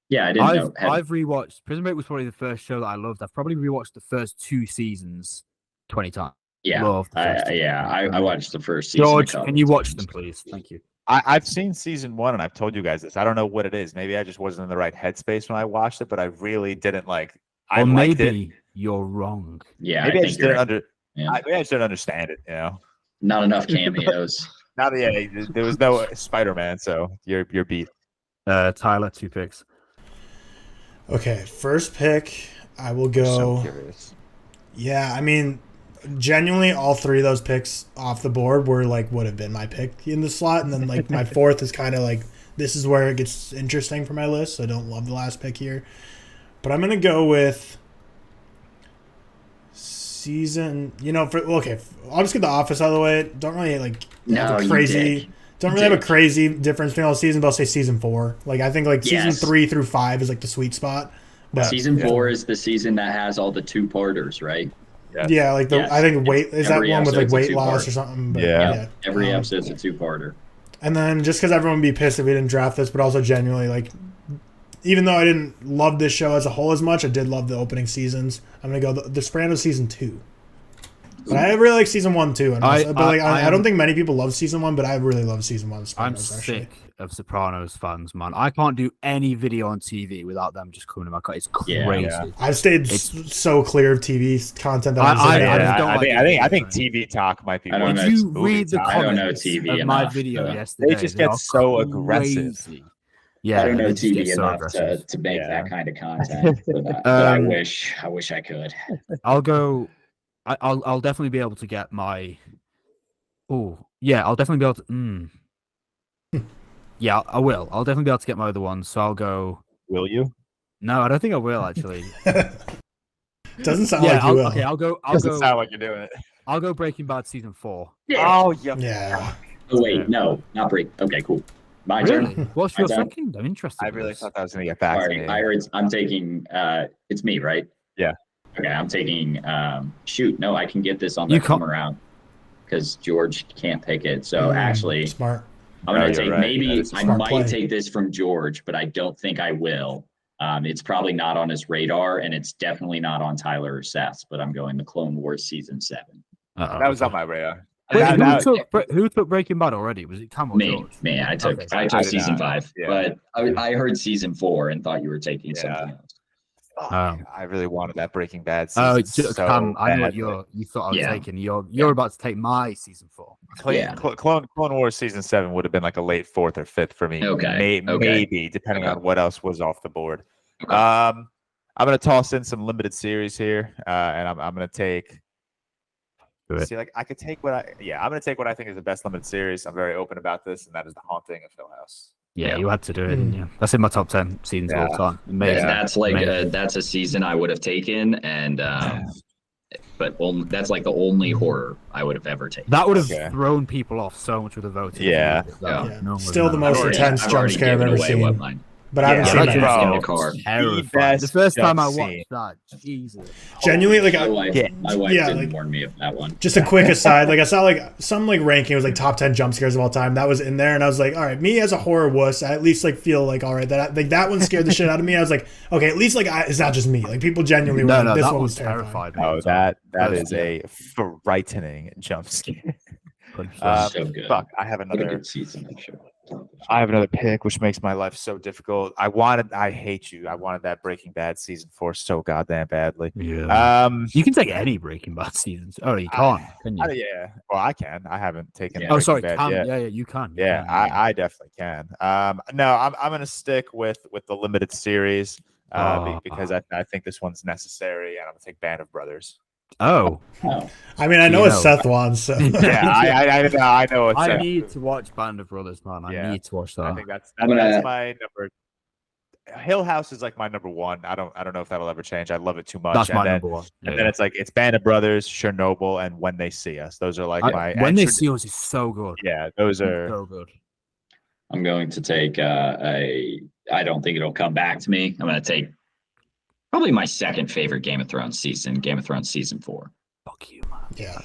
Yeah, I didn't know. I've rewatched Prison Break was probably the first show that I loved. I've probably rewatched the first 2 seasons 20 times. Yeah, Loved the first 2. I watched the first season. George, a couple can you watch times. them, please? Thank you. I've seen season 1 and I've told you guys this. I don't know what it is. Maybe I just wasn't in the right headspace when I watched it, but I really didn't like. I Or liked maybe it. you're wrong. Yeah, Maybe I think just you're didn't right. Yeah. maybe I just didn't understand it. You know, Not enough cameos. now there was no Spider-Man, so you're beat. Tyler, 2 picks. Okay, first pick, I will So go. curious. Yeah, I mean, genuinely, all 3 of those picks off the board were like would have been my pick in the slot, and then like my 4th is kind of like this is where it gets interesting for my list. So I don't love the last pick here, but I'm gonna go with season, okay, I'll just get The Office out of the way. Don't really have a you crazy. dick. Don't really have a crazy difference between all seasons, but I'll say season 4. Like I think season Yes. 3 through 5 is the sweet spot. But Season 4 is the season that has all the 2-parters, right? yeah, Yes. I think is that Every one with episode's a weight loss two-part. or something? But, Yeah. Every episode's a 2-parter. And then just because everyone would be pissed if we didn't draft this, but also genuinely even though I didn't love this show as a whole as much, I did love the opening seasons. I'm gonna go the Sopranos season 2. But I really like season 1 too. I don't think many people love season 1, but I really love season 1. I'm sick of Sopranos fans, man. I can't do any video on TV without them just coming to my car. It's crazy. Yeah. I've stayed so clear of TV content that I think TV talk might be. I don't worse know. than Did you movie read the talk. I don't know comments TV of my enough, video so- yesterday? They just get are so aggressive. crazy. Yeah, I don't know they just TV get so enough aggressive. to make Yeah. that kind of content. But I wish I could. I'll go. I'll definitely be able to get my. Oh yeah, I'll definitely be able to. Yeah, I will. I'll definitely be able to get my other ones. So I'll go. Will you? No, I don't think I will actually. Doesn't sound Yeah, like you will. okay. I'll go. Doesn't sound like you're doing it. I'll go Breaking Bad season 4. Oh, yeah. Yeah. Oh, wait, no, not break. Okay, cool. My turn. Really? What's your I don't- second? I'm interested. I in really this. thought that was gonna get back All to right, me. I heard. I'm taking. It's me, right? Yeah. Okay, I'm taking. Shoot, no, I can get this on the You can't- come around because George can't pick it. So actually, Smart. I'm gonna you're take. right. That Maybe is a I smart might play. take this from George, but I don't think I will. It's probably not on his radar, and it's definitely not on Tyler or Seth's. But I'm going the Clone Wars season 7. Uh-oh. That was on my radar. Wait, That- who took Breaking Bad already? Was it Cam or Me, George? me. I took. Okay. I I took did season not. 5, Yeah. but I heard season 4 and thought you were taking Yeah. something else. Fuck, Oh. I really wanted that Breaking Bad Oh, season. so Cam, I know what badly. you thought I was Yeah. taking. You're about to take my season 4. Yeah. Clone Wars season 7 would have been like a late 4th or 5th for me. Okay, okay. Maybe depending Okay. on what else was off the board. Okay. I'm gonna toss in some limited series here, and I'm gonna take. Do it. See, I could take I'm gonna take what I think is the best limited series. I'm very open about this, and that is The Haunting of Hill House. Yeah, Yeah. you had to do it, didn't you? That's in my top 10 seasons of all Yeah. time. Amazing. That's like Amazing. that's a season I would have taken, and but that's like the only horror I would have ever taken. That would have Okay. thrown people off so much with the voting. Yeah. Yeah. No one Still would the know. most I've already- intense I've jump already scare I've given ever away what seen. mine. But I haven't Yeah, seen that that. just- Bro, in the car. Terrifying. best The first time I jump watched scene. that, Jesus. Genuinely, My wife, Yeah. my wife Yeah, didn't like- warn me of that one. Just a quick aside, I saw some ranking was top 10 jump scares of all time. That was in there, and I was like, all right, me as a horror wuss, I at least feel all right that one scared the shit out of me. I was like, okay, at least it's not just me. People genuinely were No, this that one was was terrifying. terrified. Oh, that That's- is a frightening jump scare. So good. Fuck, I have What a another. good season of show. I have another pick, which makes my life so difficult. I hate you. I wanted that Breaking Bad season 4 so goddamn badly. Yeah. You can take any Breaking Bad seasons. Oh, you can't, can you? Yeah. Well, I can. I haven't taken. Yeah. Oh, Breaking sorry. Bad Can, yet. yeah, you can. You Yeah, can, I definitely can. No, I'm gonna stick with the limited series because I think this one's necessary, and I'm gonna take Band of Brothers. Oh, Oh, I mean, I know You it's know. Seth wants. So. Yeah, I know it's. I need to watch Band of Brothers, man. I Yeah. need to watch I that. think that's I'm gonna- my number. Hill House is like my number one. I don't know if that'll ever change. I love it too much. That's and my then, number one. And then it's Band of Brothers, Chernobyl, and When They See Us. Those are like my When They entry- See Us is so good. Yeah, those are. So good. I'm going to take I don't think it'll come back to me. I'm going to take probably my second favorite Game of Thrones season, Game of Thrones season 4. Fuck you, man. Yeah.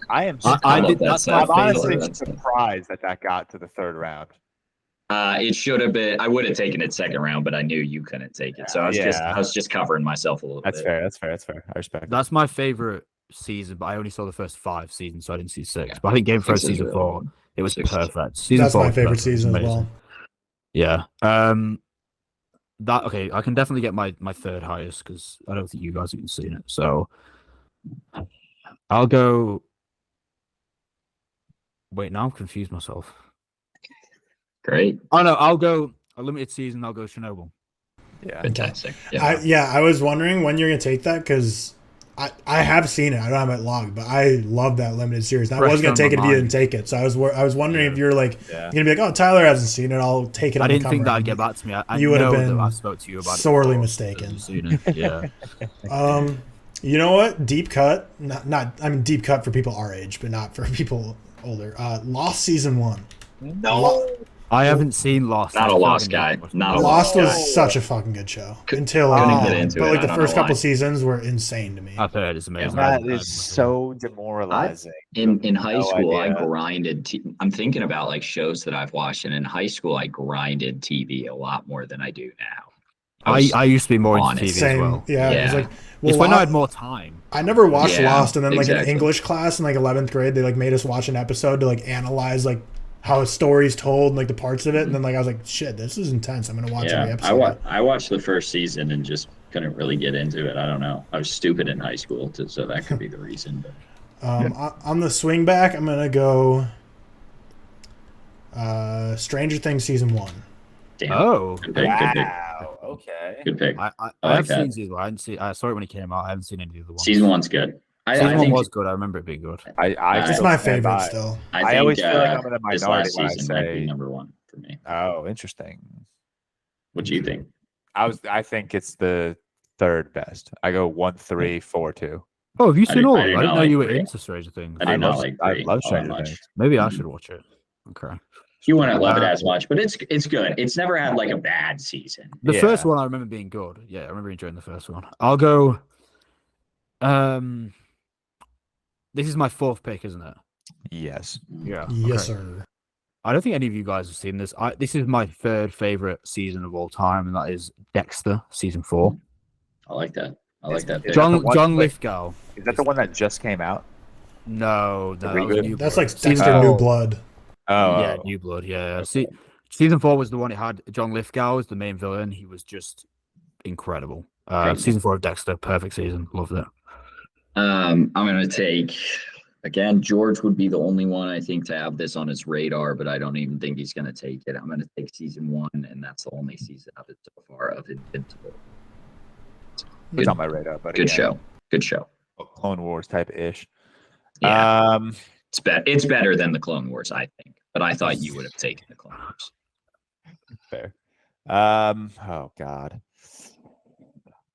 I am. I love did. that That's set. my I'm honestly favorite. surprised that got to the third round. It should have been. I would have taken it second round, but I knew you couldn't take it, so I Yeah. was just covering myself a little That's bit. fair. That's fair. I respect. it. That's my favorite season, but I only saw the first 5 seasons, so I didn't see 6. Yeah. But I think Game of Thrones 6 is season really 4, good. it was 6 is perfect. Season That's 4 my was favorite perfect. season as Amazing. well. Yeah. That okay. I can definitely get my third highest because I don't think you guys have even seen it. So I'll go. Wait, now I'm confused myself. Great, Oh no, I'll go a limited season. I'll go Chernobyl. Yeah. fantastic. Yeah, I was wondering when you're gonna take that because I have seen it. I don't have it logged, but I love that limited series. And I Fresh was gonna on take it my if you mind. didn't take it. So I was wondering if you're Yeah. you're gonna be like, oh, Tyler hasn't seen it. I'll take it. I on the didn't think cover. that'd get back to me. I You would have know been that I spoke to you about sorely it before, mistaken. because you've seen it. Yeah. You know what? Deep cut. I mean deep cut for people our age, but not for people older. Lost season 1. No. I haven't seen Lost. Not I a feel like Lost I need guy. to watch Not it. a Lost Lost was such a fucking good show Couldn't until get into but it. like I the don't first know couple why. seasons were insane to me. I've heard it's amazing. That I- is so demoralizing. In high No school, I idea. grinded. I'm thinking about like shows that I've watched, and in high school, I grinded TV a lot more than I do now. I used to be more into honest. TV as Same, well. yeah. It was Yeah. like, well, It's when I Lo- had more time. I never watched Yeah, Lost, and then like in exactly. English class in like 11th grade, they like made us watch an episode to like analyze like how a story's told and like the parts of it, and then like I was like, shit, this is intense. I'm gonna watch every Yeah, episode. I watched the first season and just couldn't really get into it. I don't know. I was stupid in high school, so that could be the reason. But On the swing back, I'm gonna go Stranger Things season 1. damn, Oh, good pick, good pick, Wow. Okay. good pick. I like have that. seen season 1. I didn't see. I saw it when it came out. I haven't seen any of the other ones. Season 1's good. Season I 1 think was good. I remember it being good. I It's still my stand favorite by. still. I I think, always feel like I'm in a this minority last when I season might be say- number 1 for me. Oh, interesting. What do you think? I think it's the third best. I go 1, 3, 4, 2. Oh, have you I seen did- all I of it? did I didn't not know like you were three. into Stranger Things. I did not love- like I 3 love all that Stranger much. Things. Maybe I should watch it. Okay. You wouldn't love it Uh, as much, but it's good. It's never had like a bad season. The Yeah. first one I remember being good. Yeah, I remember enjoying the first one. I'll go. This is my 4th pick, isn't it? Yes. Yeah. Yes, okay. sir. I don't think any of you guys have seen this. This is my 3rd favorite season of all time, and that is Dexter season 4. I like that. I like that. Is pick. that the John one- wait. Lithgow. Is that the one that just came out? No, The that was reboot? New That's Blood. like Season- Dexter New Oh. Blood. Oh, Yeah, New Blood. Yeah. See, season 4 was the one it had John Lithgow as the main villain. He was just incredible. Great. Season 4 of Dexter, perfect season. Loved it. I'm gonna take again. George would be the only one I think to have this on his radar, but I don't even think he's gonna take it. I'm gonna take season 1, and that's the only season of it so far of Invincible. it's on my radar, but Good show. Good show. Clone Wars type ish. Yeah, it's better than the Clone Wars, I think. But I thought you would have taken the Clone Wars. Fair. Oh God.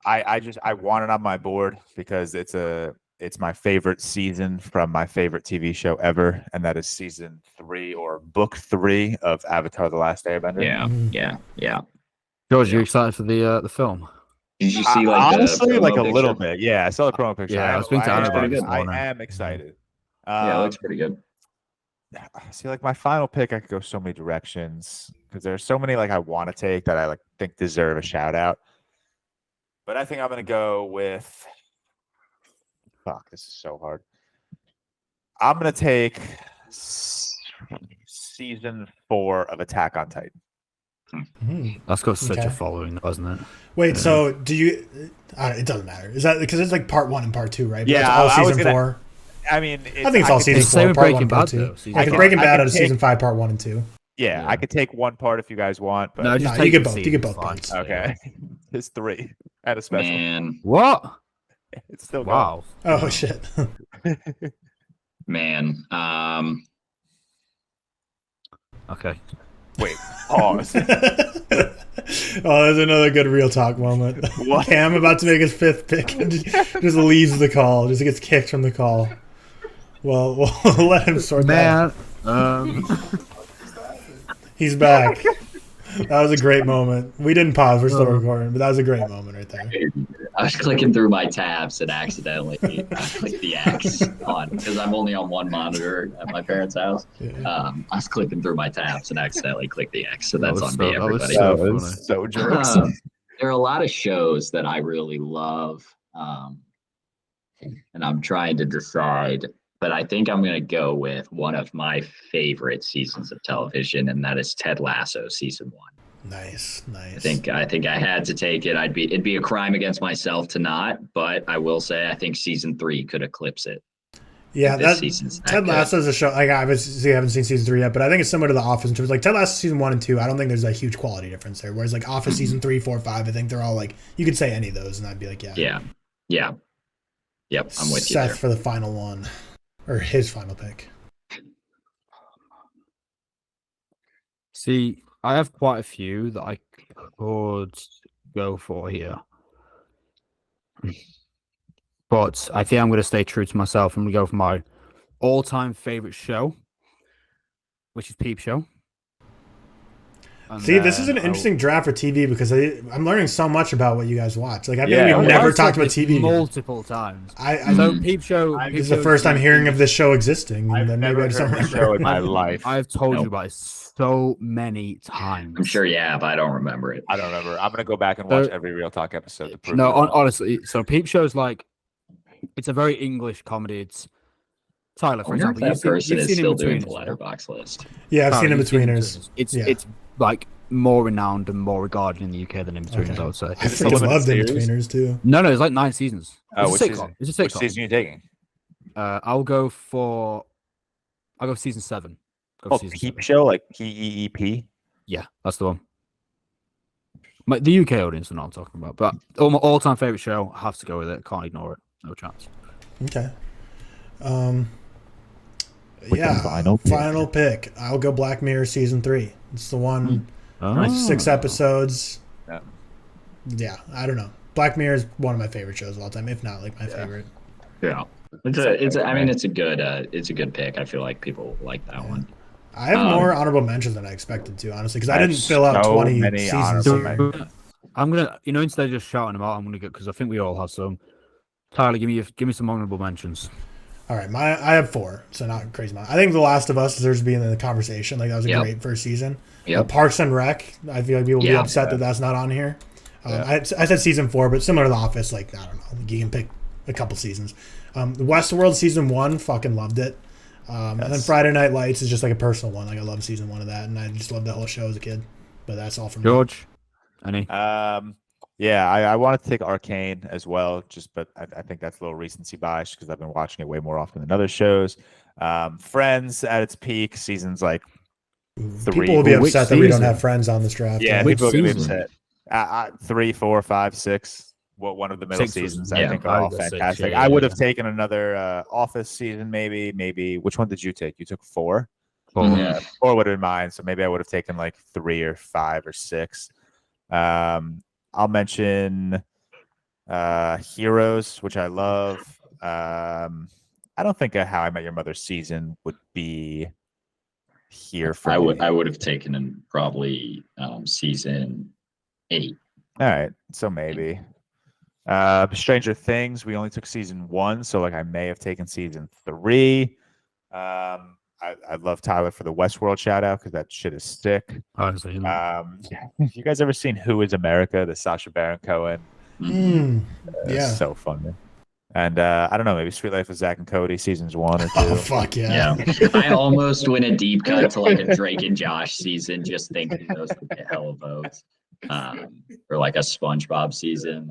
I want it on my board because it's my favorite season from my favorite TV show ever, and that is season 3 or book 3 of Avatar: The Last Airbender. Yeah. George, you excited for the film? Did you see like honestly, the like a promo little picture? bit? Yeah, I saw the promo picture. Yeah, I was speaking to Anna about it this I morning. am excited. Yeah, it looks pretty good. See, like my final pick, I could go so many directions because there's so many like I want to take that I like think deserve a shout out. But I think I'm gonna go with. Fuck, this is so hard. I'm gonna take season 4 of Attack on Titan. That's got such Okay. a following, doesn't it? Wait, so do you? It doesn't matter. Is that because it's like part 1 and part 2, right? But Yeah, that's all I was season gonna- 4. I mean, I think it's all could season take- It's the same 4, with part Breaking 1, part Bad, 2. though. Season Like four. Breaking I Bad could out of take- season 5, part 1 and 2. Yeah, I could take one part if you guys want, but No, just No, take you get the both. You season, get both it's fine. parts. okay, it's 3 at a special. Man, What? It's still Wow. Oh shit. man. Okay. Wait, pause. Oh, there's another good real talk moment. What? Cam about to make his 5th pick and just leaves the call. Just gets kicked from the call. Well, we'll let him sort that out. Man, He's back. That was a great moment. We didn't pause. We're still recording, but that was a great moment right there. I was clicking through my tabs and accidentally I clicked the X on because I'm only on one monitor at my parents' house. Yeah. I was clicking through my tabs and accidentally clicked the X, so That that's was on so- me, that was everybody. so That was funny. so jokes. There are a lot of shows that I really love, and I'm trying to decide. But I think I'm going to go with one of my favorite seasons of television, and that is Ted Lasso season 1. Nice. I think I had to take it. It'd be a crime against myself to not, but I will say I think season 3 could eclipse it. Yeah, This that season's that Ted good. Lasso is a show. Like, I obviously haven't seen season 3 yet, but I think it's similar to The Office in terms of, like, Ted Lasso season 1 and 2. I don't think there's a huge quality difference there. Whereas like Office season 3, 4, 5, I think they're all like you could say any of those, and I'd be like, yeah. Yep, I'm with you Seth there. for the final one, or his final pick. see, I have quite a few that I could go for here. But I think I'm going to stay true to myself. I'm going to go for my all-time favorite show, which is Peep Show. And See, this is an then interesting draft for TV because I'm learning so much about what you guys watch. Like I feel Yeah, like we've well, never I've talked said about this TV multiple times. I So Peep Show. this Peep is the Show first time like- hearing of this show existing. I've And then maybe never I just don't heard of the remember. show in my life. I've told you Nope. about it so many times. I'm sure you have. I don't remember it. I don't remember. I'm gonna go back and watch So- every Real Talk episode to prove No, you wrong. honestly. So Peep Show's like, it's a very English comedy. It's Tyler, I for wonder if example. that person is seen still doing the Inbetweeners, yeah? letterbox list. Yeah, I've Tyler, seen you've Inbetweeners. It's Yeah. it's like more renowned and more regarded in the UK than Inbetweeners, Okay. I would say. I Is it freaking limited loved series? Inbetweeners too. No, it's like 9 seasons. Oh, It's which a season? sitcom. It's a Which sitcom. season are you taking? I'll go season 7. Go Oh, for season Peep 7. Show, like PEEP. Yeah, that's the one. The UK audience are not what I'm talking about, but my all-time favorite show. I have to go with it. Can't ignore it. No chance. Okay. With Yeah. the final pick. I'll go Black Mirror season 3. It's the one. Oh. 6 episodes. Yeah. Yeah, I don't know. Black Mirror is one of my favorite shows of all time, if not like my favorite. Yeah. It's a good pick. I feel like people like that one. I have more honorable mentions than I expected to, honestly, because I didn't have fill out so 20 many seasons. honorable mentions. I'm gonna, instead of just shouting them out, I'm gonna go because I think we all have some. Tyler, give me some honorable mentions. All right, I have 4, so not a crazy amount. I think The Last of Us deserves to be in the conversation. Like that was a Yep. great first season. Yep. Parks and Rec. I feel like people will be Yeah. upset that that's not on here. Yeah. I said season 4, but similar to The Office, like I don't know, you can pick a couple seasons. Westworld season 1, fucking loved it. And then Friday Night Lights is just like a personal one. Like I love season 1 of that, and I just loved that whole show as a kid. But that's all from me. George, any? Yeah, I wanted to take Arcane as well, but I think that's a little recency bias because I've been watching it way more often than other shows. Friends at its peak, seasons like 3. People will be Which upset that we don't season? have friends on this draft. Yeah, Which people will be season? upset. 3, 4, 5, 6. One of the middle 6 was- seasons, yeah, I think, I are all would say 6, fantastic. yeah, I would yeah. have taken another Office season, maybe. Which one did you take? You took 4. Mhm. Yeah, 4 would have been mine. So maybe I would have taken like 3 or 5 or 6. I'll mention Heroes, which I love. I don't think a How I Met Your Mother season would be here for me. I would have taken in probably season 8. All right, so maybe. Stranger Things, we only took season 1, so like I may have taken season 3. I love Tyler for the Westworld shout out because that shit is sick. Honestly, You guys ever seen Who Is America? The Sacha Baron Cohen. Yeah. So funny. And I don't know, maybe Sweet Life of Zach and Cody seasons 1 or 2. Oh fuck yeah. Yeah. I almost went a deep cut to like a Drake and Josh season, just thinking those would get hella votes. Or like a SpongeBob season.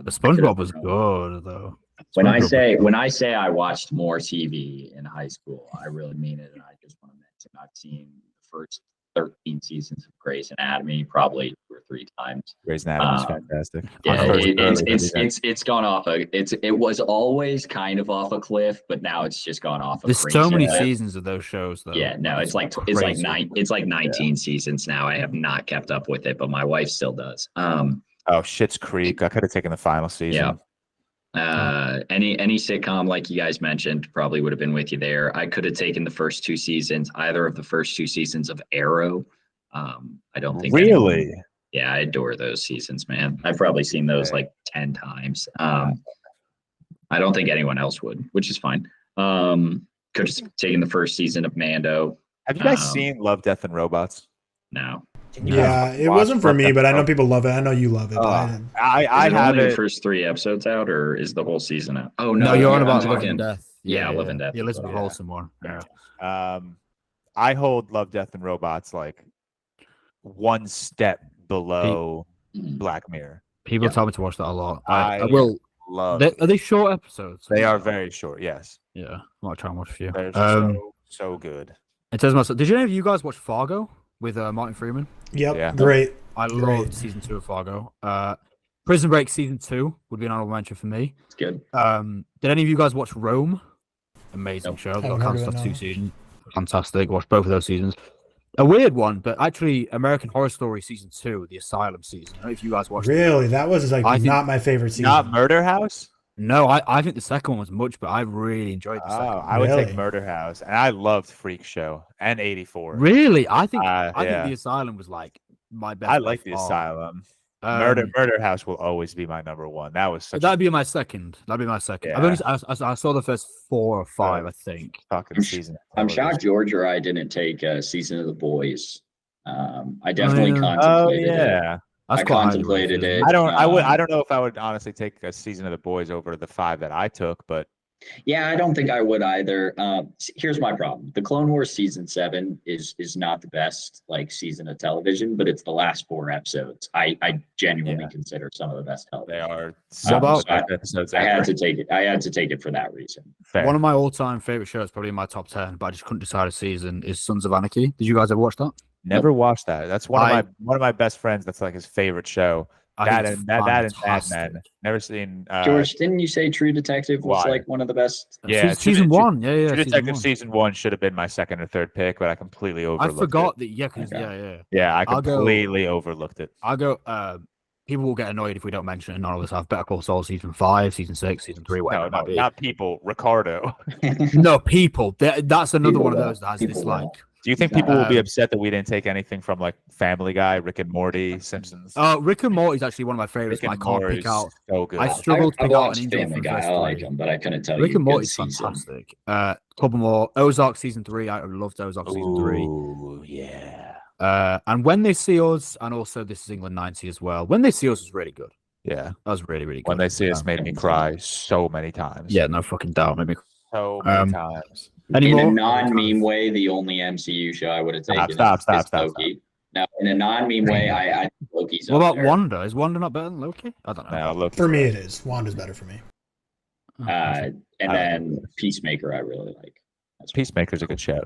the SpongeBob was good though. When I SpongeBob- say I watched more TV in high school, I really mean it, and I just want to mention I've seen the first 13 seasons of Grey's Anatomy probably 2 or 3 times. Grey's Anatomy's fantastic. Yeah, First it's gone off it was always kind of off a cliff, but now it's just gone off a There's crazy so many cliff. seasons of those shows though. Yeah, no, it's like crazy. 19 seasons now. I have not kept up with it, but my wife still does. Oh, Schitt's Creek. I could have taken the final season. Yeah. Any sitcom like you guys mentioned probably would have been with you there. I could have taken the first 2 seasons, either of the first 2 seasons of Arrow. I don't think Really? Yeah, I adore those seasons, man. I've probably seen those like 10 times. I don't think anyone else would, which is fine. Could have taken the first season of Mando. Have you guys seen Love, Death, and Robots? No. Yeah, it Watch wasn't for Love, me, Death, but I know and people love it. I know you love it. But I didn't. I Is it have only it. the first 3 episodes out, or is the whole season out? Oh no, No, you're on I'm about Live talking- and Death. Yeah, Live and Death. The Elizabeth Yeah. Olsen one. Yeah. I hold Love, Death, and Robots like one step below Black Mirror. People Yeah. tell me to watch that a lot. I I will. Love. Are they short episodes? They are very short. Yes, Yeah, I might try and watch a few. they're so good. In terms of myself, did any of you guys watch Fargo with Martin Freeman? Yep, Yeah. great. I Great. loved season 2 of Fargo. Prison Break season 2 would be an honorable mention for me. It's good. Did any of you guys watch Rome? Amazing Nope. show. They Haven't got heard of cancelled it, after no. 2 seasons. Fantastic. Watched both of those seasons. A weird one, but actually American Horror Story season 2, the Asylum season. I don't know if you guys watched it. Really, that was like I think- not my favorite season. Not Murder House. No, I think the second one was much, but I really enjoyed the second Oh, one. I would take Really? Murder House, and I loved Freak Show and 84. Really, I think Yeah. the Asylum was like my best. I by like the far. Asylum. Murder Um, House will always be my number one. That was such That'd be my second. That'd be my second. I've Yeah. only, I saw the first 4 or 5, I think. a fucking season. of I'm television. shocked George or I didn't take Season of the Boys. I definitely yeah. Oh contemplated it. yeah. That's I quite highly contemplated rated, it. isn't I don't know if I would honestly take a Season of the Boys over the 5 that I took, but Yeah, I don't think I would either. Here's my problem: the Clone Wars season 7 is not the best like season of television, but it's the last 4 episodes. I genuinely Yeah. consider some of the best they television. are What some of about- the best episodes I had ever. to take it. I had to take it for that reason. Fair. One of my all-time favorite shows, probably in my top 10, but I just couldn't decide a season. Is Sons of Anarchy. Did you guys ever watch that? Never watched that. That's one of my best friends. That's like his favorite show. I That think and it's Mad fantastic. Men. Never seen. George, didn't you say True Detective was why? like one of the best? Yeah, season 1. Yeah, True season Detective 1. season 1 should have been my second or third pick, but I completely I overlooked forgot it. that. Yeah, because Okay. Yeah, I I'll go- completely overlooked it. I'll go. People will get annoyed if we don't mention it. None of us have Better Call Saul season 5, season 6, season 3, whatever No, it might be. not people. Ricardo. No, people. That's another People one of will. those that has People this will. like. Do you think people will be Um, upset that we didn't take anything from like Family Guy, Rick and Morty, Simpsons? Rick and Morty is actually one of my favorites. Rick I and can't Morty pick is out. so good. I struggled to I've pick out an watched individual Family for the Guy. first I like 3. them, but I couldn't tell Rick you. and good Morty's season. fantastic. Couple more. Ozark season 3. I loved Ozark season 3. Ooh, yeah. And When They See Us, and also This Is England 90 as well. When They See Us was really good. Yeah. That was really, really good. When They See Us made me cry so many times. Yeah, no fucking doubt. Maybe. So many Um, times. Any In more? a non-meme way, the only MCU show I would have taken Stop. is Loki. No, in a non-meme way, I think Loki's What up about there. Wanda? Is Wanda not better than Loki? I don't know. No, look. For me, it is. Wanda's better for me. And then Peacemaker, I really like. That's Peacemaker's a good show.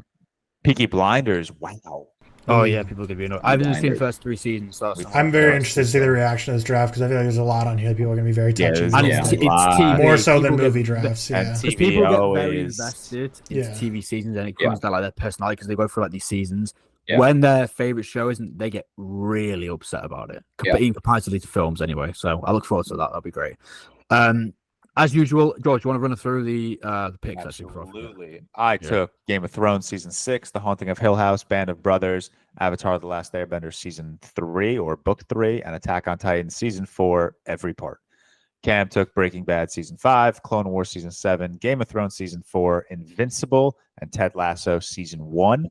Peaky Blinders, wow. Oh yeah, people are gonna be annoyed. I haven't seen the Blinders. first 3 seasons. So that's I'm very interested to see the reaction to this draft because I feel like there's a lot on here that people are going to be very Yeah, touchy. there's and Yeah. it's, Yeah. it's TV. More so than People get- movie drafts. And Yeah. Because TV people get very always. invested into Yeah. TV seasons, and it comes down like their personality because they go through like these seasons. Yeah. When their favorite show isn't, they get really upset about it. Yeah. In comparatively to films, anyway. So I look forward to that. That'll be great. As usual, George, you want to run through the picks? Actually, before I forget? Absolutely. I took Game of Thrones season 6, The Haunting of Hill House, Band of Brothers, Avatar: The Last Airbender season 3 or book 3, and Attack on Titan season 4, every part. Cam took Breaking Bad season 5, Clone Wars season 7, Game of Thrones season 4, Invincible, and Ted Lasso season 1.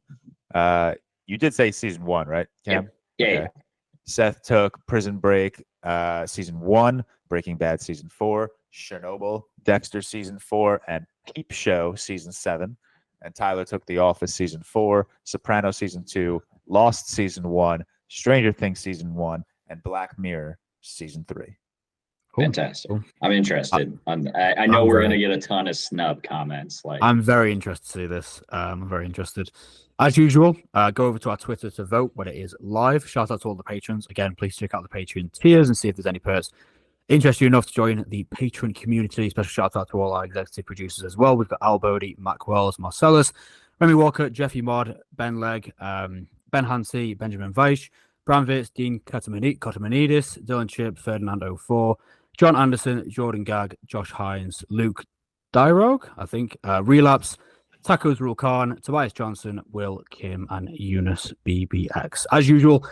You did say season 1, right, Cam? Yeah. Okay. Seth took Prison Break season 1, Breaking Bad season 4, Chernobyl, Dexter season 4, and Peep Show season 7. And Tyler took The Office season 4, Soprano season 2, Lost season 1, Stranger Things season 1, and Black Mirror season 3. Cool. Fantastic. Cool. I'm interested. I know we're going to get a ton of snub comments. Like, I'm very interested to see this. I'm very interested. As usual, go over to our Twitter to vote when it is live. Shout out to all the patrons. Again, please check out the Patreon tiers and see if there's any perks interest you enough to join the patron community. Special shout out to all our executive producers as well. We've got Al Bodie, Matt Wells, Marcellus, Remy Walker, Jeffy Mod, Ben Legg, Ben Hansey, Benjamin Weiss, Bram Vitz, Dean Cotamanidis, Dylan Chip, Ferdinando 4, John Anderson, Jordan Gag, Josh Hines, Luke Dyrog, I think, Relapse, Tacos Rule Khan, Tobias Johnson, Will Kim, and Eunice BBX. As usual,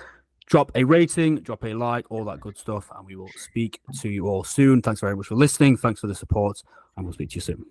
drop a rating, drop a like, all that good stuff, and we will speak to you all soon. Thanks very much for listening. Thanks for the support, and we'll speak to you soon.